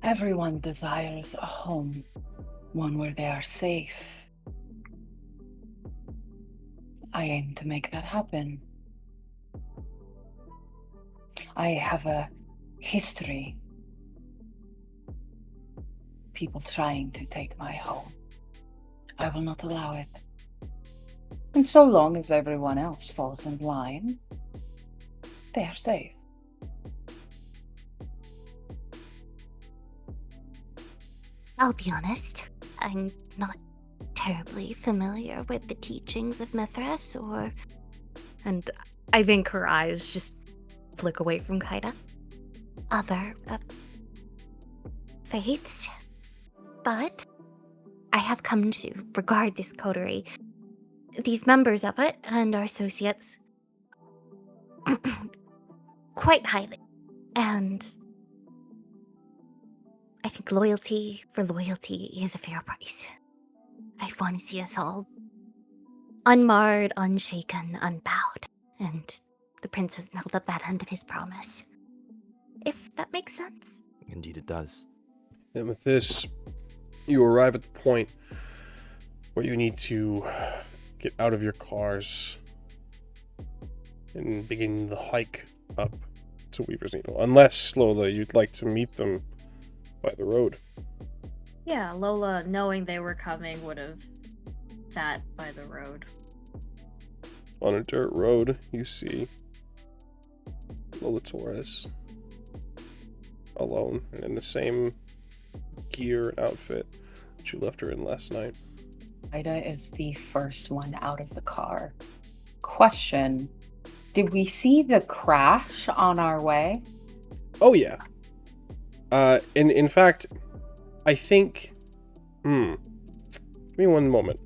Everyone desires a home, one where they are safe. I aim to make that happen. I have a history. People trying to take my home. I will not allow it. And so long as everyone else falls in line, they are safe. I'll be honest, I'm not terribly familiar with the teachings of Mithras or... And I think her eyes just flick away from Kaida. other faiths, but I have come to regard this coterie, these members of it, and our associates quite highly. And I think loyalty for loyalty is a fair price. I want to see us all unmarred, unshaken, unbowed. And the prince has held up that end of his promise. If that makes sense. Indeed it does. And with this, you arrive at the point where you need to get out of your cars and begin the hike up to Weaver's Needle. Unless, Lola, you'd like to meet them by the road. Yeah, Lola, knowing they were coming, would have sat by the road. On a dirt road, you see Lola Torres alone and in the same gear and outfit that you left her in last night. Ida is the first one out of the car. Question: did we see the crash on our way? Oh yeah. In fact, I think. Give me one moment.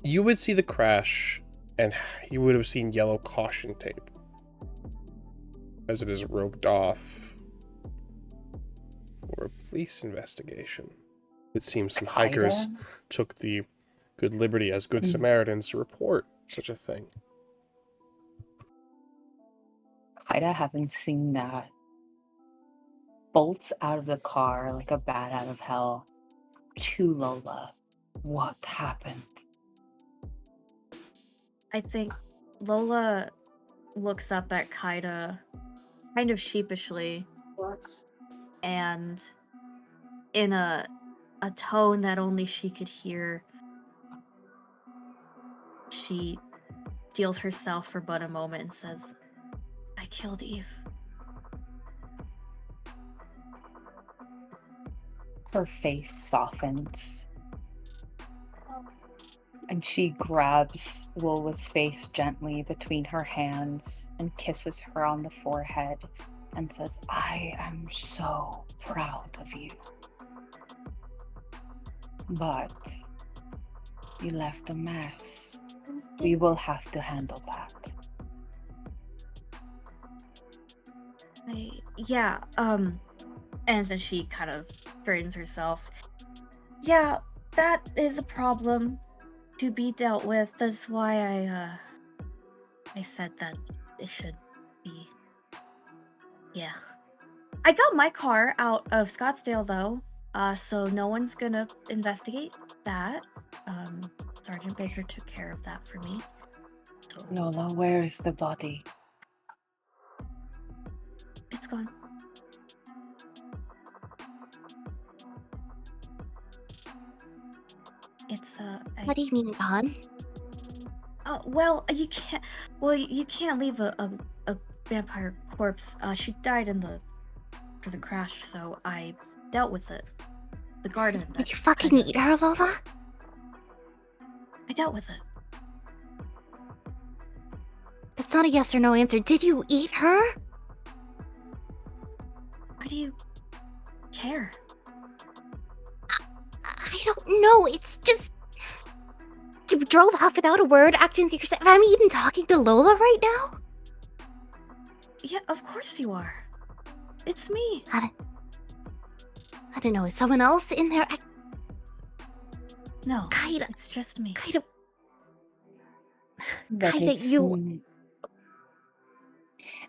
You would see the crash, and you would have seen yellow caution tape as it is roped off for a police investigation. It seems some hikers took the good liberty as good Samaritans to report such a thing. Ida haven't seen that. Bolts out of the car like a bat out of hell. To Lola, what happened? I think Lola looks up at Kaida kind of sheepishly. What? And in a tone that only she could hear, she steels herself for but a moment and says, I killed Eve. Her face softens. And she grabs Lola's face gently between her hands and kisses her on the forehead and says, I am so proud of you. But you left a mess. We will have to handle that. And then she kind of straightens herself. Yeah, that is a problem to be dealt with. That's why I said that it should be. Yeah. I got my car out of Scottsdale though, so no one's gonna investigate that. Sergeant Baker took care of that for me. So Lola, where is the body? it's gone. It's What do you mean gone? well, you can't. Well, you can't leave a vampire corpse. She died after the crash, so I dealt with it. The guard isn't dead. Did you fucking eat her, Lola? I dealt with it. That's not a yes or no answer. Did you eat her? Why do you care? I don't know. It's just. You drove off without a word, acting like yourself. Am I even talking to Lola right now? Yeah, of course you are. It's me. I don't know. Is someone else in there? No, Kaida. it's just me. Kaida,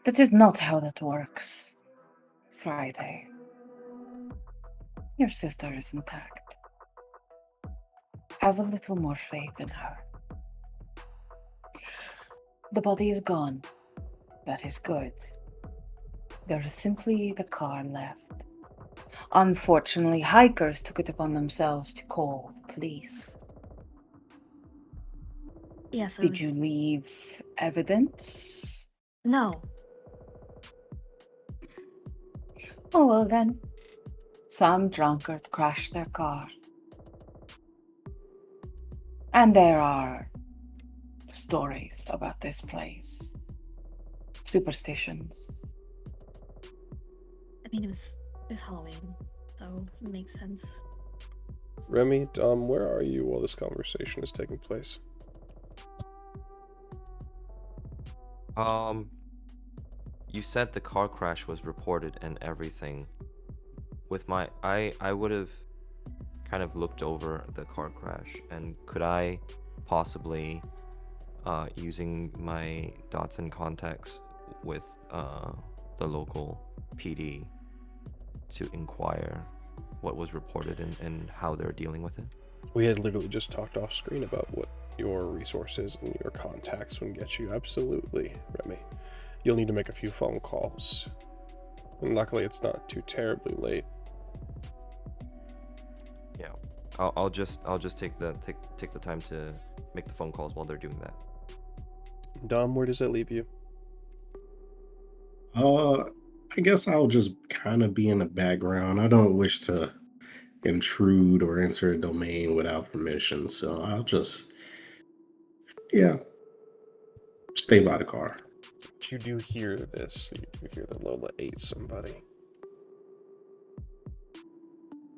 That is not how that works. Friday. Your sister is intact. Have a little more faith in her. The body is gone. That is good. There is simply the car left. Unfortunately, hikers took it upon themselves to call the police. Yes, it Did you was- leave evidence? No. Oh, well then. Some drunkard crashed their car. And there are stories about this place. Superstitions. I mean, it was Halloween, so it makes sense. Remy, Dom, where are you while this conversation is taking place? You said the car crash was reported and everything. I would have kind of looked over the car crash, and could I possibly, using my dots and contacts with the local PD, to inquire what was reported and how they're dealing with it? We had literally just talked off screen about what your resources and your contacts would get you. Absolutely, Remy. You'll need to make a few phone calls. And luckily it's not too terribly late. I'll just take the time to make the phone calls while they're doing that. Dom, where does that leave you? I guess I'll just kind of be in the background. I don't wish to intrude or enter a domain without permission, so I'll just, yeah, stay by the car. But you do hear this. You do hear that Lola ate somebody.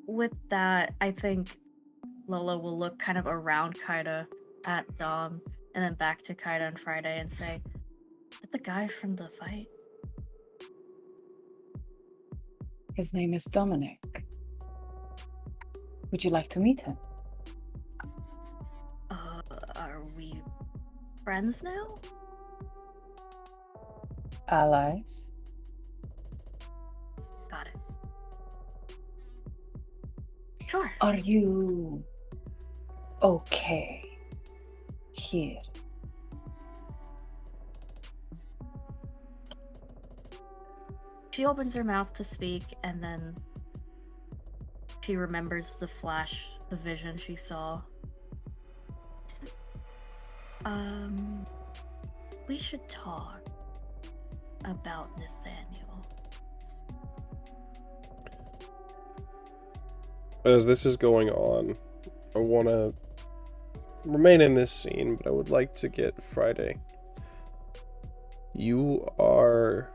With that, I think Lola will look kind of around Kaida at Dom and then back to Kaida and Friday and say, "Is that the guy from the fight?" His name is Dominic. Would you like to meet him? Are we friends now? Allies? Got it. Sure. Are you okay here? She opens her mouth to speak, and then she remembers the flash, the vision she saw. We should talk about Nathaniel. As this is going on, I want to remain in this scene, but I would like to get Friday. You are...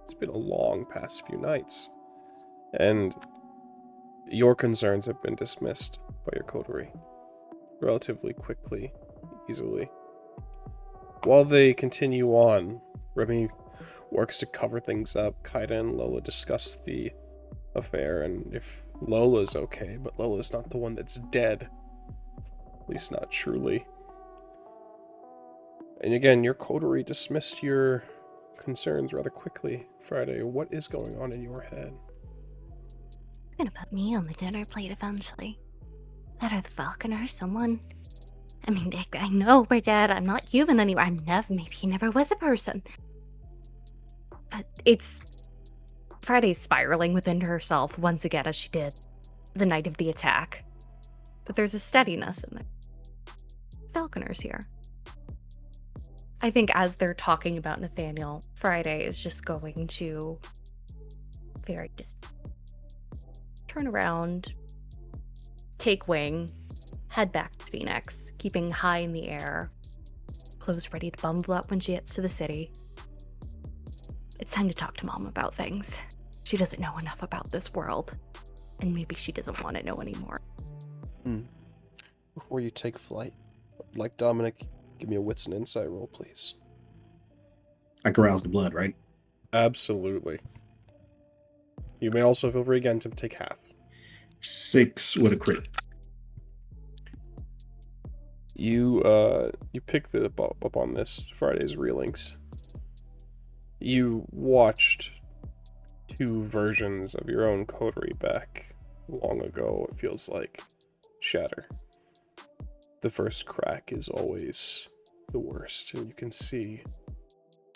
It's been a long past few nights, and your concerns have been dismissed by your coterie relatively quickly, easily. While they continue on, Remy works to cover things up. Kaida and Lola discuss the affair, and if Lola's okay, but Lola's not the one that's dead. At least not truly. And again, your coterie dismissed your concerns rather quickly. Friday, what is going on in your head? You're gonna put me on the dinner plate eventually. That are the Falconer, someone. I mean, I know we're dead. I'm not human anymore. Maybe he never was a person. But it's Friday's spiraling within herself once again as she did the night of the attack. But there's a steadiness in there. Falconer's here. I think as they're talking about Nathaniel, Friday is just going to just turn around, take wing, head back to Phoenix, keeping high in the air, clothes ready to bundle up when she gets to the city. It's time to talk to Mom about things. She doesn't know enough about this world, and maybe she doesn't want to know anymore. Before you take flight, like Dominic, give me a wits and insight roll, please. I can rouse the blood, right? Absolutely. You may also feel free again to take half. 6 with a crit. You pick up on this Friday's reelings. You watched 2 versions of your own coterie back long ago, it feels like, shatter. The first crack is always the worst, and you can see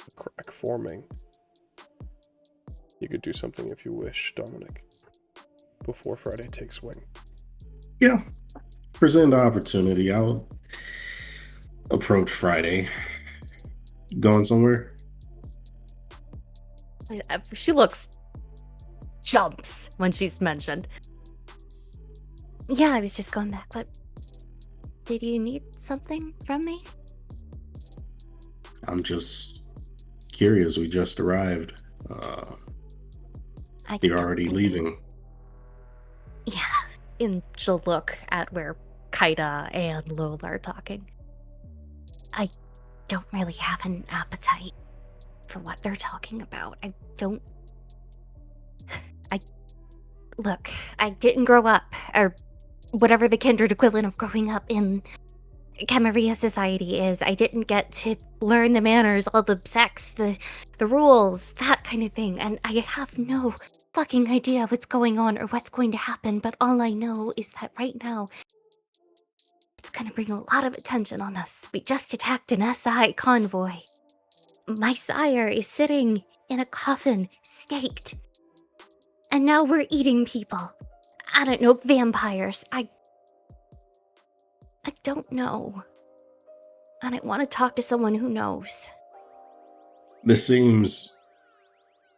the crack forming. You could do something if you wish, Dominic, before Friday takes wing. Yeah. Present the opportunity. I'll approach Friday. Going somewhere? She jumps when she's mentioned. Yeah, I was just going back, but did you need something from me? I'm just curious. We just arrived. You're already leaving. Yeah. And she'll look at where Kaida and Lola are talking. I don't really have an appetite for what they're talking about. Look, I didn't grow up, or whatever the kindred equivalent of growing up in Camarilla society is. I didn't get to learn the manners, all the sex, the rules, that kind of thing. And I have no fucking idea what's going on or what's going to happen, but all I know is that right now, it's gonna bring a lot of attention on us. We just attacked an SI convoy. My sire is sitting in a coffin, staked. And now we're eating people. I don't know, vampires. I don't know. And I want to talk to someone who knows. This seems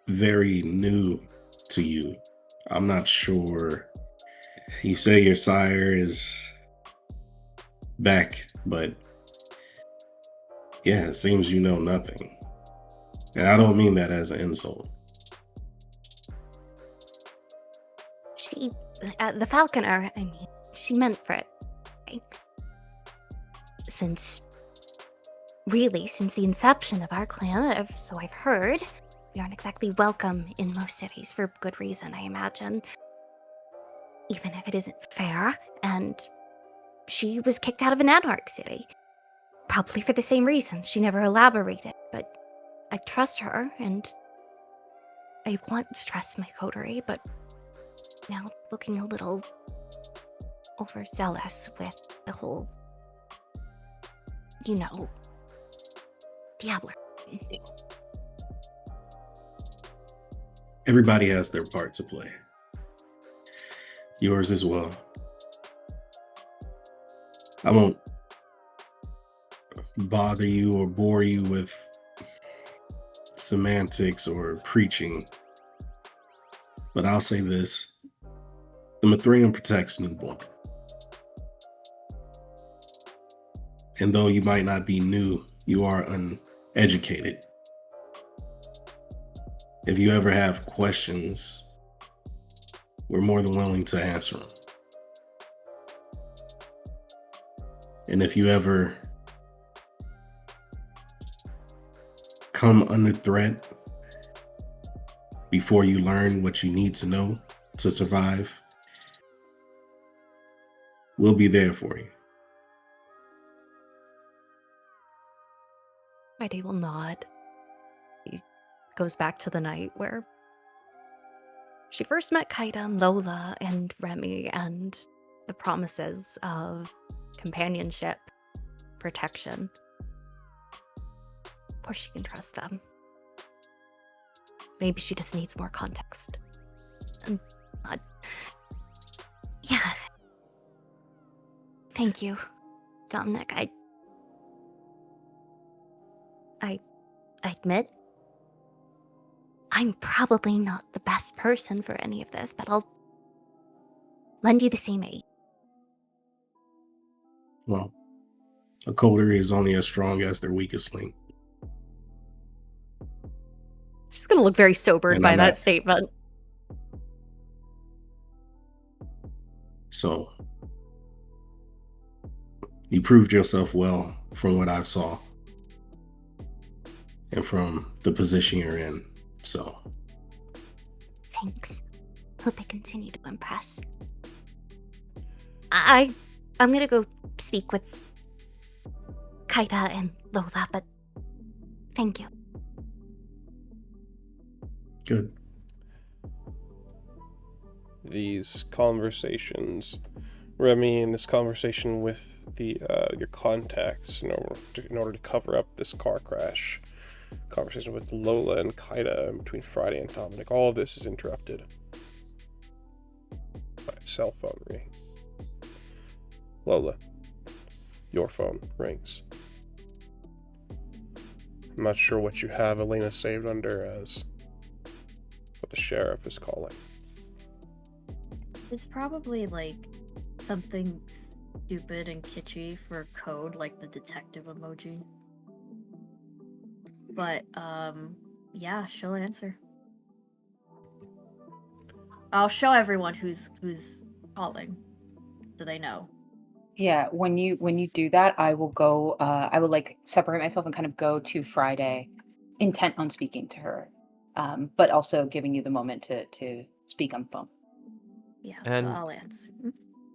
very new to you. I'm not sure. You say your sire is back, but yeah, it seems you know nothing. And I don't mean that as an insult. She, the falconer, I mean, she meant for it. Right? Since the inception of our clan, so I've heard, we aren't exactly welcome in most cities for good reason, I imagine. Even if it isn't fair, and she was kicked out of an anarch city. Probably for the same reasons. She never elaborated, but I trust her, and I once trust my coterie, but now looking a little overzealous with the whole, Diablo. Everybody has their part to play. Yours as well. I won't bother you or bore you with semantics or preaching, but I'll say this. The Mithraeum protects newborn. And though you might not be new, you are uneducated. If you ever have questions, we're more than willing to answer them. And if you ever come under threat before you learn what you need to know to survive, we'll be there for you. Friday will nod. He goes back to the night where she first met Kaida and Lola and Remy, and the promises of companionship, protection. Of course she can trust them. Maybe she just needs more context. And Yeah. Thank you, Dominic. I admit, I'm probably not the best person for any of this, but I'll lend you the same aid. Well, a coterie is only as strong as their weakest link. she's gonna look very sobered And by I'm that at- statement. So, you proved yourself well from what I saw and from the position you're in. So, Thanks. Hope I continue to impress. I'm gonna go speak with Kaida and Lola, but thank you. good. These conversations, Remy, in this conversation with the your contacts in order to cover up this car crash, conversation with Lola and Kaida between Friday and Dominic, all of this is interrupted by a cell phone ring. Lola, your phone rings. I'm not sure what you have Elena saved under as, but the sheriff is calling. It's probably like something stupid and kitschy for code, like the detective emoji. But yeah, she'll answer. I'll show everyone who's calling, so they know. Yeah, when you do that, I will go. I will like separate myself and kind of go to Friday, intent on speaking to her, but also giving you the moment to speak on the phone. Yeah, And so I'll answer.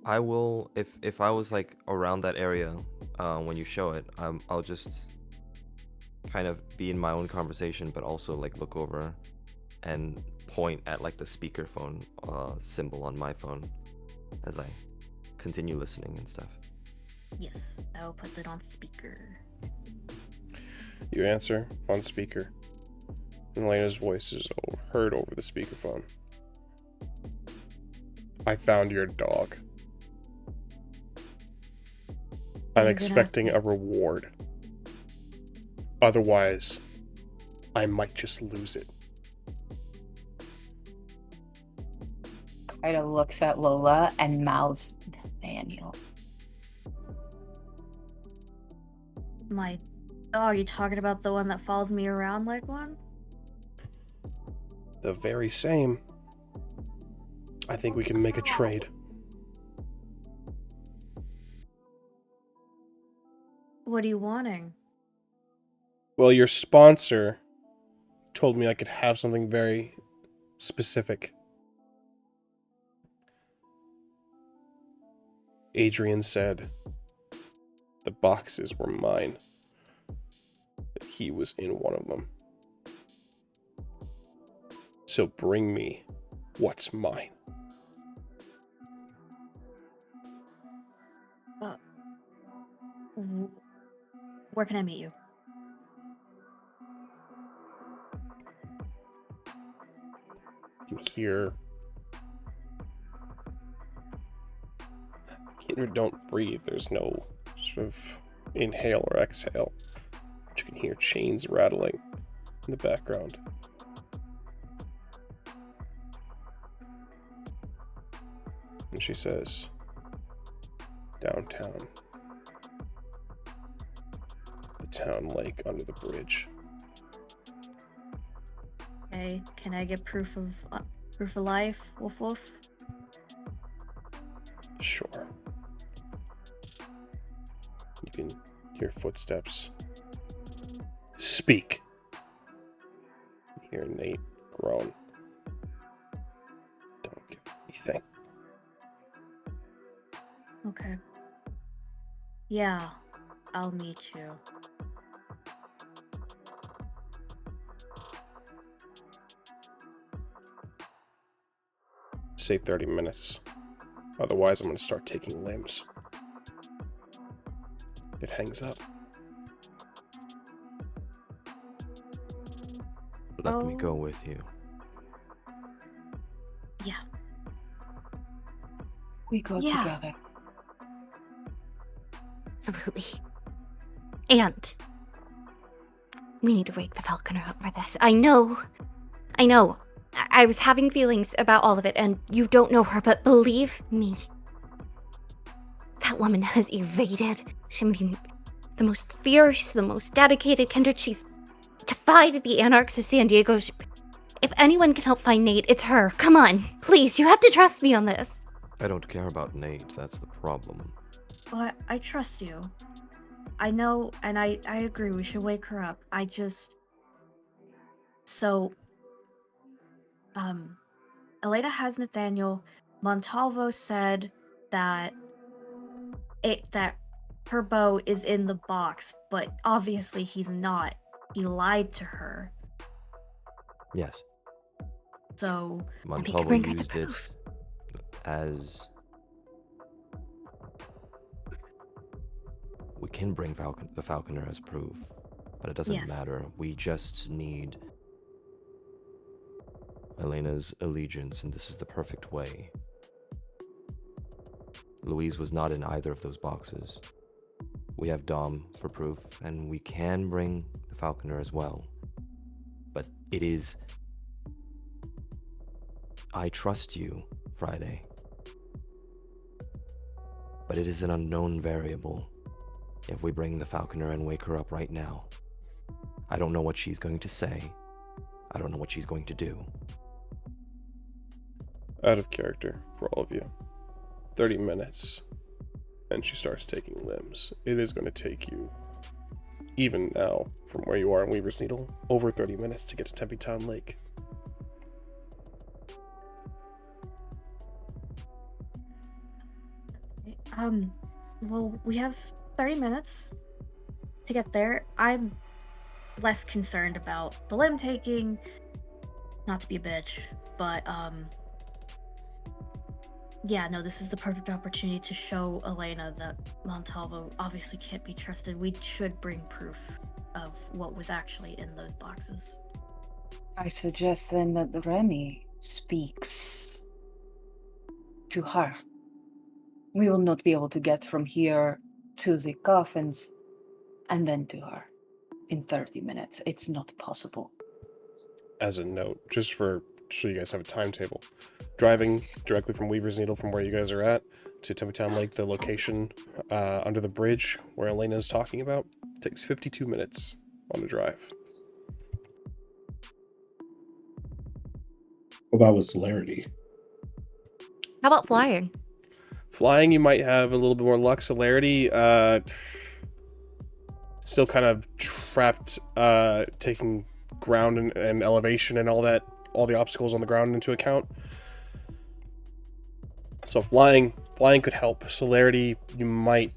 I will, if I was like around that area when you show it, I'll just kind of be in my own conversation, but also like look over and point at like the speakerphone symbol on my phone as I continue listening and stuff. Yes, I will put that on speaker. You answer on speaker. And Elena's voice is heard over the speakerphone. I found your dog. Are I'm you expecting a reward. Otherwise, I might just lose it. Kaida looks at Lola and mouths Nathaniel. Are you talking about the one that follows me around like one? The very same. I think we can make a trade. What are you wanting? Well, your sponsor told me I could have something very specific. Adrian said the boxes were mine. That he was in one of them. So bring me what's mine. Where can I meet you? You can hear. Kindred don't breathe. There's no sort of inhale or exhale. But you can hear chains rattling in the background. And she says, downtown. The town lake under the bridge. Okay, can I get proof of life? Woof woof. Sure. You can hear footsteps. Speak. You hear Nate groan. Don't give me anything. Okay. Yeah, I'll meet you. Say 30 minutes. Otherwise, I'm going to start taking limbs. It hangs up. Let me go with you. Yeah. We go Yeah. together. Absolutely. And we need to wake the Falconer up for this. I know. I was having feelings about all of it, and you don't know her, but believe me, that woman has evaded. She's been the most fierce, the most dedicated kindred. She's defied the anarchs of San Diego. If anyone can help find Nate, it's her. Come on, please, you have to trust me on this. I don't care about Nate, that's the problem. Well, I trust you. I know, and I agree, we should wake her up. So, Elena has Nathaniel. Montalvo said that her bow is in the box, but obviously he's not. He lied to her. Yes. So, Montalvo bring her the used it proof. as... We can bring the Falconer as proof, but it doesn't Yes. matter. We just need Elena's allegiance, and this is the perfect way. Louise was not in either of those boxes. We have Dom for proof, and we can bring the Falconer as well. But it is... I trust you, Friday. But it is an unknown variable. If we bring the Falconer and wake her up right now, I don't know what she's going to say. I don't know what she's going to do. Out of character for all of you. 30 minutes. And she starts taking limbs. It is going to take you, even now, from where you are in Weaver's Needle, over 30 minutes to get to Tempe Town Lake. well, we have 30 minutes to get there. I'm less concerned about the limb taking, not to be a bitch, but, yeah, no, this is the perfect opportunity to show Elena that Montalvo obviously can't be trusted. We should bring proof of what was actually in those boxes. I suggest then that Remy speaks. to her. We will not be able to get from here to the coffins and then to her in 30 minutes. It's not possible. As a note, just so you guys have a timetable, driving directly from Weaver's Needle, from where you guys are at, to Town Lake, the location under the bridge where Elena is talking about, takes 52 minutes on the drive. What about with celerity? How about flying? Flying, you might have a little bit more luck. Celerity, still kind of trapped, taking ground and elevation and all that, all the obstacles on the ground into account. So flying could help. Celerity, you might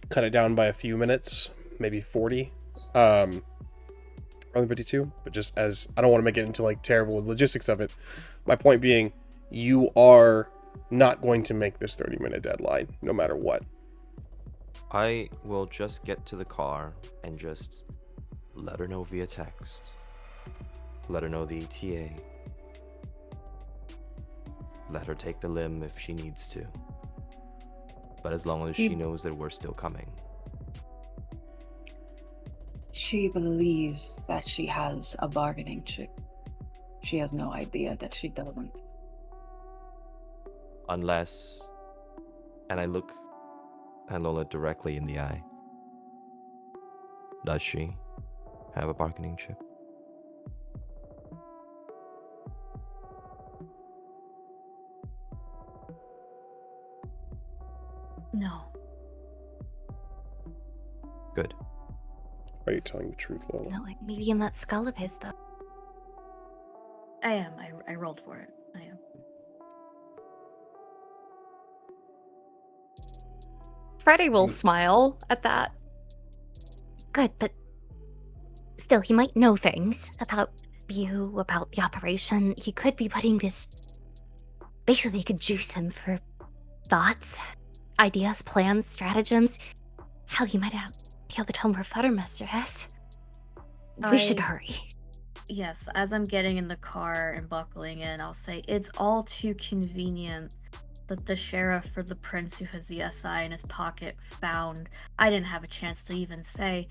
cut it down by a few minutes, maybe 40, rather than 52. But just as I don't want to make it into like terrible logistics of it, my point being, you are not going to make this 30-minute deadline, no matter what. I will just get to the car and just let her know via text. Let her know the ETA. Let her take the limb if she needs to. But as long as she knows that we're still coming. She believes that she has a bargaining chip. She has no idea that she doesn't. Unless, and I look at Lola directly in the eye. Does she have a bargaining chip? No. Good. Are you telling the truth, Lola? No, like maybe in that skull of his, though. I am. I rolled for it. I am. Friday will smile at that. Good, but still, he might know things about you, about the operation. He could be putting this. Basically, he could juice him for thoughts, ideas, plans, stratagems. Hell, he might have killed the Tomer Futtermistress. We should hurry. Yes, as I'm getting in the car and buckling in, I'll say it's all too convenient that the sheriff for the prince who has the SI in his pocket found. I didn't have a chance to even say.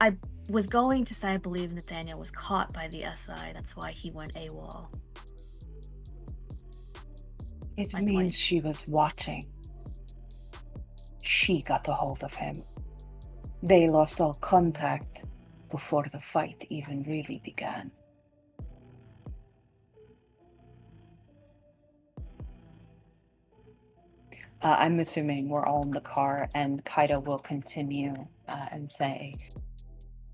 I was going to say I believe Nathaniel was caught by the SI. That's why he went AWOL. It My means point. she was watching. She got a hold of him. They lost all contact before the fight even really began. I'm assuming we're all in the car, and Kaida will continue and say,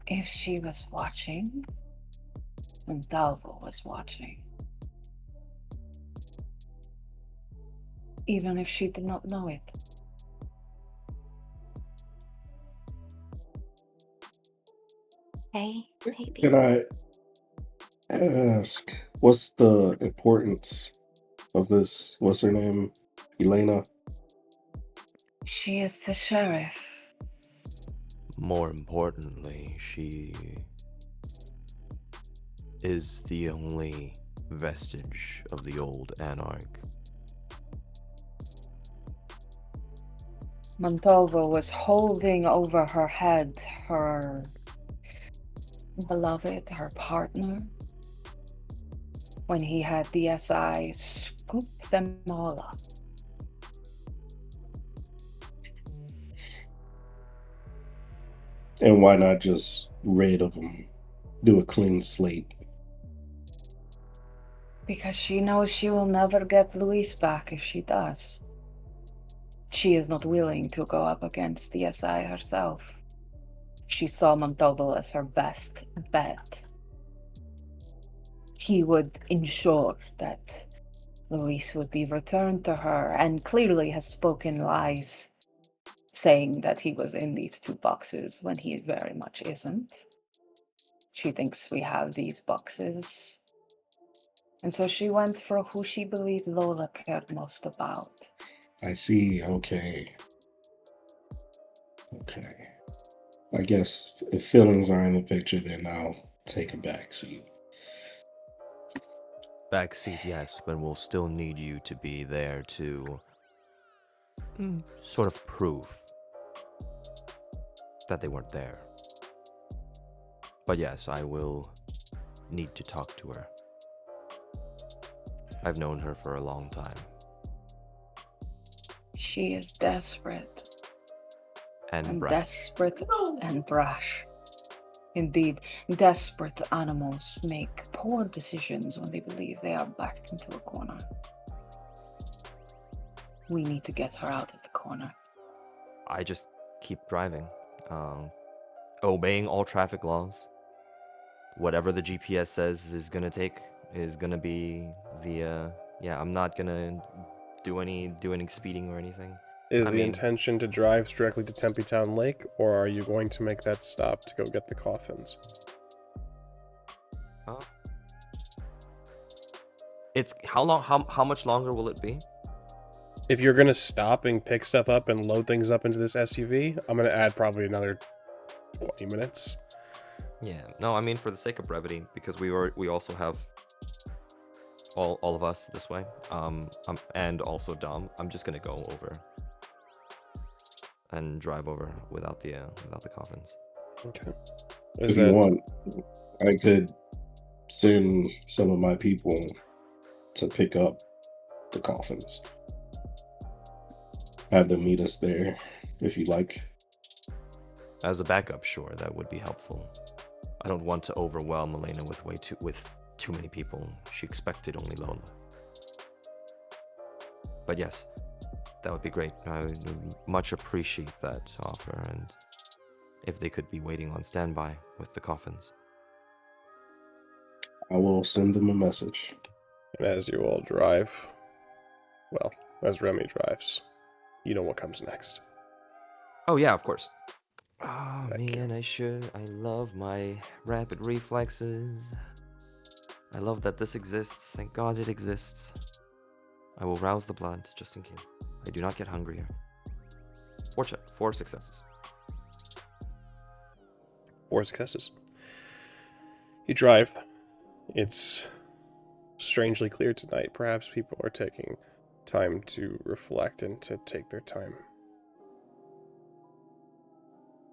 if she was watching, then Dalvo was watching. Even if she did not know it. Hey, maybe. Can I ask, what's the importance of this? What's her name? Elena? She is the sheriff. More importantly, she is the only vestige of the old Anarch. Montalvo was holding over her head her beloved, her partner, when he had the SI scoop them all up. And why not just rid of them? Do a clean slate. Because she knows she will never get Luis back if she does. She is not willing to go up against the SI herself. She saw Montalvo as her best bet. He would ensure that Luis would be returned to her, and clearly has spoken lies, saying that he was in these 2 boxes when he very much isn't. She thinks we have these boxes. And so she went for who she believed Lola cared most about. I see. Okay. I guess if feelings are in the picture, then I'll take a back seat. Backseat, yes, but we'll still need you to be there to sort of prove that they weren't there. But yes, I will need to talk to her. I've known her for a long time. She is desperate. And brash. Desperate and brash. Indeed, desperate animals make poor decisions when they believe they are backed into a corner. We need to get her out of the corner. I just keep driving, obeying all traffic laws. Whatever the GPS says is gonna be the I'm not gonna do any speeding or anything. Is the intention to drive directly to Tempe Town Lake, or are you going to make that stop to go get the coffins? It's how much longer will it be? If you're gonna stop and pick stuff up and load things up into this SUV, I'm gonna add probably another 20 minutes. Yeah, no, I mean for the sake of brevity, because we also have all of us this way, and also Dom. I'm just gonna go over and drive over without the coffins. Okay. If you want, I could send some of my people to pick up the coffins. Have them meet us there, if you like. As a backup, sure, that would be helpful. I don't want to overwhelm Elena with too many people. She expected only Lola. But yes, that would be great. I would much appreciate that offer, and if they could be waiting on standby with the coffins. I will send them a message. And as you all drive, well, as Remy drives, you know what comes next. Oh yeah, of course. Oh Thank man, I love my rapid reflexes. I love that this exists. Thank God it exists. I will rouse the blood, just in case. I do not get hungrier. 4 successes. 4 successes. You drive. It's strangely clear tonight. Perhaps people are taking time to reflect and to take their time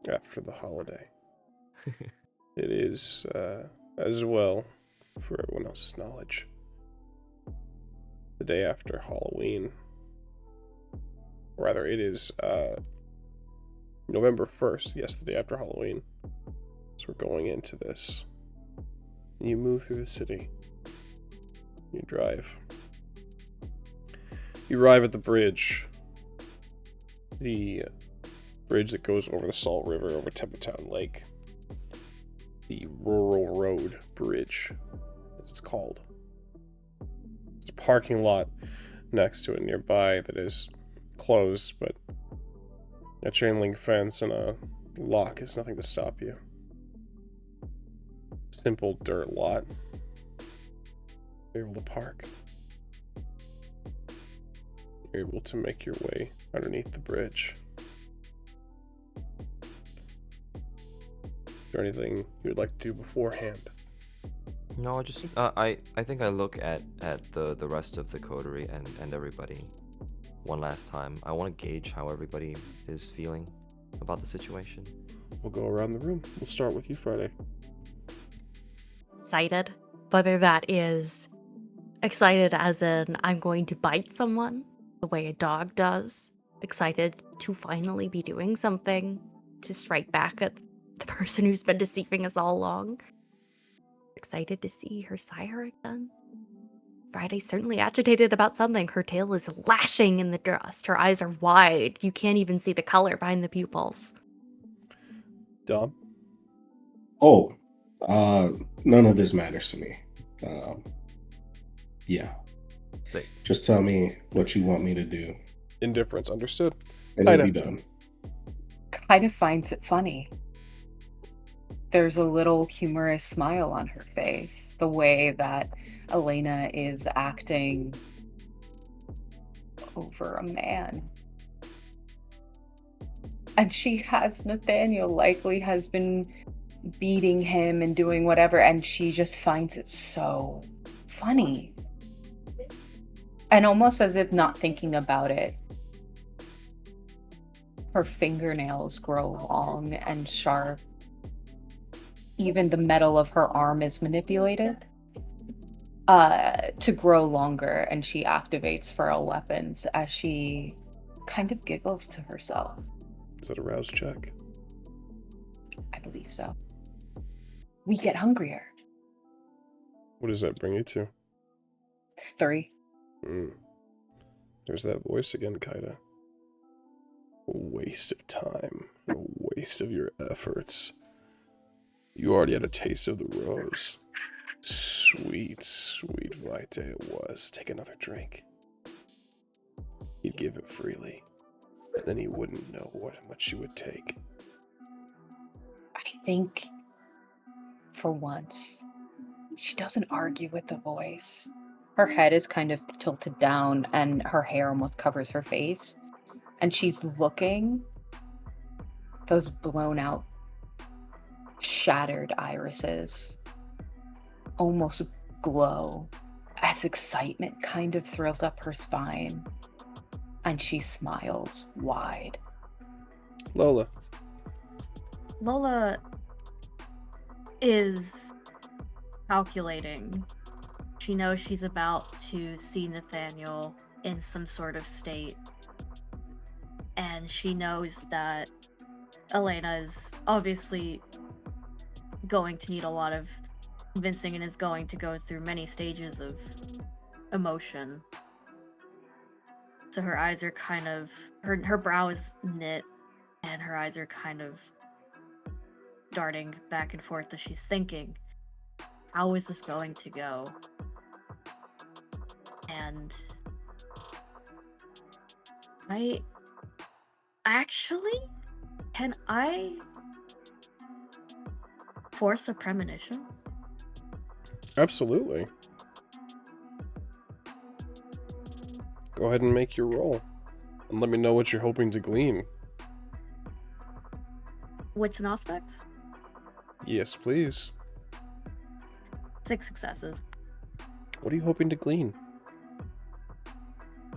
after the holiday. It is, as well, for everyone else's knowledge, the day after Halloween. Rather, it is November 1st, yes, the day after Halloween. So we're going into this. You move through the city. You drive. You arrive at the bridge. The bridge that goes over the Salt River, over Tempe Town Lake. The Rural Road Bridge, as it's called. There's a parking lot next to it nearby that is closed, but a chain link fence and a lock is nothing to stop you. Simple dirt lot. You're able to park. You're able to make your way underneath the bridge. Is there anything you would like to do beforehand? No, I just I think I look at the rest of the coterie and everybody one last time. I want to gauge how everybody is feeling about the situation. We'll go around the room. We'll start with you, Friday. Excited. Whether that is excited as in I'm going to bite someone the way a dog does. Excited to finally be doing something to strike back at the person who's been deceiving us all along. Excited to see her sire again. Friday's certainly agitated about something. Her tail is lashing in the dust. Her eyes are wide. You can't even see the color behind the pupils. Dom? Oh, none of this matters to me. Yeah. Just tell me what you want me to do. Indifference, understood. And it'll be done. Kind of finds it funny. There's a little humorous smile on her face. The way that Elena is acting over a man. And she has Nathaniel likely has been beating him and doing whatever, and she just finds it so funny And almost as if not thinking about it, her fingernails grow long and sharp. Even the metal of her arm is manipulated to grow longer, and she activates feral weapons as she kind of giggles to herself. Is that a rouse check? I believe so. We get hungrier. What does that bring you to? 3. There's that voice again, Kaida. A waste of time. A waste of your efforts. You already had a taste of the rose. Sweet, sweet Vite it was. Take another drink. He'd give it freely. And then he wouldn't know what much you would take. I think, for once, she doesn't argue with the voice. Her head is kind of tilted down, and her hair almost covers her face. And she's looking, those blown out, shattered irises almost glow as excitement kind of thrills up her spine. And she smiles wide. Lola. Lola is calculating. She knows she's about to see Nathaniel in some sort of state. And she knows that Elena is obviously going to need a lot of convincing and is going to go through many stages of emotion. So her eyes are kind of... Her brow is knit, and her eyes are kind of darting back and forth as she's thinking, how is this going to go? And can I force a premonition? Absolutely. Go ahead and make your roll. And let me know what you're hoping to glean. Wits and aspects? Yes, please. 6 successes. What are you hoping to glean?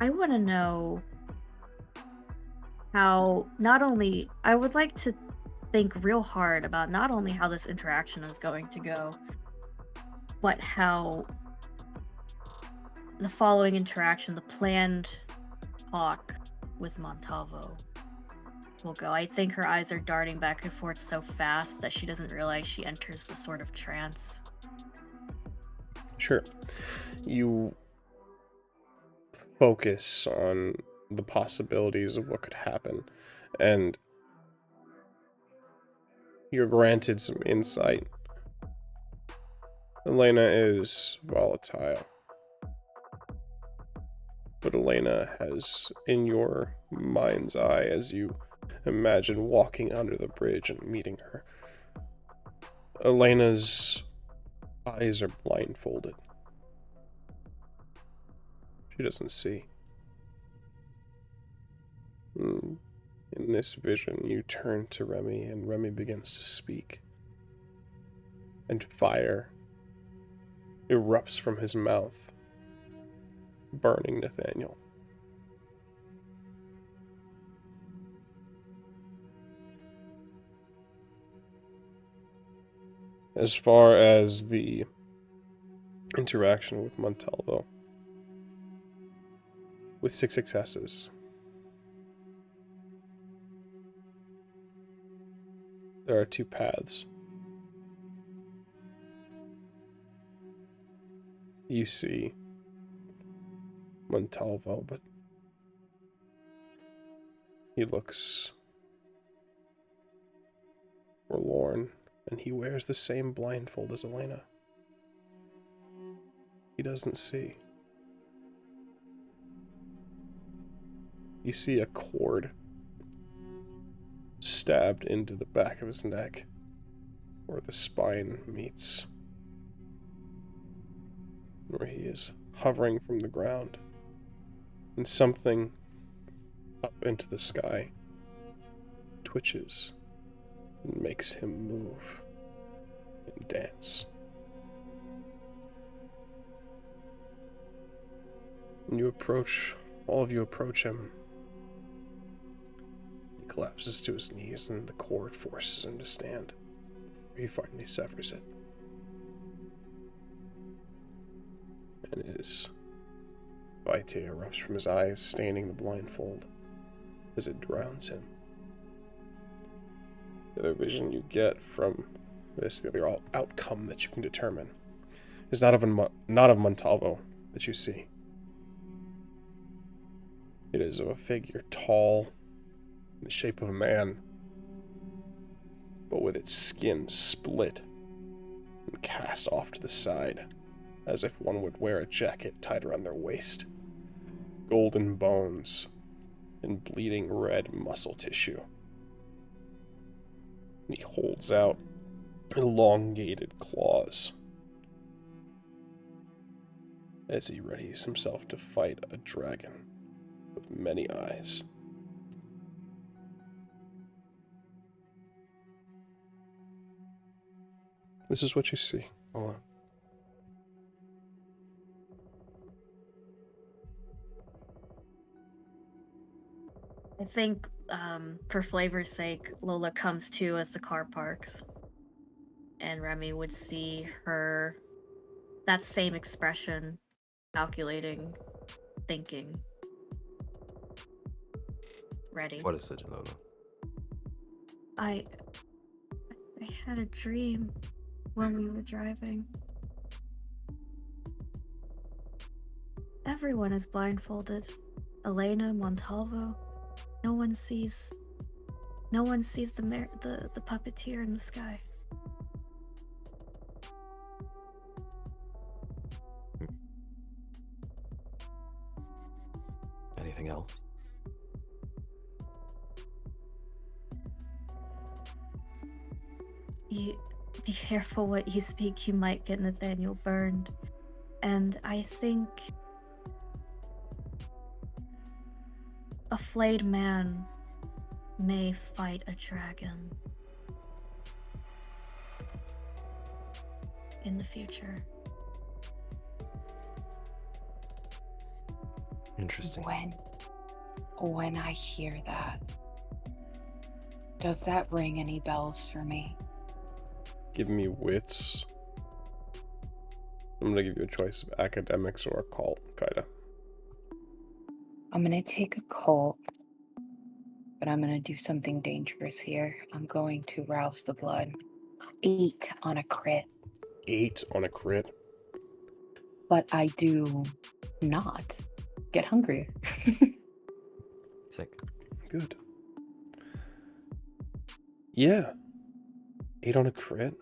I want to know how I would like to think real hard about not only how this interaction is going to go, but how the following interaction, the planned talk with Montalvo, will go. I think her eyes are darting back and forth so fast that she doesn't realize she enters the sort of trance. Sure. You focus on the possibilities of what could happen, and you're granted some insight. Elena is volatile, but Elena has, in your mind's eye, as you imagine walking under the bridge and meeting her, Elena's eyes are blindfolded. She doesn't see. In this vision, you turn to Remy, and Remy begins to speak. And fire erupts from his mouth, burning Nathaniel. As far as the interaction with Montalvo, with 6 successes, there are 2 paths. You see Montalvo, but he looks forlorn, and he wears the same blindfold as Elena. He doesn't see. You see a cord stabbed into the back of his neck, where the spine meets, where he is hovering from the ground, and something up into the sky twitches and makes him move and dance. When all of you approach him, he collapses to his knees and the cord forces him to stand. He finally severs it. And his vitae erupts from his eyes, staining the blindfold as it drowns him. The other vision you get from this, the other outcome that you can determine, is not of Montalvo that you see. It is of a figure tall, in the shape of a man, but with its skin split and cast off to the side, as if one would wear a jacket tied around their waist. Golden bones and bleeding red muscle tissue. And he holds out elongated claws as he readies himself to fight a dragon with many eyes. This is what you see. Hold on. I think, for flavor's sake, Lola comes to as the car parks. And Remy would see her, that same expression, calculating, thinking. Ready. What is it, Lola? I had a dream when we were driving. Everyone is blindfolded. Elena, Montalvo. No one sees the puppeteer in the sky. Anything else? Be careful what you speak, you might get Nathaniel burned. And I think a flayed man may fight a dragon in the future. Interesting. When I hear that, does that ring any bells for me? Give me wits. I'm gonna give you a choice of academics or occult, Kaida. I'm gonna take a cult, but I'm gonna do something dangerous here. I'm going to rouse the blood. 8 on a crit. 8 on a crit. But I do not get hungry. Sick. Good. Yeah. 8 on a crit.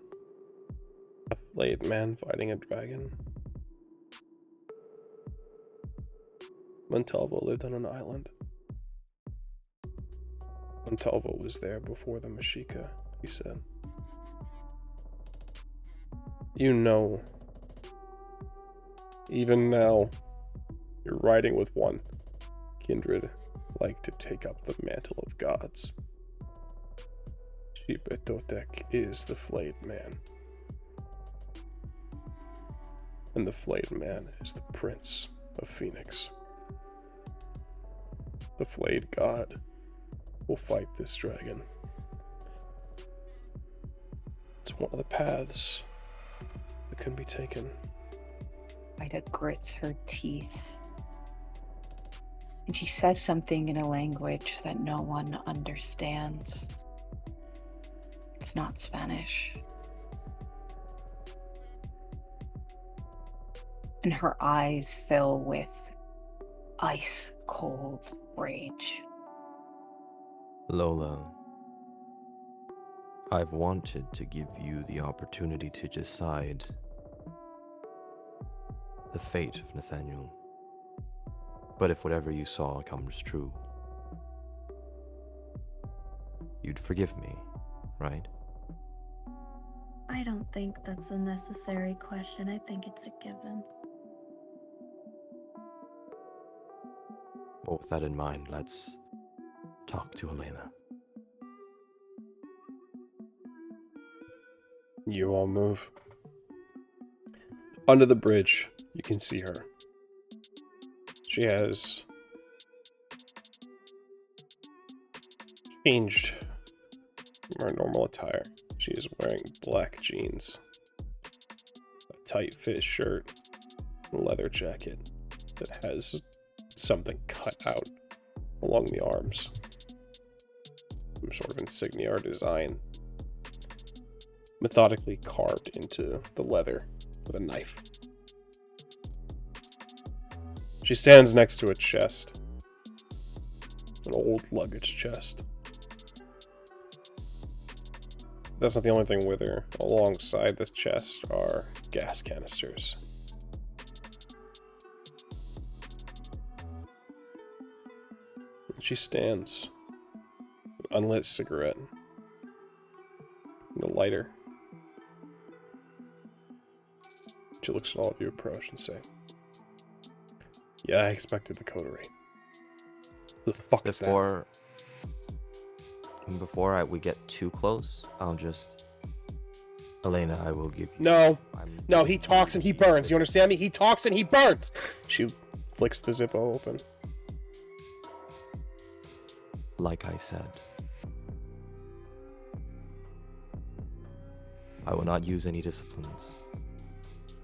A flayed man fighting a dragon. Montalvo lived on an island. Montalvo was there before the Mexica, he said. You know, even now, you're riding with one. Kindred like to take up the mantle of gods. Shibetotek is the flayed man. And the flayed man is the prince of Phoenix. The flayed god will fight this dragon. It's one of the paths that can be taken. Ida grits her teeth. And she says something in a language that no one understands. It's not Spanish. And her eyes fill with ice cold rage. Lola, I've wanted to give you the opportunity to decide the fate of Nathaniel. But if whatever you saw comes true, you'd forgive me, right? I don't think that's a necessary question. I think it's a given. Well, with that in mind, let's talk to Elena. You all move. Under the bridge, you can see her. She has changed from her normal attire. She is wearing black jeans, a tight fit shirt, a leather jacket that has something cut out along the arms. Some sort of insignia or design methodically carved into the leather with a knife. She stands next to a chest, an old luggage chest. That's not the only thing with her. Alongside this chest are gas canisters. She stands, an unlit cigarette, and a lighter. She looks at all of you approach and say, "Yeah, I expected the coterie. Who the fuck is that?" Before we get too close, I'll just... Elena, I will give you... No, he talks and he burns. You understand me? He talks and he burns! She flicks the Zippo open. Like I said, I will not use any disciplines.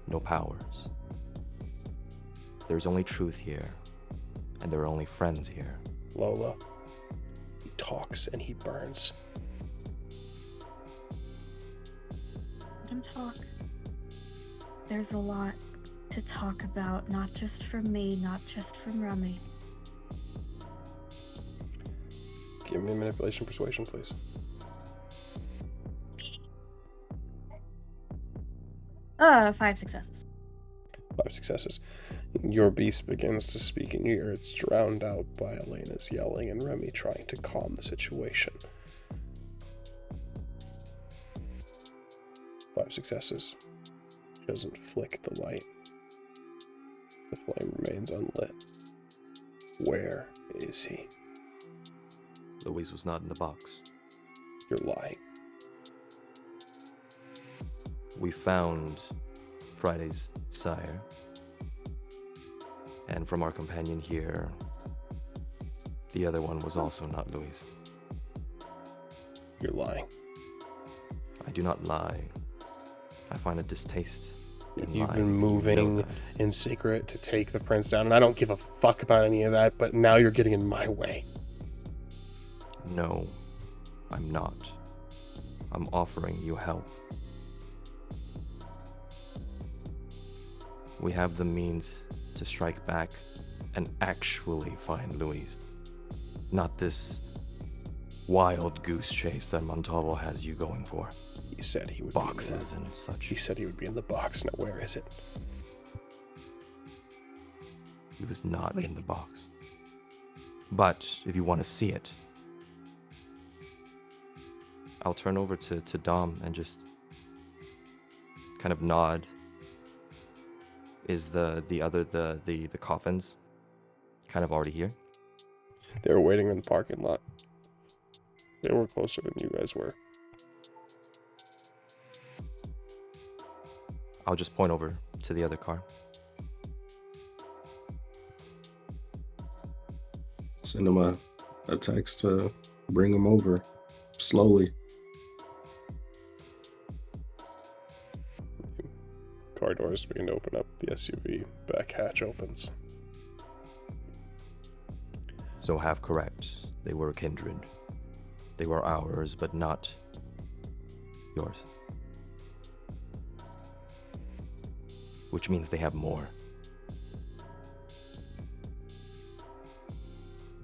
No powers. There's only truth here, and there are only friends here. Lola, he talks and he burns. Let him talk. There's a lot to talk about, not just from me, not just from Rummy. Give me a manipulation persuasion, please. Five successes. 5 successes. Your beast begins to speak in your ear. It's drowned out by Elena's yelling and Remy trying to calm the situation. 5 successes. She doesn't flick the light. The flame remains unlit. Where is he? Louise was not in the box. You're lying. We found Friday's sire. And from our companion here, the other one was also not Louise. You're lying. I do not lie. I find a distaste in You've lying. been You know moving that. in secret to take the prince down, and I don't give a fuck about any of that, but now you're getting in my way. No, I'm not. I'm offering you help. We have the means to strike back and actually find Louise. Not this wild goose chase that Montalvo has you going for. He said he would Boxes be in and such. He said he would be in the box. Now where is it? He was not Wait. in the box. But if you want to see it, I'll turn over to Dom and just kind of nod. Is the coffins kind of already here? They were waiting in the parking lot. They were closer than you guys were. I'll just point over to the other car. Send him a text to bring him over slowly. Car doors begin to open up. The SUV back hatch opens. So half correct. They were kindred. They were ours, but not yours. Which means they have more.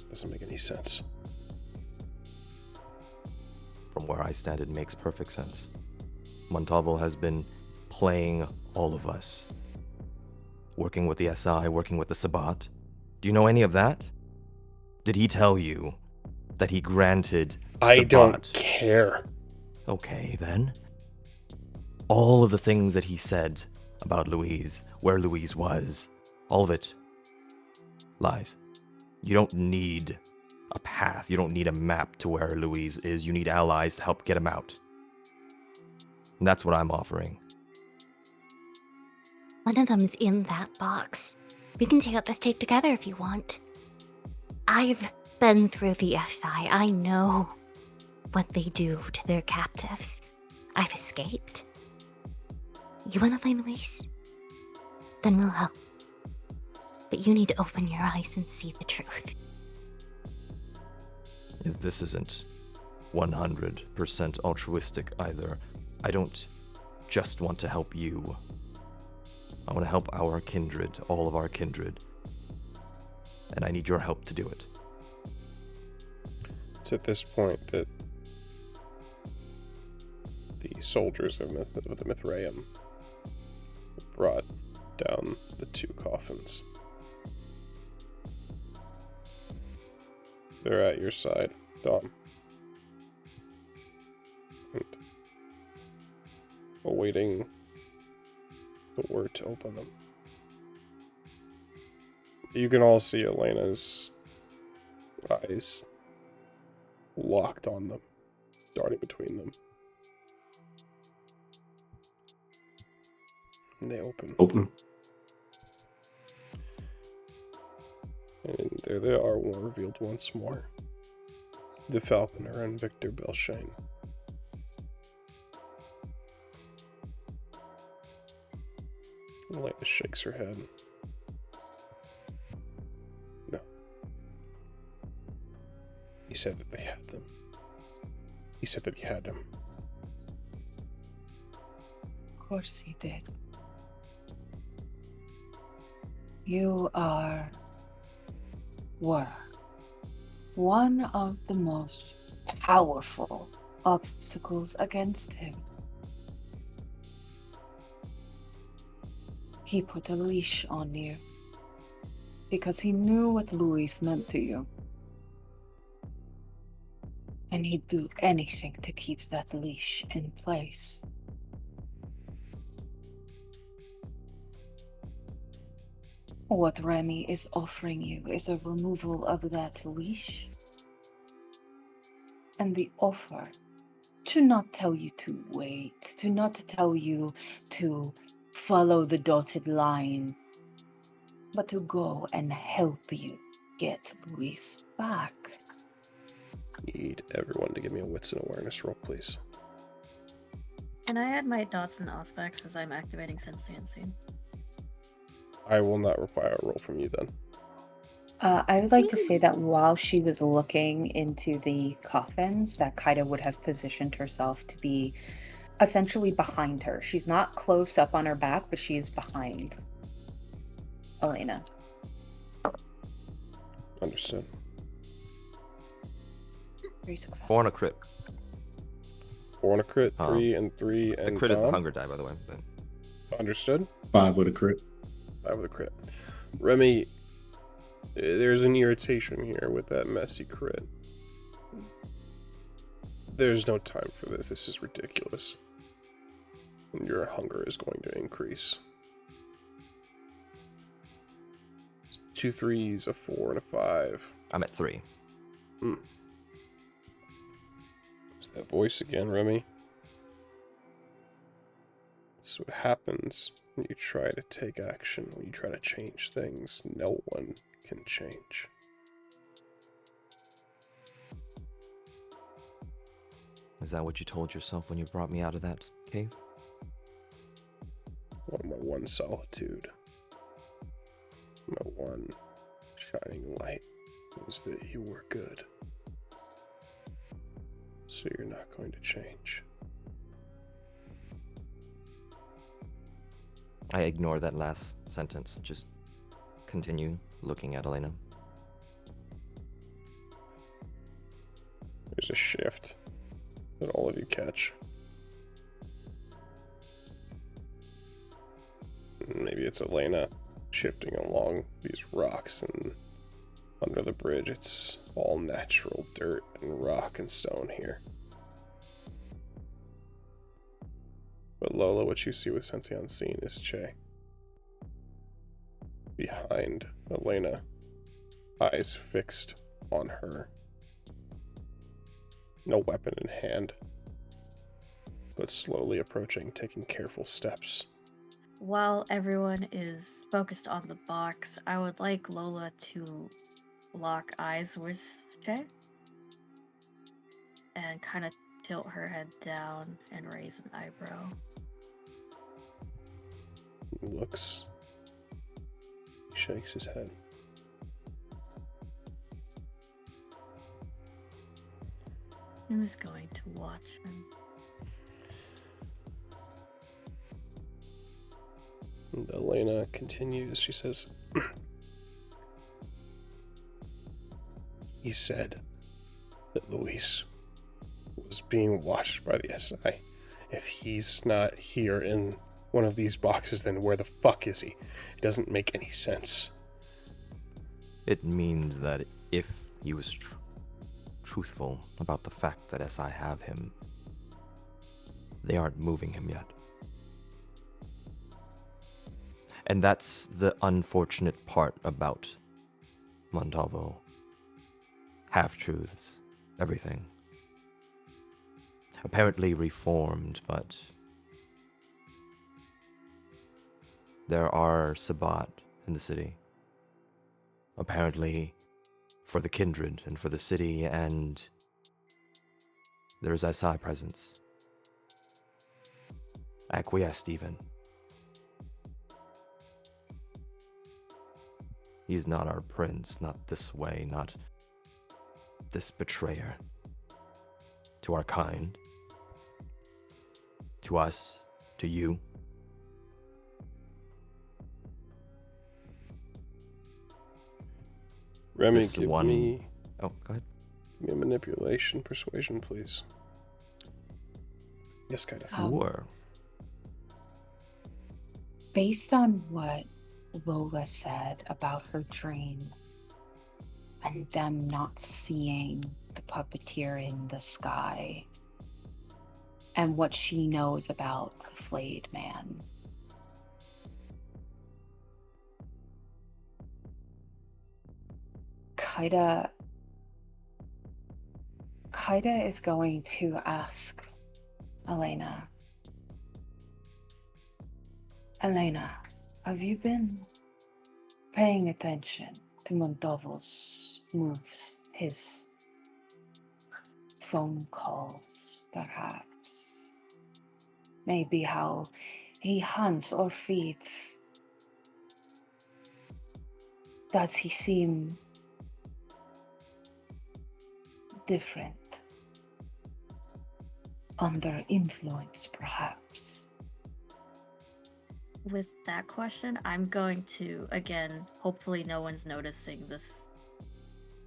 Doesn't make any sense. From where I stand, it makes perfect sense. Montalvo has been playing all of us. Working with the SI, working with the Sabbat. Do you know any of that? Did he tell you that he granted I Sabbat? don't care. Okay, then. All of the things that he said about Louise, where Louise was, all of it, lies. You don't need a path. You don't need a map to where Louise is. You need allies to help get him out. And that's what I'm offering. One of them's in that box. We can take out this tape together if you want. I've been through the SI. I know what they do to their captives. I've escaped. You want to find Luis? Then we'll help. But you need to open your eyes and see the truth. This isn't 100% altruistic either. I don't just want to help you. I want to help our kindred, all of our kindred. And I need your help to do it. It's at this point that the soldiers of the Mithraeum brought down the 2 coffins. They're at your side, Dom. And awaiting the word to open them. You can all see Elena's eyes locked on them, darting between them. And they open. And there they are, revealed once more. The Falconer and Victor Belshane. Elena shakes her head. No. He said that they had them. He said that he had them. Of course he did. You were one of the most powerful obstacles against him. He put a leash on you because he knew what Luis meant to you. And he'd do anything to keep that leash in place. What Remy is offering you is a removal of that leash. And the offer to not tell you to wait, to not tell you to follow the dotted line, but to go and help you get Luis back. Need everyone to give me a wits and awareness roll, please. And I add my dots and aspects as I'm activating sentiency. I will not require a roll from you then. I would like to say that while she was looking into the coffins, that Kaida would have positioned herself to be essentially behind her. She's not close up on her back, but she is behind Elena. Understood. 3 successes. 4 on a crit. 4 on a crit, 3 and 3 and The crit is the Dom. hunger die, by the way. But... Understood. 5 with a crit. 5 with a crit. Remy, there's an irritation here with that messy crit. There's no time for this. This is ridiculous. And your hunger is going to increase. 2 3s, a 4, and a 5. I'm at 3. It's that voice again, Remy. This is what happens when you try to take action, when you try to change things. No one can change. Is that what you told yourself when you brought me out of that cave? My one solitude. My one shining light was that you were good. So you're not going to change. I ignore that last sentence. Just continue looking at Elena. There's a shift that all of you catch. Maybe it's Elena shifting along these rocks, and under the bridge it's all natural dirt and rock and stone here. But Lola, what you see with Sensei Unseen is Che. Behind Elena, eyes fixed on her. No weapon in hand, but slowly approaching, taking careful steps. while everyone is focused on the box, I would like Lola to lock eyes with Shay and kind of tilt her head down and raise an eyebrow. He looks. He shakes his head. Who's going to watch him? And Elena continues. She says, he said that Luis was being watched by the SI. If he's not here in one of these boxes, then where the fuck is he? It doesn't make any sense. It means that if he was truthful about the fact that SI have him, they aren't moving him yet. And that's the unfortunate part about Montalvo. Half-truths, everything. Apparently reformed, but there are Sabbat in the city. Apparently for the kindred and for the city, and there is SI presence. Acquiesced even. He's not our prince, not this way, not this betrayer. To our kind. To us. To you. Remy, This give one- me Oh, go ahead. a manipulation, persuasion, please. Yes, kind of. Sure. Based on what Lola said about her dream and them not seeing the puppeteer in the sky and what she knows about the flayed man, Kaida is going to ask Elena, have you been paying attention to Montalvo's moves, his phone calls, perhaps? Maybe how he hunts or feeds. Does he seem different? Under influence, perhaps? With that question, I'm going to, again, hopefully no one's noticing this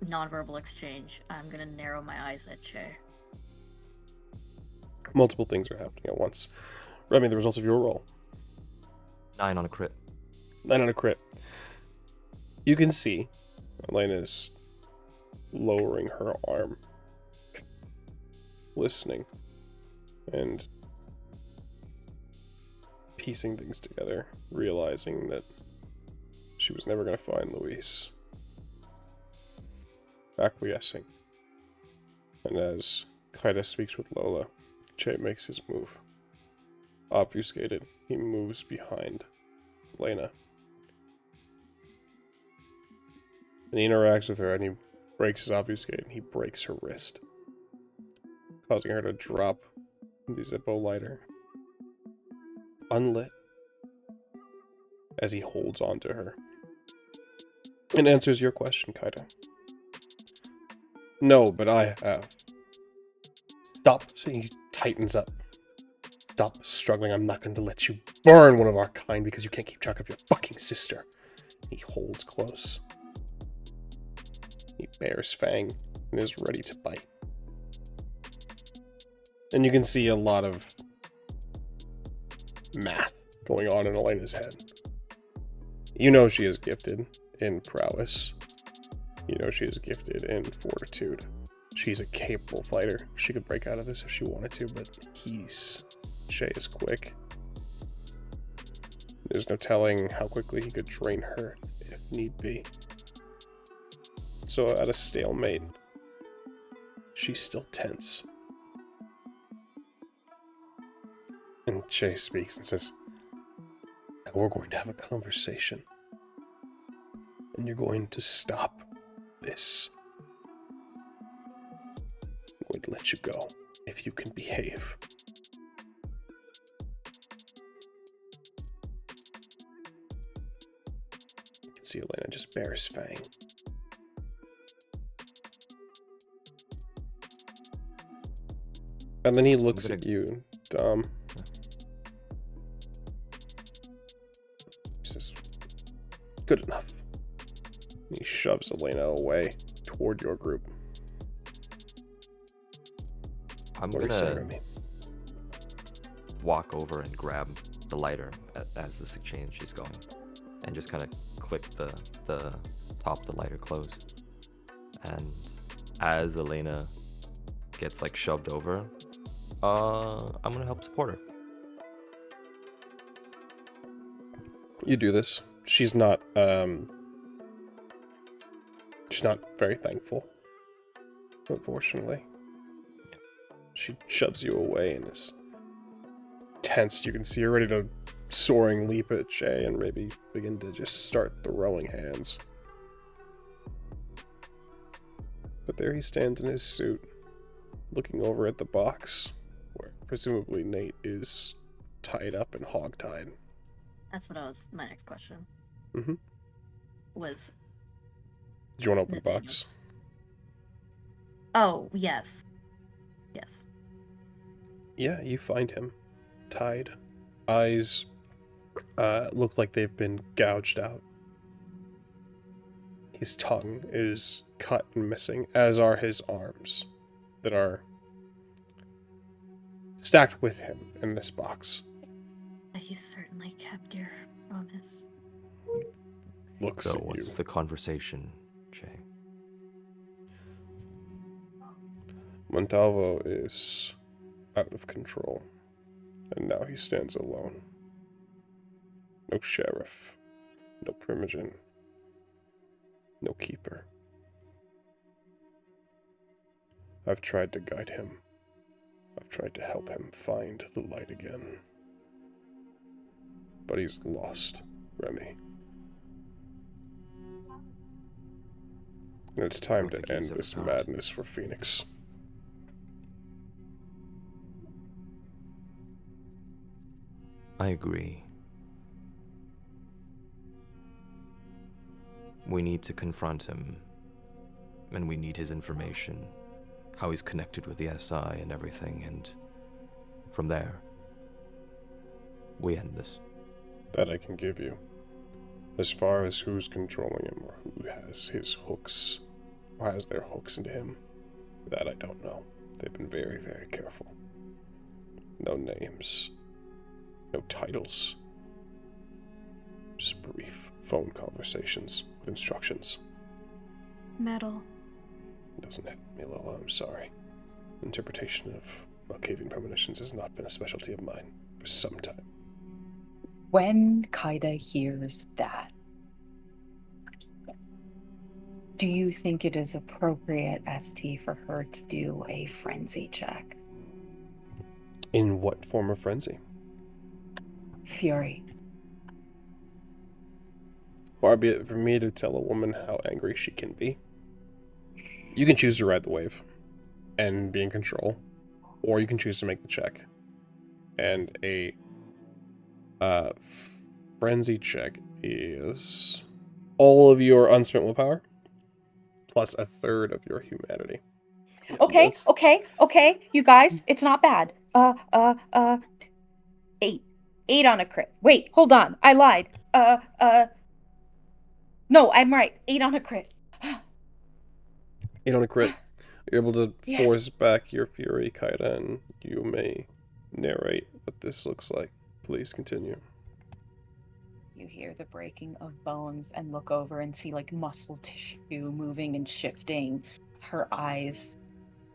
nonverbal exchange. I'm going to narrow my eyes at Shay. Multiple things are happening at once. Remy, the results of your roll. 9 on a crit. 9 on a crit. You can see Elena's lowering her arm, listening, and piecing things together, realizing that she was never going to find Luis. Acquiescing. And as Kaida speaks with Lola, Che makes his move. Obfuscated, he moves behind Lena. And he interacts with her and he breaks his obfuscate and he breaks her wrist, causing her to drop the Zippo lighter, unlit, as he holds on to her. And answers your question, Kaida. No, but I have. Stop. So he tightens up. Stop struggling. I'm not going to let you burn one of our kind because you can't keep track of your fucking sister. He holds close. He bares fang and is ready to bite. And you can see a lot of math going on in Elena's head. You know she is gifted in prowess. You know she is gifted in fortitude. She's a capable fighter. She could break out of this if she wanted to, but Shay is quick. There's no telling how quickly he could drain her if need be. So at a stalemate, she's still tense. And Shay speaks and says, we're going to have a conversation. And you're going to stop this. I'm going to let you go if you can behave. You can see Elena just bare his fang. And then he looks at you, Dom. He says, good enough. And he shoves Elena away toward your group. I'm What are you saying, gonna Remy? walk over and grab the lighter as this exchange is going, and just kind of click the top of the lighter close. And as Elena gets like shoved over, I'm gonna help support her. You do this. She's not very thankful, unfortunately. She shoves you away and is tensed. You can see her ready to soaring leap at Jay and maybe begin to just start throwing hands. But there he stands in his suit, looking over at the box, where presumably Nate is tied up and hogtied. That's what my next question. Mm-hmm. Was Do you want to open the box? Nathaniel's. Oh, yes. Yes. Yeah, you find him tied. Eyes look like they've been gouged out. His tongue is cut and missing, as are his arms that are stacked with him in this box. You certainly kept your promise. Looks So at you. what's the conversation, Jay? Montalvo is out of control, and now he stands alone. No sheriff, no primogen, no keeper. I've tried to guide him. I've tried to help him find the light again. But he's lost, Remy. And it's time to think he's end ever this found. madness for Phoenix. I agree. We need to confront him, and we need his information, how he's connected with the SI and everything, and from there, we end this. That I can give you. As far as who's controlling him or who has his hooks, or has their hooks into him, that I don't know. They've been very, very careful. No names. No titles. Just brief phone conversations with instructions. Metal. It doesn't help me, Lola, I'm sorry. Interpretation of Malkavian premonitions has not been a specialty of mine for some time. When Kaida hears that, do you think it is appropriate, ST, for her to do a frenzy check? In what form of frenzy? Fury. Far be it from me to tell a woman how angry she can be. You can choose to ride the wave and be in control, or you can choose to make the check. And a frenzy check is all of your unspent willpower plus a third of your humanity. Okay, That's- okay, you guys, it's not bad. 8. 8 on a crit. Wait, hold on, I lied. No, I'm right. 8 on a crit. 8 on a crit. You're able to Yes. force back your fury, Kaida, and you may narrate what this looks like. Please continue. You hear the breaking of bones and look over and see like muscle tissue moving and shifting. Her eyes,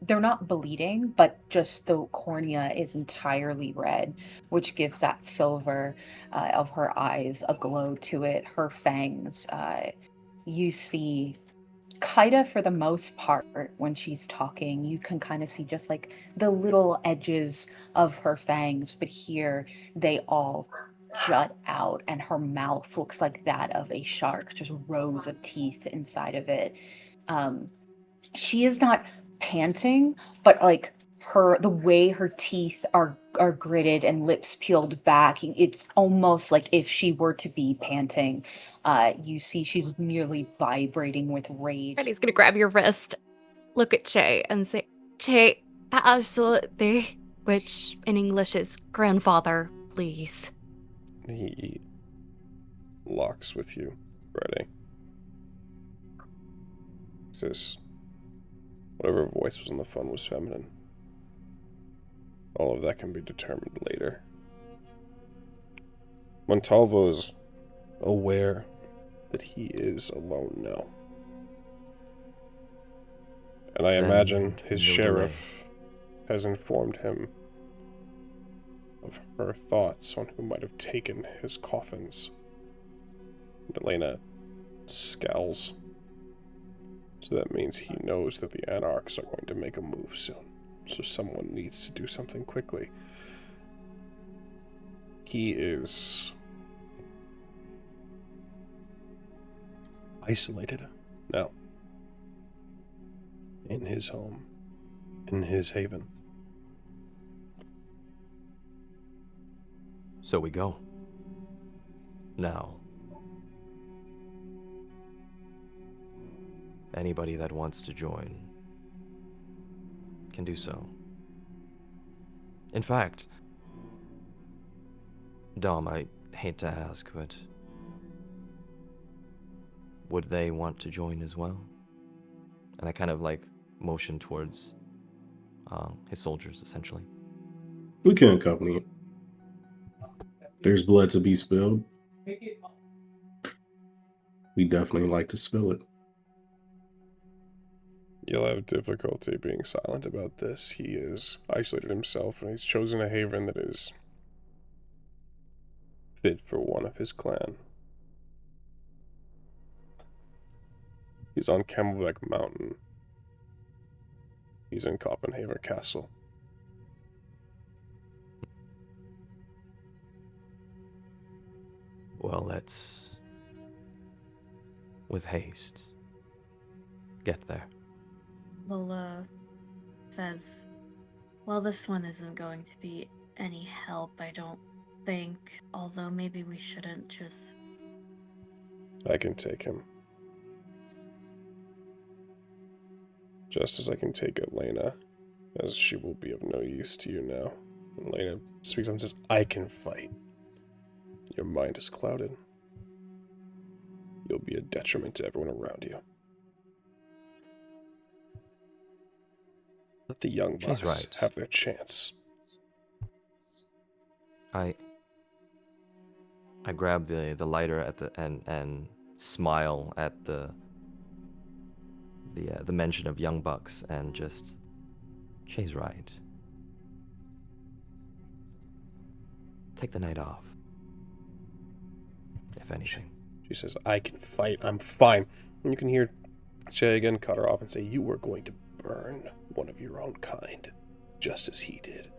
they're not bleeding, but just the cornea is entirely red, which gives that silver of her eyes a glow to it. Her fangs, you see Kaida, for the most part, when she's talking, you can kind of see just like the little edges of her fangs, but here they all jut out, and her mouth looks like that of a shark, just rows of teeth inside of it. She is not panting, but like the way her teeth are gritted and lips peeled back, it's almost like if she were to be panting. You see she's nearly vibrating with rage. And he's gonna grab your wrist, look at Che, and say, Che, absolutely, which in English is grandfather, please. He locks with you, Friday. Says, whatever voice was on the phone was feminine. All of that can be determined later. Montalvo is aware that he is alone now. And I Then imagine his no sheriff delay. has informed him of her thoughts on who might have taken his coffins. And Elena scowls. So that means he knows that the Anarchs are going to make a move soon. So someone needs to do something quickly. He is isolated now. In his home. In his haven. So we go. Now. Anybody that wants to join can do so. In fact, Dom, I hate to ask, but would they want to join as well? And I kind of like motion towards his soldiers, essentially. We can accompany it. There's blood to be spilled. We definitely like to spill it. You'll have difficulty being silent about this. He is isolated himself, and he's chosen a haven that is fit for one of his clan. He's on Camelback Mountain. He's in Copenhagen Castle. Well, let's, with haste, get there. Lola says, well, this one isn't going to be any help, I don't think. Although maybe we shouldn't just... I can take him. Just as I can take Elena, as she will be of no use to you now. Elena speaks up and says, I can fight. Your mind is clouded. You'll be a detriment to everyone around you. Let the young bucks right. have their chance. I grab the lighter at the and smile at the mention of young bucks and just, she's right. Take the night off, if anything. She says, I can fight. I'm fine. And you can hear Che again cut her off and say, you are going to burn one of your own kind, just as he did.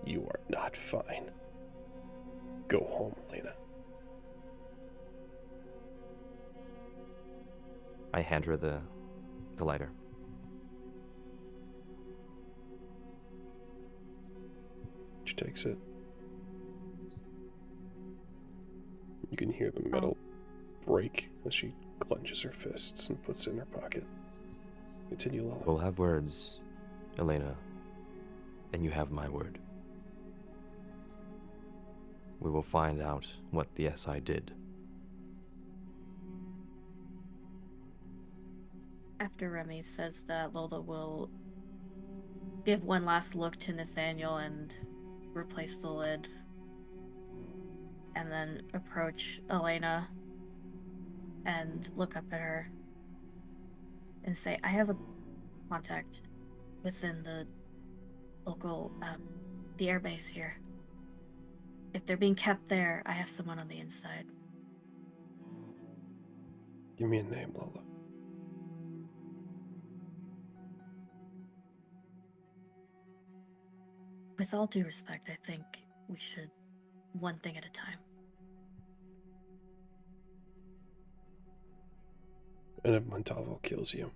You are not fine. Go home, Elena. I hand her the lighter. She takes it. You can hear the metal break as she clenches her fists and puts it in her pocket. Continue, Lola. We'll have words, Elena, and you have my word. We will find out what the SI did. After Remy says that, Lola will give one last look to Nathaniel and replace the lid. And then approach Elena and look up at her and say, I have a contact within the local, the airbase here. If they're being kept there, I have someone on the inside. Give me a name, Lola. With all due respect, I think we should one thing at a time. And if Montalvo kills you,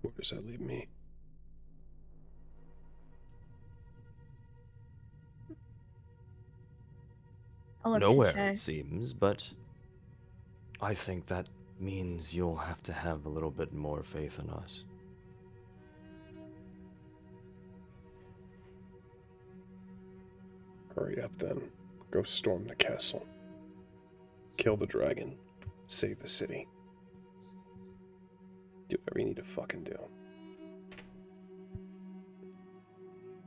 where does that leave me? I'll look Nowhere, to Shay. it seems, but I think that means you'll have to have a little bit more faith in us. Hurry up then. Go storm the castle. Kill the dragon. Save the city. Do whatever you need to fucking do.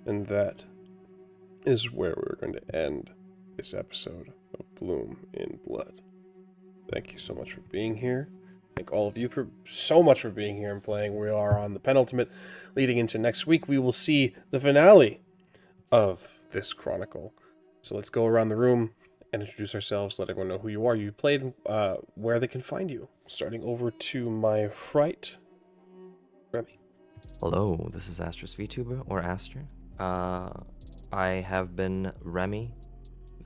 And that is where we're going to end this episode of Bloom in Blood. Thank you so much for being here. Thank all of you so much for being here and playing. We are on the penultimate. Leading into next week, we will see the finale of this chronicle. So let's go around the room and introduce ourselves, let everyone know who you are, you played, where they can find you. Starting over to my right, Remy. Hello, this is Astra's VTuber, or Aster. I have been Remy,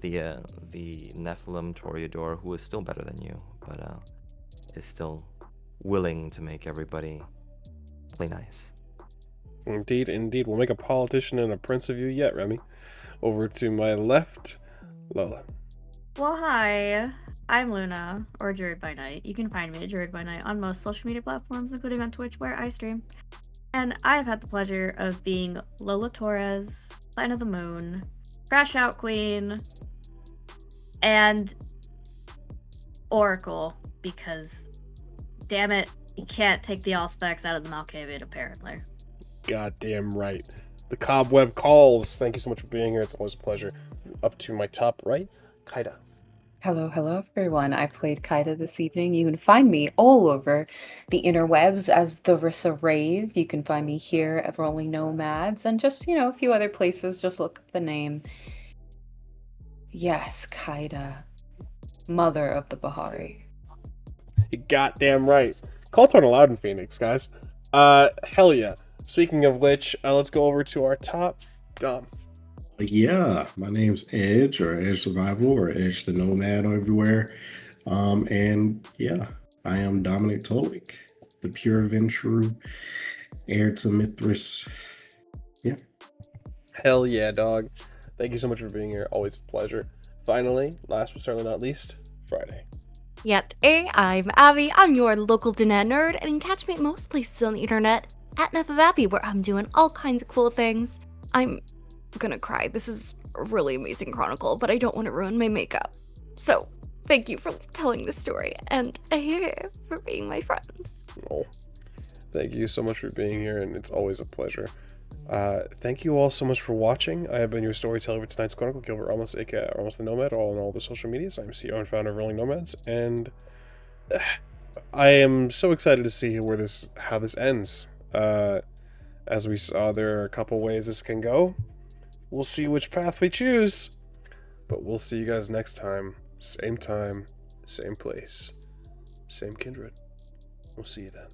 the Nephilim Toreador, who is still better than you, but is still willing to make everybody play nice. Indeed, indeed. We'll make a politician and a prince of you yet, Remy. Over to my left, Lola. Well, hi. I'm Luna, or Druid by Night. You can find me at Druid by Night on most social media platforms, including on Twitch, where I stream. And I've had the pleasure of being Lola Torres, Clan of the Moon, Crash Out Queen, and Oracle, because, damn it, you can't take the Allspecs out of the Malkavian, apparently. Goddamn right. The Cobweb calls. Thank you so much for being here. It's always a pleasure. Up to my top right, Kaida. Hello, everyone. I played Kaida this evening. You can find me all over the interwebs as the Rissa Rave. You can find me here at Rolling Nomads and just, a few other places. Just look up the name. Yes, Kaida. Mother of the Bahari. You goddamn right. Call turn allowed in Phoenix, guys. Hell yeah. Speaking of which, let's go over to our top, Dom. Yeah, my name's Edge, or Edge Survival, or Edge the Nomad everywhere. And yeah, I am Dominic Tolick, the pure adventurer, heir to Mithras. Yeah. Hell yeah, dog. Thank you so much for being here. Always a pleasure. Finally, last but certainly not least, Friday. Yet, I'm Abby. I'm your local Dinet nerd, and you can catch me at most places on the internet at Neff of Abby, where I'm doing all kinds of cool things. I'm gonna cry. This is a really amazing chronicle, but I don't want to ruin my makeup. So, thank you for telling this story, and for being my friends. Oh, thank you so much for being here, and it's always a pleasure. Thank you all so much for watching. I have been your storyteller for tonight's chronicle, Gilbert Ramos, aka Ramos the Nomad, all in all the social medias. I'm CEO and founder of Rolling Nomads, and I am so excited to see how this ends. As we saw, there are a couple ways this can go. We'll see which path we choose, but we'll see you guys next time, same place, same kindred. We'll see you then.